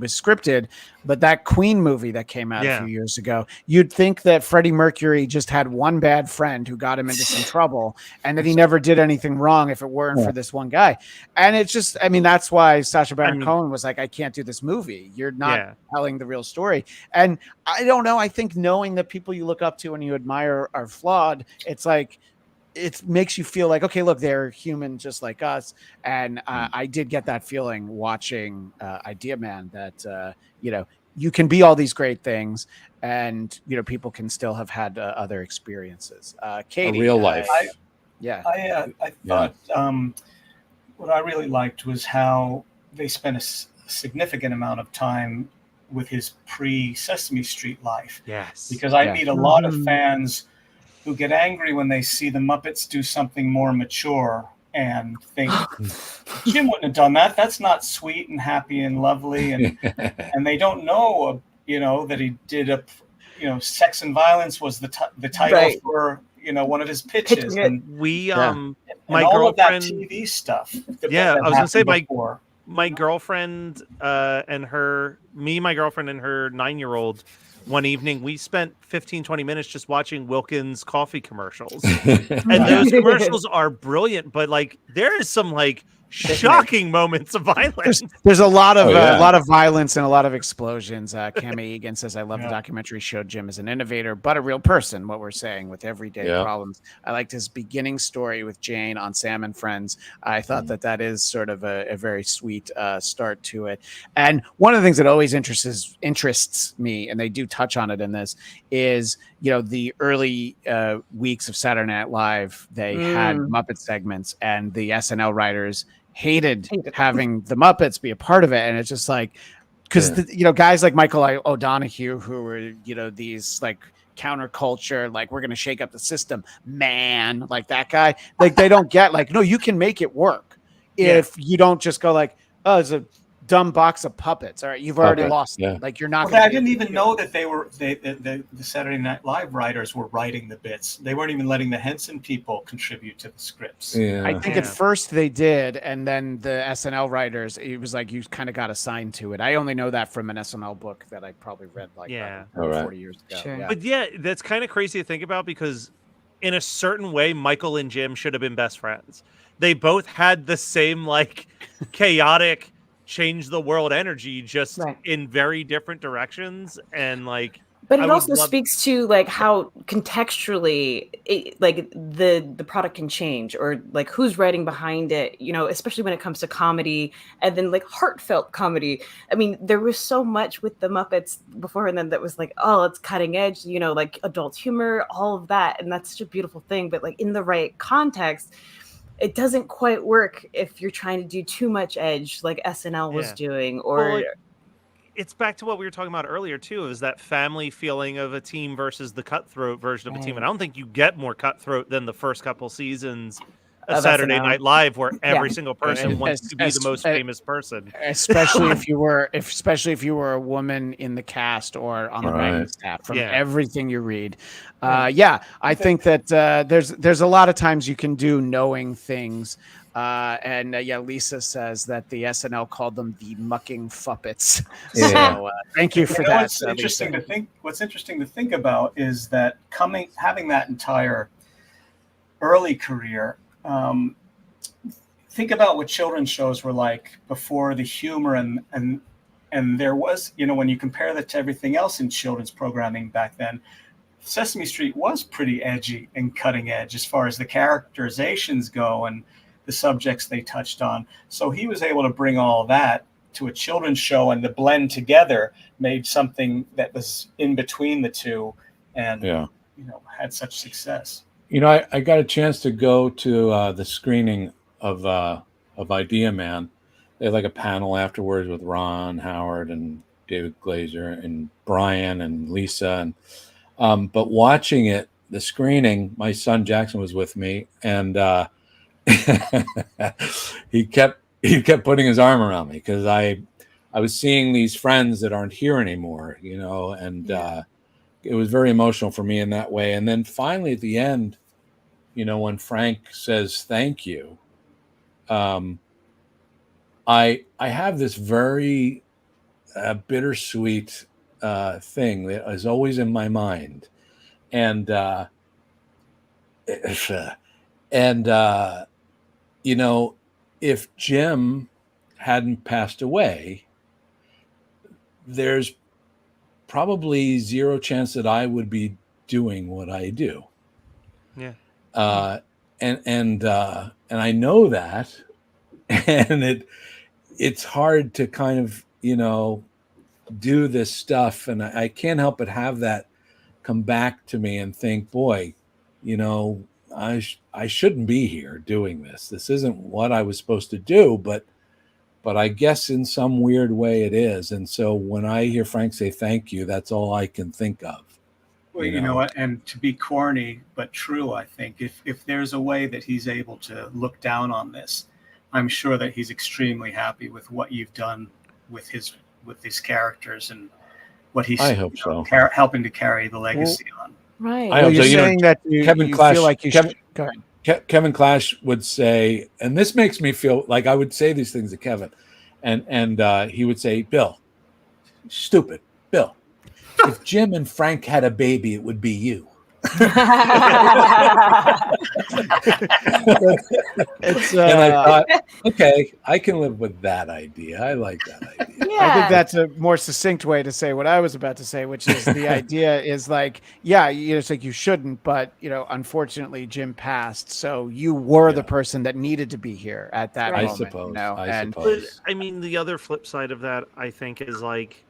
was scripted, but that Queen movie that came out a few years ago, you'd think that Freddie Mercury just had one bad friend who got him into some trouble, and that he never did anything wrong if it weren't for this one guy. And it's just, I mean, that's why Sacha Baron Cohen was like, I can't do this movie. You're not telling the real story. And I don't know. I think knowing that people you look up to and you admire are flawed, it's it makes you feel like, okay, look, they're human just like us. And I did get that feeling watching Idea Man, that, you can be all these great things, and, people can still have had other experiences. Katie, a real life. I thought what I really liked was how they spent a significant amount of time with his pre-Sesame Street life. Yes. Because I meet a lot of fans who get angry when they see the Muppets do something more mature and think Jim wouldn't have done that. That's not sweet and happy and lovely, and they don't know, that he did Sex and Violence was the title for one of his pitches, and we and my all girlfriend, of that TV stuff. I was gonna say my girlfriend and her 9-year-old. One evening, we spent 15-20 minutes just watching Wilkins coffee commercials. And those commercials are brilliant, but there is some shocking moments of violence. There's a lot of violence and a lot of explosions. Cami Egan says, "I love the documentary showed Jim as an innovator, but a real person." What we're saying with everyday problems. I liked his beginning story with Jane on Sam and Friends. I thought that is sort of a very sweet start to it. And one of the things that always interests me, and they do touch on it in this, is the early weeks of Saturday Night Live. They had Muppet segments, and the SNL writers hated having the Muppets be a part of it. And it's just like, because guys like Michael O'Donoghue, who were these like counterculture, like we're gonna shake up the system, man, like that guy, like they don't get like, no, you can make it work if you don't just go like, oh, it's a dumb box of puppets. All right, you've already lost it. Like you're not. Well, I didn't even know that the Saturday Night Live writers were writing the bits. They weren't even letting the Henson people contribute to the scripts. Yeah. I think at first they did, and then the SNL writers, it was like you kind of got assigned to it. I only know that from an SNL book that I probably read like 40 years ago. Sure. Yeah. But that's kind of crazy to think about, because in a certain way, Michael and Jim should have been best friends. They both had the same like chaotic, change the world energy, just in very different directions. And like, but it also speaks to like how contextually like the product can change, or like who's writing behind it, especially when it comes to comedy and then like heartfelt comedy. I mean, there was so much with the Muppets before and then that was like, oh, it's cutting edge, like adult humor, all of that. And that's such a beautiful thing. But like in the right context, it doesn't quite work if you're trying to do too much edge like SNL was doing. Or it's back to what we were talking about earlier too, is that family feeling of a team versus the cutthroat version of a team. And I don't think you get more cutthroat than the first couple seasons of Saturday SNL. Night Live, where every single person wants to be the most famous person. Especially if you were a woman in the cast or on the writing staff, from everything you read. I think that there's a lot of times you can do knowing things. Lisa says that the SNL called them the mucking Fuppets. So thank you for that. What's interesting to think about is that having that entire early career. Think about what children's shows were like before the humor and there was, when you compare that to everything else in children's programming back then, Sesame Street was pretty edgy and cutting edge as far as the characterizations go and the subjects they touched on. So he was able to bring all that to a children's show, and the blend together made something that was in between the two and had such success. I got a chance to go to the screening of Idea Man. They had like a panel afterwards with Ron Howard and David Glazer and Brian and Lisa. And but watching it, the screening, my son Jackson was with me, and he kept putting his arm around me because I was seeing these friends that aren't here anymore, and it was very emotional for me in that way. And then finally at the end, when Frank says thank you, I have this very bittersweet thing that is always in my mind, and if Jim hadn't passed away, there's probably zero chance that I would be doing what I do. Yeah. And I know that, and it's hard to kind of, do this stuff. And I can't help but have that come back to me and think, boy, I shouldn't be here doing this. This isn't what I was supposed to do, but I guess in some weird way it is. And so when I hear Frank say thank you, that's all I can think of. Well, you know what? And to be corny but true, I think if there's a way that he's able to look down on this, I'm sure that he's extremely happy with what you've done with his characters and what he's helping to carry the legacy on. Right. I hope so. You're saying that Kevin you Clash, feel like you should go ahead. Kevin Clash would say, and this makes me feel like I would say these things to Kevin, and he would say, Bill, stupid, Bill, if Jim and Frank had a baby, it would be you. And I thought, okay, I can live with that idea. I like that idea. Yeah. I think that's a more succinct way to say what I was about to say, which is the idea is like, yeah, it's like you shouldn't, but unfortunately Jim passed, so you were the person that needed to be here at that moment. I suppose. But I mean, the other flip side of that, I think, is like,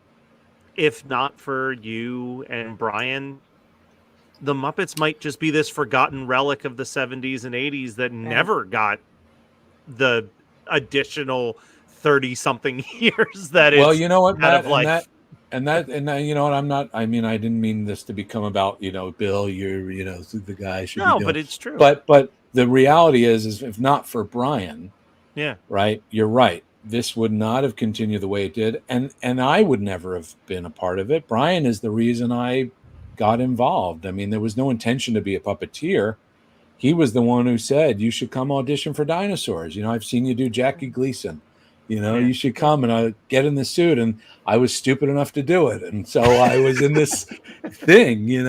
if not for you and Brian, the Muppets might just be this forgotten relic of the 70s and 80s that never got the additional 30-something years that well, it's you know what, Matt, and you know what, I didn't mean this to become about, Bill, you're, the guy should be doing. but it's true. But the reality is if not for Brian, right, you're right. This would not have continued the way it did. And I would never have been a part of it. Brian is the reason I got involved. I mean, there was no intention to be a puppeteer. He was the one who said, you should come audition for Dinosaurs. I've seen you do Jackie Gleason. You should come and get in the suit. And I was stupid enough to do it. And so I was in this thing,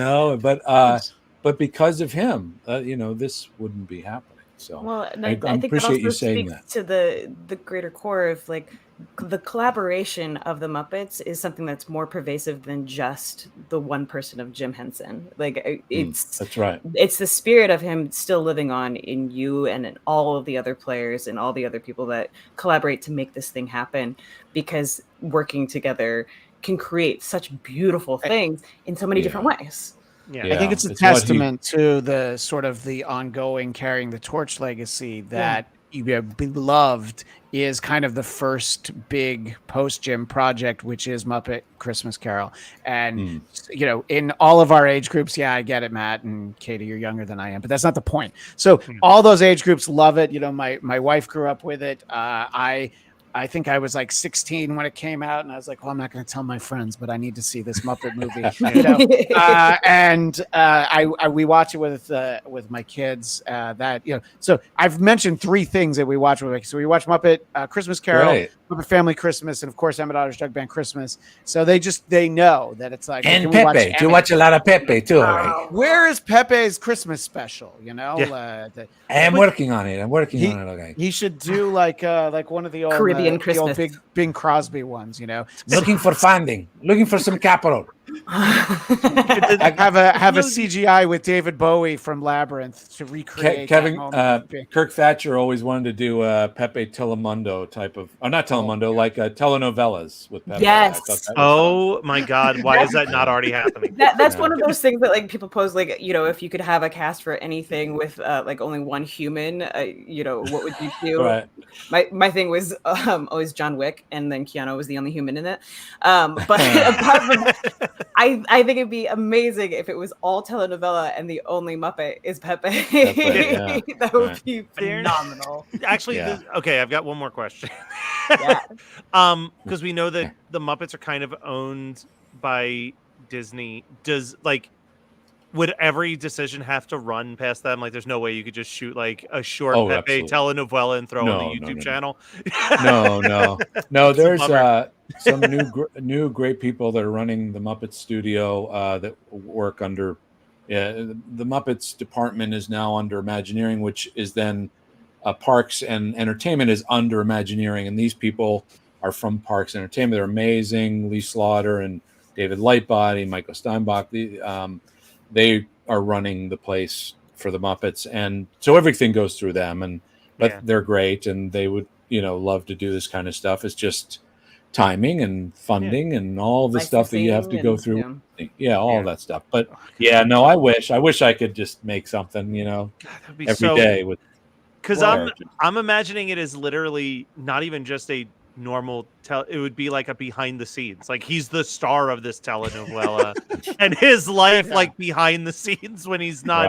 but because of him, this wouldn't be happening. So I think appreciate you saying speaks that. to the greater core of like the collaboration of the Muppets is something that's more pervasive than just the one person of Jim Henson. Like that's right. It's the spirit of him still living on in you and in all of the other players and all the other people that collaborate to make this thing happen, because working together can create such beautiful things in so many different ways. Yeah. I think it's a testament to the sort of the ongoing carrying the torch legacy that Beloved is kind of the first big post-Jim project, which is Muppet Christmas Carol. And, in all of our age groups, I get it, Matt and Katie, you're younger than I am, but that's not the point. So all those age groups love it. My wife grew up with it. I think I was like 16 when it came out, and I was like, well, I'm not going to tell my friends, but I need to see this Muppet movie. We watch it with my kids. So I've mentioned 3 things that we watch with. So we watch Muppet Christmas Carol, Muppet Family Christmas, and of course Emma Daughter's Jug Band Christmas. So they know that it's like, and Pepe. You watch a lot of Pepe too, right? Where is Pepe's Christmas special? I'm working on it. Okay. He should do like one of the old Caribbean Christmas, the old Bing Crosby ones. Looking for funding, looking for some capital. have a CGI with David Bowie from Labyrinth to recreate. Kirk Thatcher always wanted to do a Pepe Telemundo type of, not Telemundo, like telenovelas with Pepe. Yes. Oh my God! Why is that not already happening? That's one of those things that like people pose, like, if you could have a cast for anything with like only one human, what would you do? Right. My thing was always John Wick, and then Keanu was the only human in it. But apart from I think it'd be amazing if it was all telenovela and the only Muppet is Pepe. That would be phenomenal. Actually, okay, I've got one more question. Because we know that the Muppets are kind of owned by Disney. Would every decision have to run past them? Like, there's no way you could just shoot like a short Pepe telenovela and throw on the YouTube channel. No. There's some new great people that are running the Muppet Studio that work under. The Muppets department is now under Imagineering, which is then Parks and Entertainment is under Imagineering, and these people are from Parks and Entertainment. They're amazing. Lee Slaughter and David Lightbody, Michael Steinbach. They are running the place for the Muppets, and so everything goes through them. But they're great, and they would love to do this kind of stuff. It's just timing and funding and all the stuff that you have to go through. All that stuff. But I wish I could just make something every day with. Because I'm imagining it as literally not even just a normal it would be like a behind the scenes, like he's the star of this telenovela and his life like behind the scenes when he's not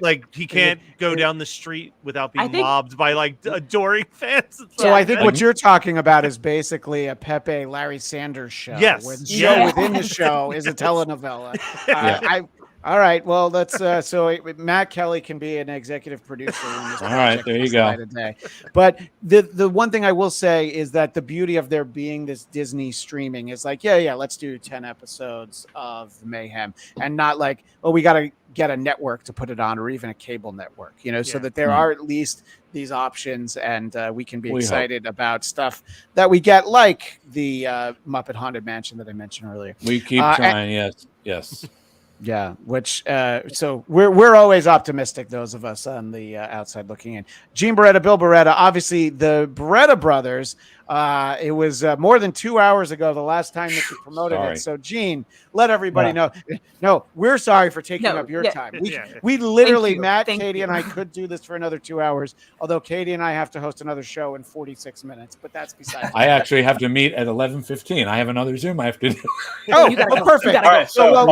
like he can't go down the street without being mobbed by like adoring fans. So I think what you're talking about is basically a Pepe Larry Sanders show. Yes, where the show within the show is a telenovela. All right. Well, let's. So Matt Kelly can be an executive producer. In this All right, there you go. today. But the one thing I will say is that the beauty of there being this Disney streaming is like, yeah, let's do 10 episodes of Mayhem, and not like, oh, we got to get a network to put it on, or even a cable network, so that there are at least these options, and we can be excited about stuff that we get, like the Muppet Haunted Mansion that I mentioned earlier. We keep trying. Yes. Yeah, which so we're always optimistic, those of us on the outside looking in. Gene Barretta, Bill Barretta, obviously the Barretta brothers. It was more than 2 hours ago the last time that you promoted it. So Gene, let everybody know. No, we're sorry for taking up your time. We literally, Matt, Katie, and I could do this for another 2 hours. Although Katie and I have to host another show in 46 minutes, but that's besides. I actually have to meet at 11:15. I have another Zoom I have to do. Perfect. All right, so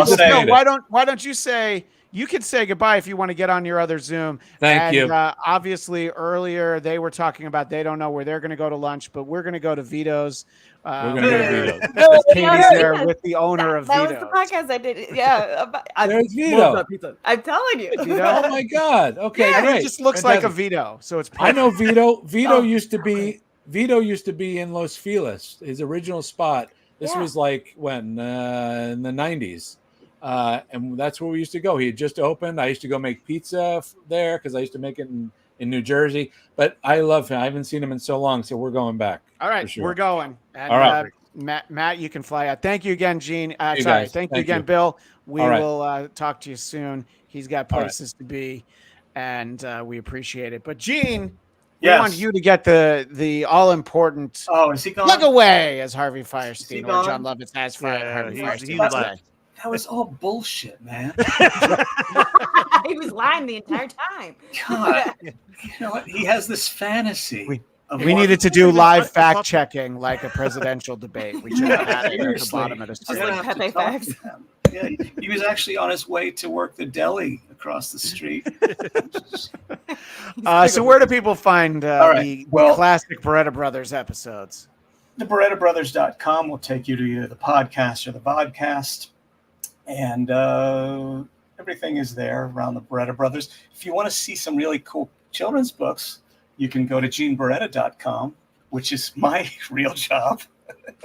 why don't you say? You can say goodbye if you want to get on your other Zoom. Thank you. Obviously, earlier they were talking about they don't know where they're going to go to lunch, but we're going to go to Vito's. We're going to go to Vito's. Katie's there with the owner of Vito's. That was the podcast I did. Yeah. There's Vito. I'm telling you. Vito? Oh, my God. Okay, great. It just looks like a Vito. So it's perfect. I know Vito. Vito used to be in Los Feliz, his original spot. This was like when in the 90s. And that's where we used to go. He had just opened. I used to go make pizza there because I used to make it in New Jersey. But I love him. I haven't seen him in so long, so we're going back. All right, sure. We're going. And, all right, Matt, you can fly out. Thank you again, Gene. Thank you again, Bill. We will talk to you soon. He's got places to be, and we appreciate it. But Gene, we want you to get the all important. Oh, is he gone? Look away, as Harvey Firestein or John Lovitz has Harvey Firestein. That was all bullshit, man. He was lying the entire time. God, you know what? He has this fantasy. We needed to do live fact checking like a presidential debate. We should have had it at the bottom of the Just like Pepe Facts. Yeah, he was actually on his way to work the deli across the street. So where do people find the classic Barretta Brothers episodes? The BarettaBrothers.com will take you to either the podcast or the vodcast. And everything is there around the Barretta Brothers. If you want to see some really cool children's books, you can go to GeneBarretta.com, which is my real job.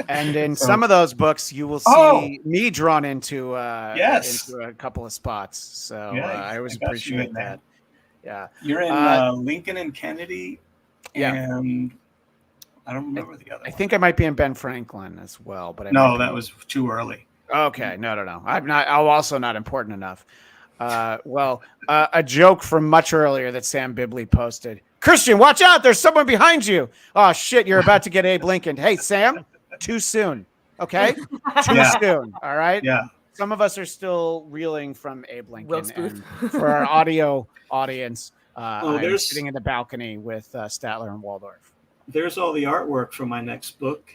And in some of those books, you will see me drawn into into a couple of spots. So I always appreciate that. Yeah, you're in Lincoln and Kennedy. And I don't remember the other. I think I might be in Ben Franklin as well, but that was too early. Okay, no. I'm also not important enough. A joke from much earlier that Sam Bibley posted. Christian, watch out! There's someone behind you. Oh shit! You're about to get Abe Lincoln. Hey, Sam, too soon. Okay, too soon. All right. Yeah. Some of us are still reeling from Abe Lincoln. And for our audio audience, I'm sitting in the balcony with Statler and Waldorf. There's all the artwork for my next book.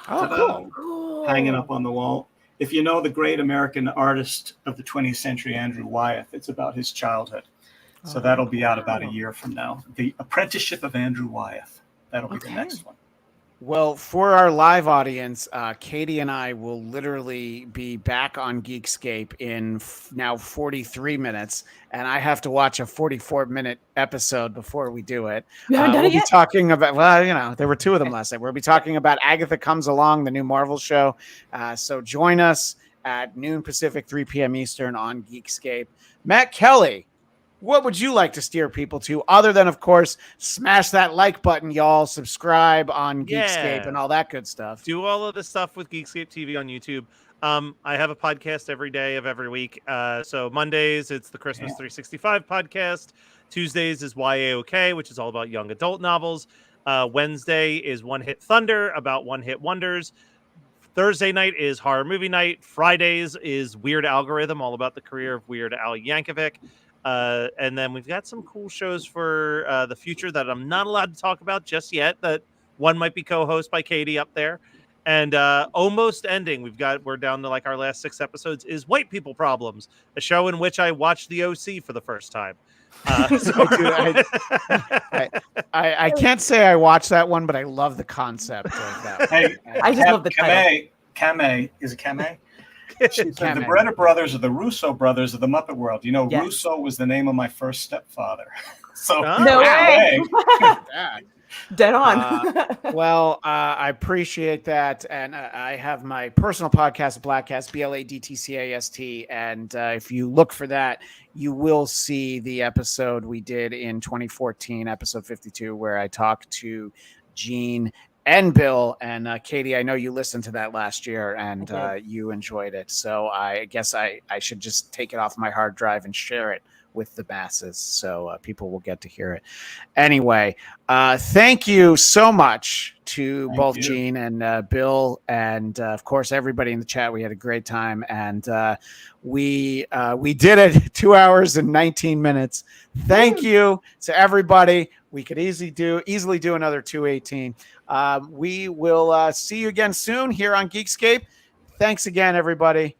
Oh, cool. Hanging up on the wall. If you know the great American artist of the 20th century, Andrew Wyeth, it's about his childhood. So that'll be out about a year from now. The Apprenticeship of Andrew Wyeth. That'll be the next one. Well, for our live audience, Katie and I will literally be back on Geekscape in now 43 minutes, and I have to watch a 44-minute episode before we do it. We'll be talking about, there were two of them last night. We'll be talking about Agatha Comes Along, the new Marvel show. So join us at noon Pacific, 3 p.m. Eastern on Geekscape. Matt Kelly, what would you like to steer people to other than, of course, smash that like button, y'all, subscribe on Geekscape and all that good stuff. Do all of the stuff with Geekscape TV on YouTube. I have a podcast every day of every week. So Mondays, it's the Christmas 365 podcast. Tuesdays is YAYYYYY, which is all about young adult novels. Wednesday is One Hit Thunder, about one-hit wonders. Thursday night is Horror Movie Night. Fridays is Weird Algorithm, all about the career of Weird Al Yankovic. And then we've got some cool shows for the future that I'm not allowed to talk about just yet. That one might be co-hosted by Katie up there. And almost ending, we're down to like our last 6 episodes, is White People Problems, a show in which I watched the OC for the first time. I can't say I watched that one, but I love the concept of that. Hey, I just love the title. Kame. Is it Kame? She said the Barretta brothers are the Russo brothers of the Muppet world. You know, Russo was the name of my first stepfather. So no way. Dead on. I appreciate that. And I have my personal podcast, Blackcast, BLADTCAST. And if you look for that, you will see the episode we did in 2014, episode 52, where I talked to Gene and Bill. And Katie, I know you listened to that last year and you enjoyed it. So I guess I should just take it off my hard drive and share it with the masses, so people will get to hear it. Anyway, thank you so much to both Gene and Bill, and of course everybody in the chat. We had a great time, and we did it 2 hours and 19 minutes. Thank you to everybody. We could easily do another 218. We will see you again soon here on Geekscape. Thanks again, everybody.